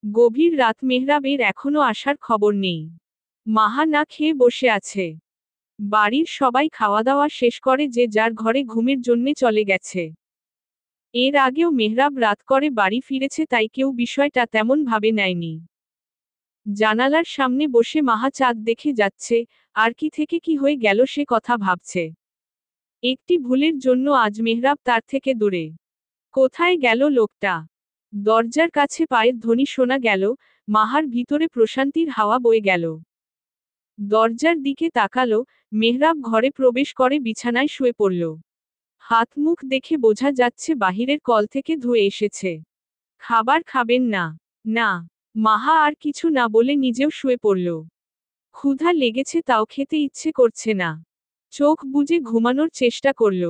গভীর রাত মেহরাবের এখনো আসার খবর নেই। মাহা না খেয়ে বসে আছে। বাড়ির সবাই খাওয়া দাওয়া শেষ করে যে যার ঘরে ঘুমের জন্যে চলে গেছে। এর আগেও মেহরাব রাত করে বাড়ি ফিরেছে তাই কেউ বিষয়টা তেমন ভাবে নেয়নি। জানালার সামনে বসে মাহা চাঁদ দেখে যাচ্ছে, আর কি থেকে কি হয়ে গেল সে কথা ভাবছে। একটি ভুলের জন্য আজ মেহরাব তার থেকে দূরে। কোথায় গেল লোকটা? দরজার কাছে পায়ের ধ্বনি শোনা গেল, মাহার ভিতরে প্রশান্তির হাওয়া বয়ে গেল। দরজার দিকে তাকালো, মেহরাব ঘরে প্রবেশ করে বিছানায় শুয়ে পড়ল। হাত মুখ দেখে বোঝা যাচ্ছে বাহিরের কল থেকে ধুয়ে এসেছে। খাবার খাবেন না? না। মাহা আর কিছু না বলে নিজেও শুয়ে পড়ল। ক্ষুধা লেগেছে তাও খেতে ইচ্ছে করছে না। চোখ বুজে ঘুমানোর চেষ্টা করল।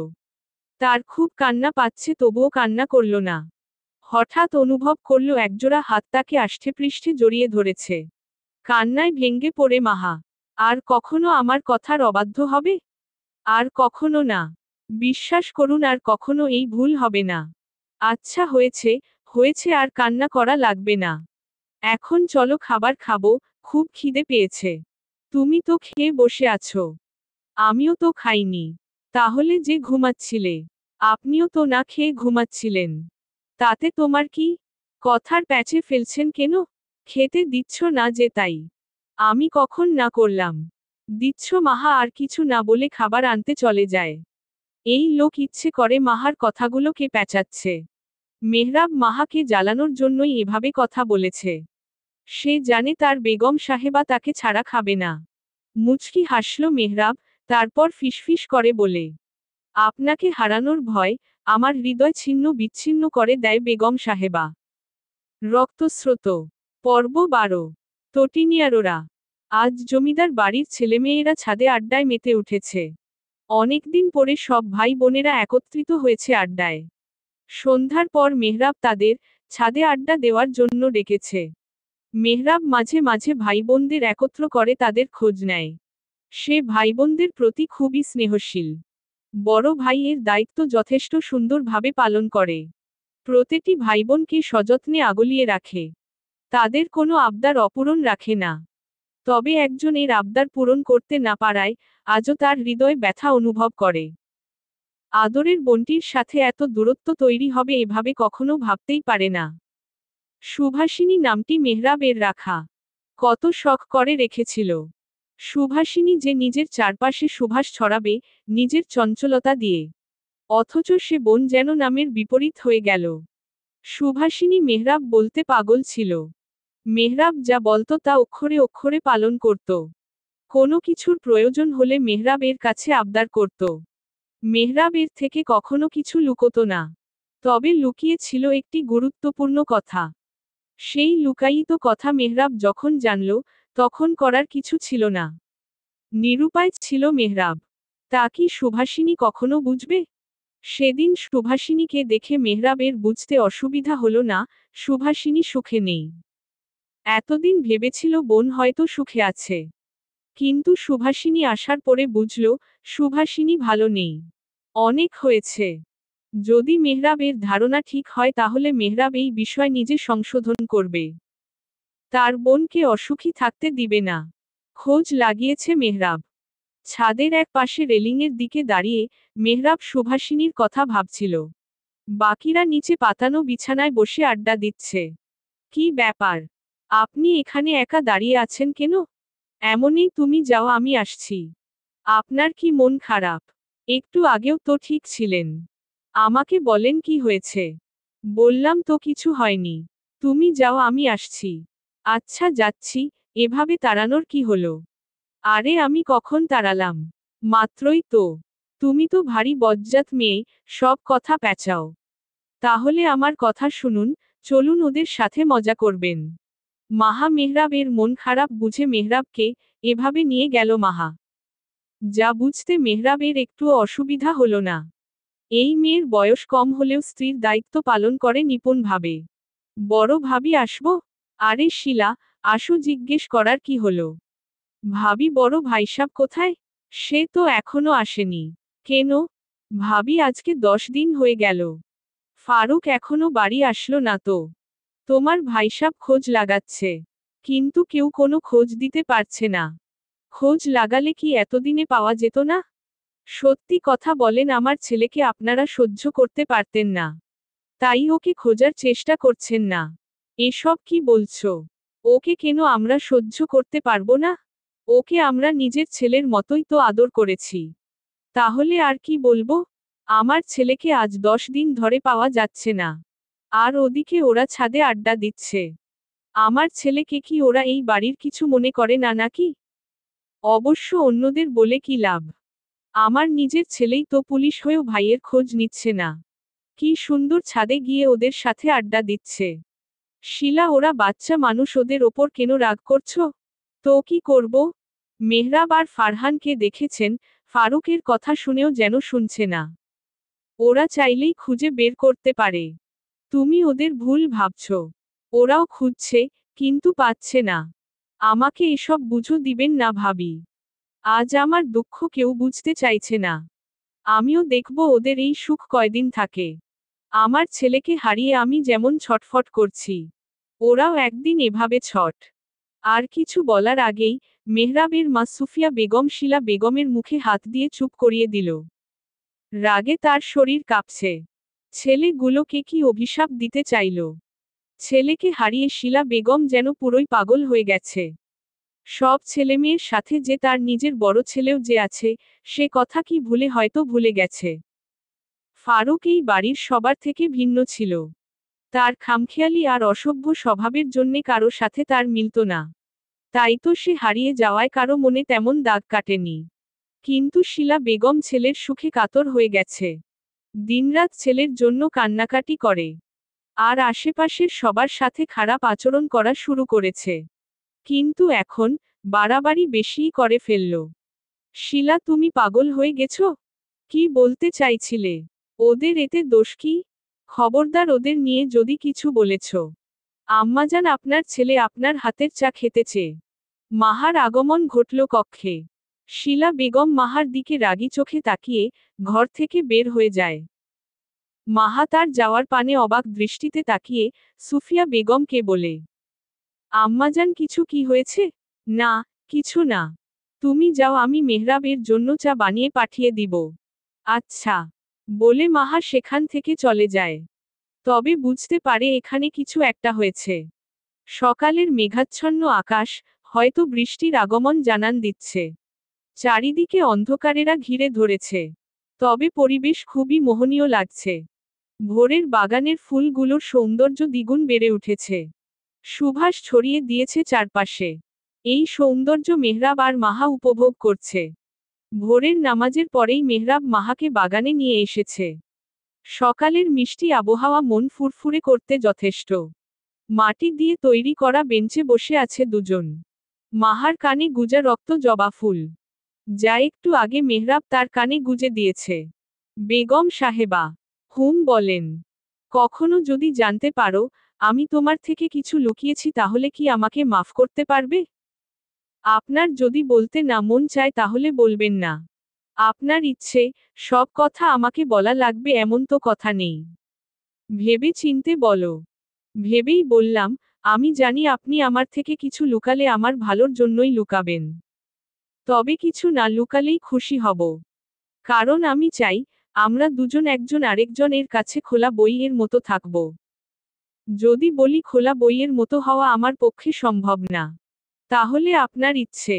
তার খুব কান্না পাচ্ছে তবুও কান্না করল না। হঠাৎ অনুভব করল একজোড়া হাত তাকে আষ্টেপৃষ্ঠে জড়িয়ে ধরেছে। কান্নায় ভেঙ্গে পড়ে মাহা। আর কখনো আমার কথার অবাধ্য হবে? আর কখনো না। বিশ্বাস করুন আর কখনো এই ভুল হবে না। আচ্ছা হয়েছে, হয়েছে আর কান্না করা লাগবে না। এখন চলো খাবার খাবো, খুব খিদে পেয়েছে। তুমি তো খেয়ে বসে আছো। আমিও তো খাইনি। তাহলে যে ঘুমাচ্ছিলে? আপনিও তো না খেয়ে ঘুমাচ্ছিলেন। তাতে তোমার কি? কথার প্যাচে ফেলছেন কেন? খেতে দিচ্ছ না যে তাই। আমি কখন না করলাম? দিচ্ছ মাহা আর কিছু না বলে খাবার আনতে চলে যায়। এই লোক ইচ্ছে করে মাহার কথাগুলোকে প্যাঁচাচ্ছে। মেহরাব মাহাকে জ্বালানোর জন্যই এভাবে কথা বলেছে। সে জানে তার বেগম সাহেবা তাকে ছাড়া খাবে না। মুচকি হাসল মেহরাব, তারপর ফিসফিস করে বলে, আপনাকে হারানোর ভয় আমার হৃদয় ছিন্ন বিচ্ছিন্ন করে দেয় বেগম সাহেবা। রক্তস্রোত পর্ব 12। তটিনিয়ারোরা। আজ জমিদার বাড়ির ছেলেমেয়েরা ছাদে আড্ডায় মেতে উঠেছে। অনেকদিন পরে সব ভাই বোনেরা একত্রিত হয়েছে আড্ডায়। সন্ধ্যার পর মেহরাব তাদের ছাদে আড্ডা দেওয়ার জন্য ডেকেছে। মেহরাব মাঝে মাঝে ভাইবোনদের একত্র করে তাদের খোঁজ নেয়। সে ভাইবোনদের প্রতি খুবই স্নেহশীল। বড় ভাই এর দায়িত্ব যথেষ্ট সুন্দরভাবে পালন করে। প্রতিটি ভাইবোনকে সযত্নে আগলিয়ে রাখে। তাদের কোনো আবদার অপূরণ রাখে না। তবে একজন এর আবদার পূরণ করতে না পারায় আজও তার হৃদয় ব্যথা অনুভব করে। আদরের বোনটির সাথে এত দূরত্ব তৈরি হবে এভাবে কখনো ভাবতেই পারে না। সুভাষিনী নামটি মেহরাব এর রাখা। কত শখ করে রেখেছিল। সুভাষিনী যে নিজের চারপাশে সুভাষ ছড়াবে, নিজের চঞ্চলতা দিয়ে। অথচ সে বোন যেন নামের বিপরীত হয়ে গেল। সুভাষিনী মেহরাব বলতে পাগল ছিল। মেহরাব যা বলতো তা অক্ষরে অক্ষরে পালন করত। কোনো কিছুর প্রয়োজন হলে মেহরাব এর কাছে আবদার করত। মেহরাব এর থেকে কখনো কিছু লুকোতো না। তবে লুকিয়ে ছিল একটি গুরুত্বপূর্ণ কথা। সেই লুকায়িত কথা মেহরাব যখন জানল, তখন করার কিছু ছিল না। নিরুপায় ছিল মেহরাব। তা কি সুভাষিনী কখনো বুঝবে? সেদিন সুভাষিনীকে দেখে মেহরাবের বুঝতে অসুবিধা হলো না, সুভাষিনী সুখে নেই। এতদিন ভেবেছিল বোন হয়তো সুখে আছে। কিন্তু সুভাষিনী আসার পরে বুঝল, সুভাষিনী ভালো নেই। অনেক হয়েছে। যদি মেহরাবের ধারণা ঠিক হয় তাহলে মেহরাব এই বিষয় নিজে সংশোধন করবে। তার বোনকে অসুখী থাকতে দিবে না। খোঁজ লাগিয়েছে মেহরাব। ছাদের এক পাশে রেলিংয়ের দিকে দাঁড়িয়ে মেহরাব সুভাষিনীর কথা ভাবছিল। বাকিরা নিচে পাতানো বিছানায় বসে আড্ডা দিচ্ছে। কি ব্যাপার? আপনি এখানে একা দাঁড়িয়ে আছেন কেন? এমনই তুমি যাও আমি আসছি। আপনার কি মন খারাপ? একটু আগেও তো ঠিক ছিলেন। আমাকে বলেন কি হয়েছে? বললাম তো কিছু হয়নি। তুমি যাও আমি আসছি। আচ্ছা যাচ্ছি, এভাবে তাড়ানোর কি হলো? আরে আমি কখন তাড়ালাম? মাত্রই তো। তুমি তো ভারী বজ্জাত মেয়ে, সব কথা প্যাঁচাও। তাহলে আমার কথা শুনুন, চলুন ওদের সাথে মজা করবেন। মাহা মেহরাবের মন খারাপ বুঝে মেহরাবকে এভাবে নিয়ে গেল মাহা। যা বুঝতে মেহরাবের একটু অসুবিধা হলো না। এই মেয়ের বয়স কম হলেও স্ত্রীর দায়িত্ব পালন করে নিপুণভাবে। বড় ভাবি আসবো? আরে শিলা, আসো, জিজ্ঞেস করার কি হলো? ভাবি বড় ভাইসাব কোথায়? সে তো এখনো আসেনি। কেন? ভাবি আজকে 10 দিন হয়ে গেল। ফারুক এখনো বাড়ি আসলো না তো। তোমার ভাইসাব খোঁজ লাগাচ্ছে, কিন্তু কেউ কোনো খোঁজ দিতে পারছে না। খোঁজ লাগালে কি এতদিনে পাওয়া যেত না? সত্যি কথা বলেন, আমার ছেলেকে আপনারা সহ্য করতে পারতেন না, তাই ওকে খোঁজার চেষ্টা করছেন না। এসব কি বলছো? ওকে কেন আমরা সহ্য করতে পারবো না? ওকে আমরা নিজের ছেলের মতোই তো আদর করেছি। তাহলে আর কি বলবো? আমার ছেলেকে আজ 10 দিন ধরে পাওয়া যাচ্ছে না। আর ওদিকে ওরা ছাদে আড্ডা দিচ্ছে। আমার ছেলেকে কি ওরা এই বাড়ির কিছু মনে করে না নাকি? অবশ্য অন্যদের বলে কি লাভ? আমার নিজের ছেলেই তো পুলিশ হয়েও ভাইয়ের খোঁজ নিচ্ছে না। কি সুন্দর ছাদে গিয়ে ওদের সাথে আড্ডা দিচ্ছে। শিলা, ওরা বাচ্চা মানুষ, ওদের ওপর কেন রাগ করছো? তো কি করব? মেহরাব আর ফারহানকে দেখেছেন, ফারুকের কথা শুনেও যেন শুনছে না। ওরা চাইলেই খুঁজে বের করতে পারে। তুমি ওদের ভুল ভাবছ। ওরাও খুঁজছে, কিন্তু পাচ্ছে না। আমাকে এসব বুঝো দিবেন না ভাবি। আজ আমার দুঃখ কেউ বুঝতে চাইছে না। আমিও দেখব ওদের এই সুখ কয়দিন থাকে। আমার ছেলেকে হারিয়ে আমি যেমন ছটফট করছি, ওরাও একদিন এভাবে ছট। আর কিছু বলার আগেই মেহরাবের মা সুফিয়া বেগম শিলা বেগমের মুখে হাত দিয়ে চুপ করিয়ে দিল। রাগে তার শরীর কাঁপছে। ছেলেগুলোকে কি অভিশাপ দিতে চাইল? ছেলেকে হারিয়ে শিলা বেগম যেন পুরোই পাগল হয়ে গেছে। সব ছেলেমেয়ের সাথে যে তার নিজের বড় ছেলেও যে আছে, সে কথা কি ভুলে হয়তো ভুলে গেছে। ফারুক এই বাড়ির সবার থেকে ভিন্ন ছিল। তার খামখেয়ালি আর অসভ্য স্বভাবের জন্যে কারো সাথে তার মিলত না। তাই তো সে হারিয়ে যাওয়ায় কারো মনে তেমন দাগ কাটেনি। কিন্তু শিলা বেগম ছেলের সুখে কাতর হয়ে গেছে। দিনরাত ছেলের জন্য কান্নাকাটি করে। আর আশেপাশের সবার সাথে খারাপ আচরণ করা শুরু করেছে। কিন্তু এখন বাড়াবাড়ি বেশিই করে ফেলল। শিলা, তুমি পাগল হয়ে গেছো? কি বলতে চাইছিলে? ওদের এতে দোষ কি? খবরদার ওদের নিয়ে যদি কিছু বলেছ। আম্মাজান, আপনার ছেলে আপনার হাতের চা খেতেছে। মাহার আগমন ঘটল কক্ষে। শিলা বেগম মাহার দিকে রাগী চোখে তাকিয়ে ঘর থেকে বের হয়ে যায়। মাহা তার যাওয়ার পানে অবাক দৃষ্টিতে তাকিয়ে সুফিয়া বেগমকে বলে, আম্মাজান, কিছু কি হয়েছে? না, কিছু না। তুমি যাও, আমি মেহরাবের জন্য চা বানিয়ে পাঠিয়ে দিব। আচ্ছা, বলে মাহা সেখান থেকে চলে যায়। তবে বুঝতে পারে এখানে কিছু একটা হয়েছে। সকালের মেঘাচ্ছন্ন আকাশ হয়তো বৃষ্টির আগমন জানান দিচ্ছে। চারিদিকে অন্ধকারেরা ঘিরে ধরেছে। তবে পরিবেশ খুবই মোহনীয় লাগছে। ভোরের বাগানের ফুলগুলোর সৌন্দর্য দ্বিগুণ বেড়ে উঠেছে। সুবাস ছড়িয়ে দিয়েছে চারপাশে। এই সৌন্দর্য মেহরাব আর মাহা উপভোগ করছে। ভোরের নামাজের পরেই মেহরাব মাহাকে বাগানে নিয়ে এসেছে। সকালের মিষ্টি আবহাওয়া মন ফুরফুরে করতে যথেষ্ট। মাটি দিয়ে তৈরি করা বেঞ্চে বসে আছে দুজন। মাহার কানে গুজা রক্ত জবা ফুল, যা একটু আগে মেহরাব তার কানে গুজে দিয়েছে। বেগম সাহেবা, হুম বলেন। কখনো যদি জানতে পারো আমি তোমার থেকে কিছু লুকিয়েছি, তাহলে কি আমাকে মাফ করতে পারবে? আপনার যদি বলতে না মন চায় তাহলে বলবেন না। আপনার ইচ্ছে, সব কথা আমাকে বলা লাগবে এমন তো কথা নেই। ভেবে চিনতে বলো। ভেবেই বললাম, আমি জানি আপনি আমার থেকে কিছু লুকালে আমার ভালোর জন্যই লুকাবেন। তবে কিছু না লুকালেই খুশি হব। কারণ আমি চাই আমরা দুজন একজন আরেকজনের কাছে খোলা বইয়ের মতো থাকব। যদি বলি খোলা বইয়ের মতো হওয়া আমার পক্ষে সম্ভব না, তাহলে আপনার ইচ্ছে।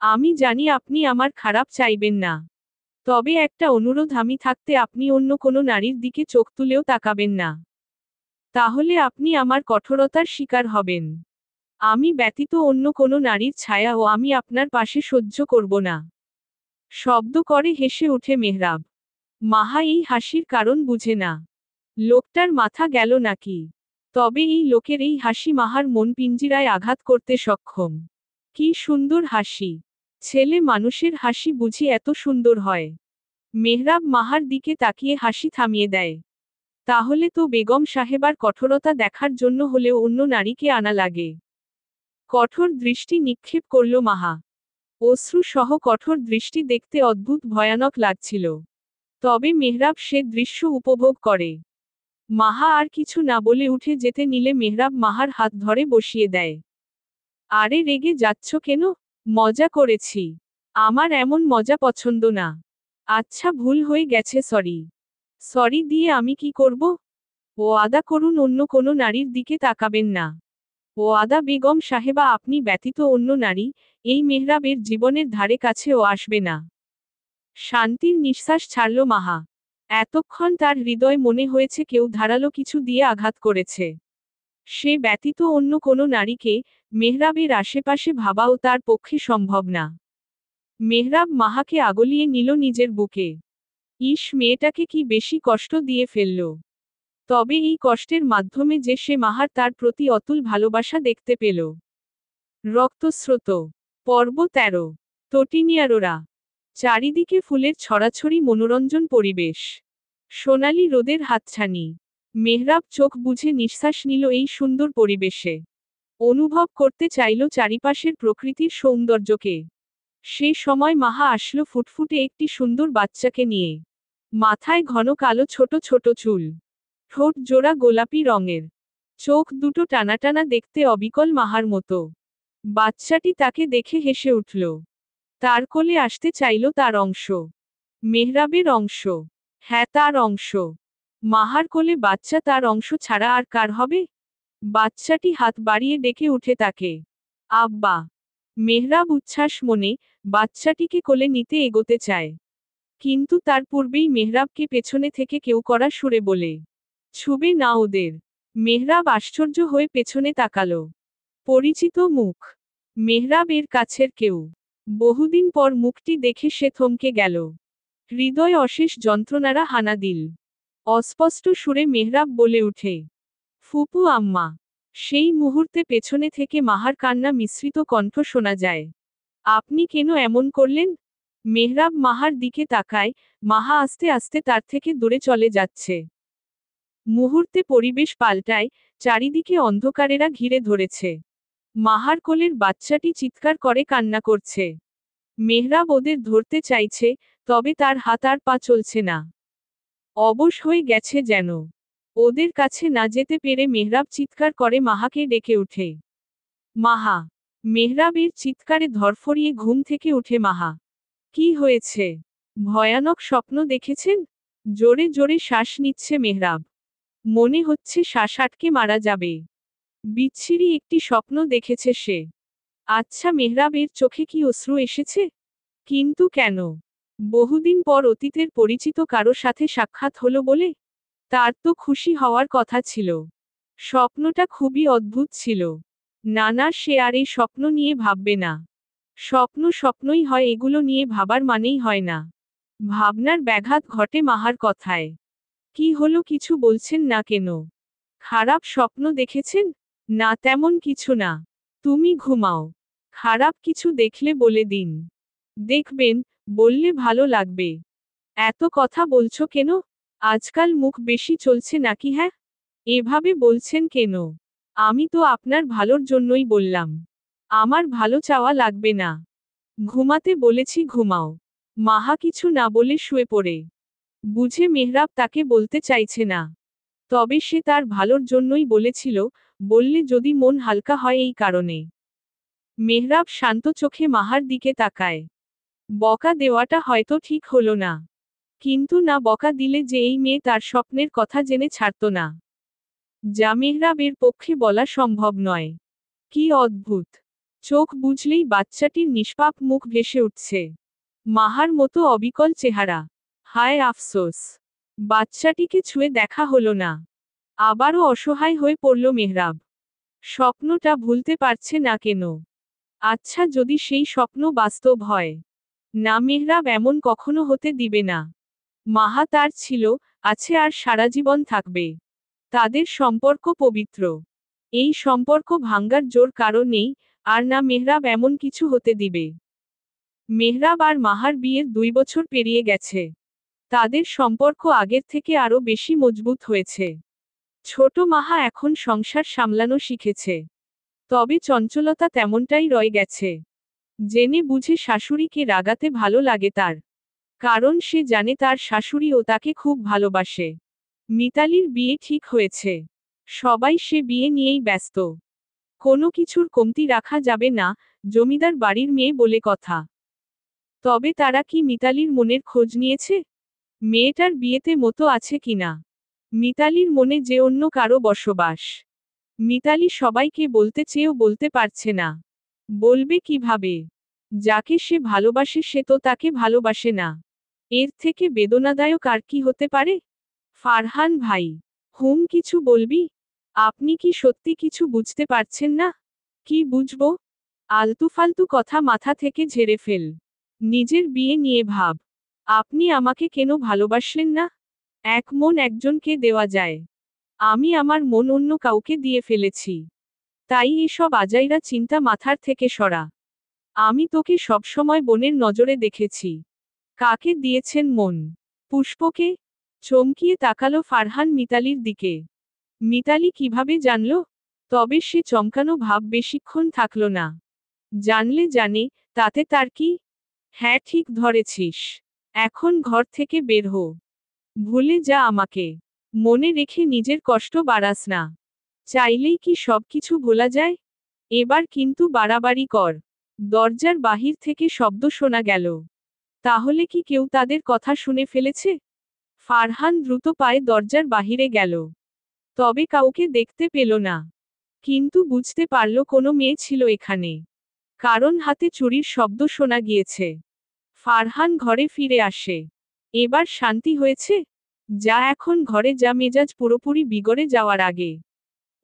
আমি জানি আপনি আমার খারাপ চাইবেন না। তবে একটা অনুরোধ, আমি থাকতে আপনি অন্য কোনো নারীর দিকে চোখ তুলেও তাকাবেন না। তাহলে আপনি আমার কঠোরতার শিকার হবেন। আমি ব্যতীত অন্য কোনো নারীর ছায়াও আমি আপনার পাশে সহ্য করব না। শব্দ করে হেসে ওঠে মেহরাব। মাহা এই হাসির কারণ বুঝে না। লোকটার মাথা গেল নাকি? তবে এই লোকের এই হাসি মাহার মন পিঞ্জিরায় আঘাত করতে সক্ষম। কি সুন্দর হাসি! ছেলে মানুষের হাসি বুঝি এত সুন্দর হয়? মেহরাব মাহার দিকে তাকিয়ে হাসি থামিয়ে দেয়। তাহলে তো বেগম সাহেবার কঠোরতা দেখার জন্য হলেও অন্য নারীকে আনা লাগে। কঠোর দৃষ্টি নিক্ষেপ করল মাহা। অশ্রু সহ কঠোর দৃষ্টি দেখতে অদ্ভুত ভয়ানক লাগছিল। তবে মেহরাব সে দৃশ্য উপভোগ করে। মাহা আর কিছু না বলে উঠে যেতে নিলে মেহরাব মাহার হাত ধরে বসিয়ে দেয়। আরে রেগে যাচ্ছ কেন? মজা করেছি। আমার এমন মজা পছন্দ না। আচ্ছা ভুল হয়ে গেছে, সরি। সরি দিয়ে আমি কি করব? ওয়াদা করুন অন্য কোনো নারীর দিকে তাকাবেন না। ওয়াদা বেগম সাহেবা, আপনি ব্যতীত অন্য নারী এই মেহরাবের জীবনের ধারে কাছেও আসবে না। শান্তির নিঃশ্বাস ছাড়ল মাহা। এতক্ষণ তার হৃদয় মনে হয়েছে কেউ ধারালো কিছু দিয়ে আঘাত করেছে। সে ব্যতীত অন্য কোনো নারীকে মেহরাবের আশেপাশে ভাবাও তার পক্ষে সম্ভব না। মেহরাব মাহাকে আগলিয়ে নিল নিজের বুকে। ইস, মেয়েটাকে কি বেশি কষ্ট দিয়ে ফেলল। তবে এই কষ্টের মাধ্যমে যে সে মাহার তার প্রতি অতুল ভালোবাসা দেখতে পেল। রক্তস্রোত। পর্ব 13। তটিনিয়ারোরা। চারিদিকে ফুলের ছড়াছড়ি, মনোরঞ্জন পরিবেশ। সোনালি রোদের হাতছানি। মেহরাব চোখ বুঝে নিঃশ্বাস নিল এই সুন্দর পরিবেশে। অনুভব করতে চাইল চারিপাশের প্রকৃতির সৌন্দর্যকে। সে সময় মাহা আসলো ফুটফুটে একটি সুন্দর বাচ্চাকে নিয়ে। মাথায় ঘন কালো ছোট ছোট চুল। ঠোঁট জোড়া গোলাপি রঙের। চোখ দুটো টানাটানা, দেখতে অবিকল মাহার মতো। বাচ্চাটি তাকে দেখে হেসে উঠল। তার কোলে আসতে চাইল তার অংশ। মেহরাবের অংশ। হ্যাঁ, তার অংশ। মাহার কোলে বাচ্চা তার অংশ ছাড়া আর কার হবে? বাচ্চাটি হাত বাড়িয়ে ডেকে উঠে তাকে। আব্বা! মেহরাব উচ্ছ্বাস মনে বাচ্চাটিকে কোলে নিতে এগোতে চায়। কিন্তু তার পূর্বেই মেহরাবকে পেছনে থেকে কেউ কড়া সুরে বলে, ছুবে না ওদের। মেহরাব আশ্চর্য হয়ে পেছনে তাকালো। পরিচিত মুখ। মেহরাব এর কাছের কেউ। বহুদিন পর মুখটি দেখে সে থমকে গেল। হৃদয় অশেষ যন্ত্রণারা হানা দিল। অস্পষ্ট সুরে মেহরাব বলে উঠে, ফুপু আম্মা। সেই মুহূর্তে পেছনে থেকে মাহার কান্না মিশ্রিত কণ্ঠ শোনা যায়। আপনি কেন এমন করলেন? মেহরাব মাহার দিকে তাকায়। মাহা আস্তে আস্তে তার থেকে দূরে চলে যাচ্ছে। মুহূর্তে পরিবেশ পাল্টায়। চারিদিকে অন্ধকারেরা ঘিরে ধরেছে। মাহার কোলের বাচ্চাটি চিৎকার করে কান্না করছে। মেহরাব ওদের ধরতে চাইছে, তবে তার হাত আর পা চলছে না। অবশ হয়ে গেছে যেন। ওদের কাছে না যেতে পেরে মেহরাব চিৎকার করে মাহাকে ডেকে উঠে। মাহা! মেহরাবের চিৎকারে ধরফরিয়ে ঘুম থেকে উঠে মাহা। কি হয়েছে? ভয়ানক স্বপ্ন দেখেছেন? জোরে জোরে শ্বাস নিচ্ছে মেহরাব। মনে হচ্ছে শ্বাস আটকে মারা যাবে। বিচ্ছিরি একটি স্বপ্ন দেখেছে সে। আচ্ছা, মেহরাবের চোখে কি অশ্রু এসেছে? কিন্তু কেন? বহুদিন পর অতীতের পরিচিত কারো সাথে সাক্ষাৎ হলো বলে? তার তো খুশি হওয়ার কথা ছিল। স্বপ্নটা খুবই অদ্ভুত ছিল। না না, সে আর এই স্বপ্ন নিয়ে ভাববে না। স্বপ্ন স্বপ্নই হয়, এগুলো নিয়ে ভাবার মানেই হয় না। ভাবনার ব্যাঘাত ঘটে মাহার কথায়। কি হলো, কিছু বলছেন না কেন? খারাপ স্বপ্ন দেখেছেন? না, তেমন কিছু না। তুমি ঘুমাও। খারাপ কিছু দেখলে বলে দিন। দেখবেন, বললে ভালো লাগবে। এত কথা বলছো কেন? আজকাল মুখ বেশি চলছে নাকি? হ্যাঁ, এভাবে বলছেন কেন? আমি তো আপনার ভালোর জন্যই বললাম। আমার ভালো চাওয়া লাগবে না। ঘুমাতে বলেছি, ঘুমাও। মাহা কিছু না বলে শুয়ে পড়ে। বুঝে মেহরাব তাকে বলতে চাইছে না। তবে সে তার ভালোর জন্যই বলেছিল, বললে যদি মন হালকা হয় এই কারণে। মেহরাব শান্ত চোখে মাহার দিকে তাকায়। বকা দেওয়াটা হয়তো ঠিক হলো না। কিন্তু না বকা দিলে যে এই মেয়ে তার স্বপ্নের কথা জেনে ছাড়ত না, যা মেহরাবের পক্ষে বলা সম্ভব নয়। কি অদ্ভুত! চোখ বুঝলেই বাচ্চাটির নিষ্পাপ মুখ ভেসে উঠছে। মাহার মতো অবিকল চেহারা। হায় আফসোস! বাচ্চাটিকে ছুঁয়ে দেখা হলো না। আবারও অসহায় হয়ে পড়ল মেহরাব। স্বপ্নটা ভুলতে পারছে না কেন? আচ্ছা, যদি সেই স্বপ্ন বাস্তব হয়? না, মেহরাব এমন কখনো হতে দিবে না। মাহা তার ছিল, আছে আর সারা জীবন থাকবে। তাদের সম্পর্ক পবিত্র। এই সম্পর্ক ভাঙ্গার জোর কারো নেই, আর না মেহরাব এমন কিছু হতে দিবে। মেহরাব আর মাহার বিয়ের 2 বছর পেরিয়ে গেছে। তাদের সম্পর্ক আগের থেকে আরো বেশি মজবুত হয়েছে। ছোট মাহা এখন সংসার সামলানো শিখেছে। তবে চঞ্চলতা তেমনটাই রয়ে গেছে। জেনে বুঝে শাশুড়িকে রাগাতে ভালো লাগে তার। কারণ সে জানে তার শাশুড়িও তাকে খুব ভালোবাসে। মিতালির বিয়ে ঠিক হয়েছে। সবাই সে বিয়ে নিয়েই ব্যস্ত। কোনো কিছুর কমতি রাখা যাবে না, জমিদার বাড়ির মেয়ে বলে কথা। তবে তারা কি মিতালির মনের খোঁজ নিয়েছে? মেয়েটার বিয়েতে মতো আছে কিনা? মিতালির মনে যে অন্য কারো বসবাস। মিতালি সবাইকে বলতে চেয়েও বলতে পারছে না। বলবে কিভাবে? যাকে সে ভালোবাসে সে তো তাকে ভালোবাসে না। এর থেকে বেদনাদায়ক আর কি হতে পারে? ফারহান ভাই, কিছু বলবি? আপনি কি সত্যি কিছু বুঝতে পারছেন না? কি বুঝবো? আলতুফালতু কথা মাথা থেকে ঝেড়ে ফেল। নিজের বিয়ে নিয়ে ভাব। আপনি আমাকে কেন ভালোবাসলেন না? এক মন একজনকে দেওয়া যায়। আমি আমার মন অন্য কাউকে দিয়ে ফেলেছি। তাই এসব আজাইরা চিন্তা মাথার থেকে সরা। আমি তোকে সবসময় বোনের নজরে দেখেছি। কাকে দিয়েছেন মন? পুষ্পকে? চমকিয়ে তাকালো ফারহান মিতালির দিকে। মিতালি কিভাবে জানল? তবে সে চমকানো ভাব বেশিক্ষণ থাকল না। জানলে জানে, তাতে তার কি? হ্যাঁ, ঠিক ধরেছিস। এখন ঘর থেকে বের হো। ভুলে যা আমাকে। মনে রেখে নিজের কষ্ট বাড়াস না। চাইলেই কি সবকিছু ভোলা যায়? এবার কিন্তু বাড়াবাড়ি কর। দরজার বাহির থেকে শব্দ শোনা গেল। তাহলে কি কেউ তাদের কথা শুনে ফেলেছে? ফারহান দ্রুত পায়ে দরজার বাহিরে গেল। তবে কাউকে দেখতে পেল না। কিন্তু বুঝতে পারল কোনো মেয়ে ছিল এখানে। কারণ হাতে চুরির শব্দ শোনা গিয়েছে। ফারহান ঘরে ফিরে আসে। এবার শান্তি হয়েছে? যা এখন ঘরে যা, মেজাজ পুরোপুরি বিগড়ে যাওয়ার আগে।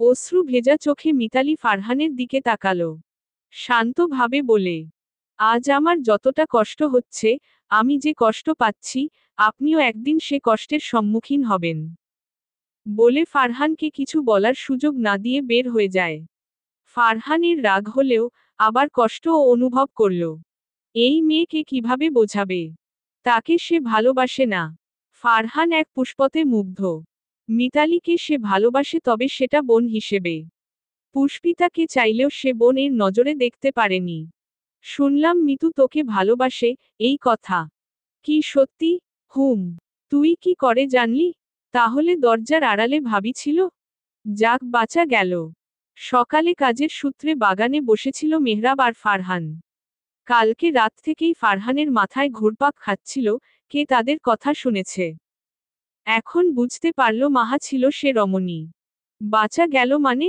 অশ্রু ভেজা চোখে মিতালি ফারহানের দিকে তাকালো। শান্তভাবে বলে, আজ আমার যতটা কষ্ট হচ্ছে, আমি যে কষ্ট পাচ্ছি, আপনিও একদিন সে কষ্টের সম্মুখীন হবেন। বলে ফারহানকে কিছু বলার সুযোগ না দিয়ে বের হয়ে যায়। ফারহানের রাগ হলেও আবার কষ্টও অনুভব করল। এই মেয়েকে কিভাবে বোঝাবে? তাকে সে ভালোবাসে না। ফারহান এক পুষ্পতে মুগ্ধ। মিতালিকে সে ভালোবাসে, তবে সেটা বোন হিসেবে। পুষ্পিতাকে চাইলেও সে বোনের নজরে দেখতে পারেনি। শুনলাম মিতু তোকে ভালোবাসে, এই কথা কি সত্যি? তুই কি করে জানলি? তাহলে দরজার আড়ালে ভাবি ছিল? যাক, বাঁচা গেল। সকালে কাজের সূত্রে বাগানে বসেছিল মেহরাব আর ফারহান। কালকে রাত থেকেই ফারহানের মাথায় ঘুরপাক খাচ্ছিল, কে তাদের কথা শুনেছে। এখন বুঝতে পারল মাহা ছিল সে রমণী। বাঁচা গেল মানে?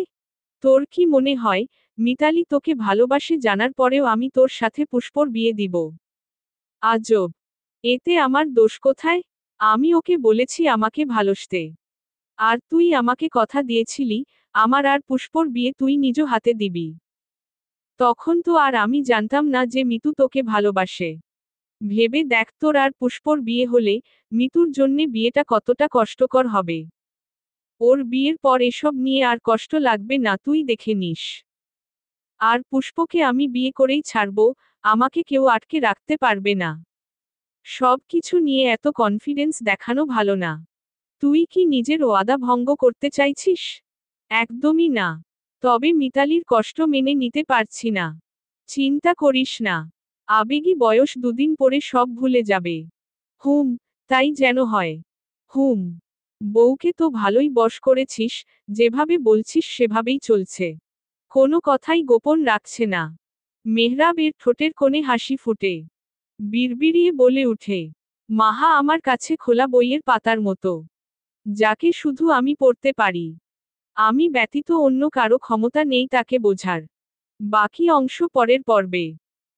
তোর কি মনে হয়, মিতালি তোকে ভালোবাসে জানার পরেও আমি তোর সাথে পুষ্পর বিয়ে দিব? আজব। এতে আমার দোষ কোথায়? আমি ওকে বলেছি আমাকে ভালোবাসতে। আর তুই আমাকে কথা দিয়েছিলি, আমার আর পুষ্পর বিয়ে তুই নিজ হাতে দিবি। তখন তো আর আমি জানতাম না যে মিতু তোকে ভালোবাসে। ভেবে দেখ, তোর আর পুষ্পর বিয়ে হলে মিতুর জন্যে বিয়েটা কতটা কষ্টকর হবে। ওর বিয়ের পর এসব নিয়ে আর কষ্ট লাগবে না, তুই দেখে নিস। আর পুষ্পকে আমি বিয়ে করেই ছাড়ব, আমাকে কেউ আটকে রাখতে পারবে না। সব কিছু নিয়ে এত কনফিডেন্স দেখানো ভালো না। তুই কি নিজের ওয়াদা ভঙ্গ করতে চাইছিস? একদমই না। তবে মিতালির কষ্ট মেনে নিতে পারছি না। চিন্তা করিস না। আবেগী বয়স দুদিন পরে সব ভুলে যাবে। তাই যেন হয়। বউকে তো ভালোই বশ করেছিস, যেভাবে বলছিস সেভাবেই চলছে। কোনো কথাই গোপন রাখছে না। মেহরাবের ঠোঁটের কোণে হাসি ফুটে। বিড়বিড়িয়ে বলে উঠে, মাহা আমার কাছে খোলা বইয়ের পাতার মতো। যাকে শুধু আমি পড়তে পারি। আমি ব্যতীত অন্য কারো ক্ষমতা নেই তাকে বোঝার। বাকি অংশ পরের পর্বে।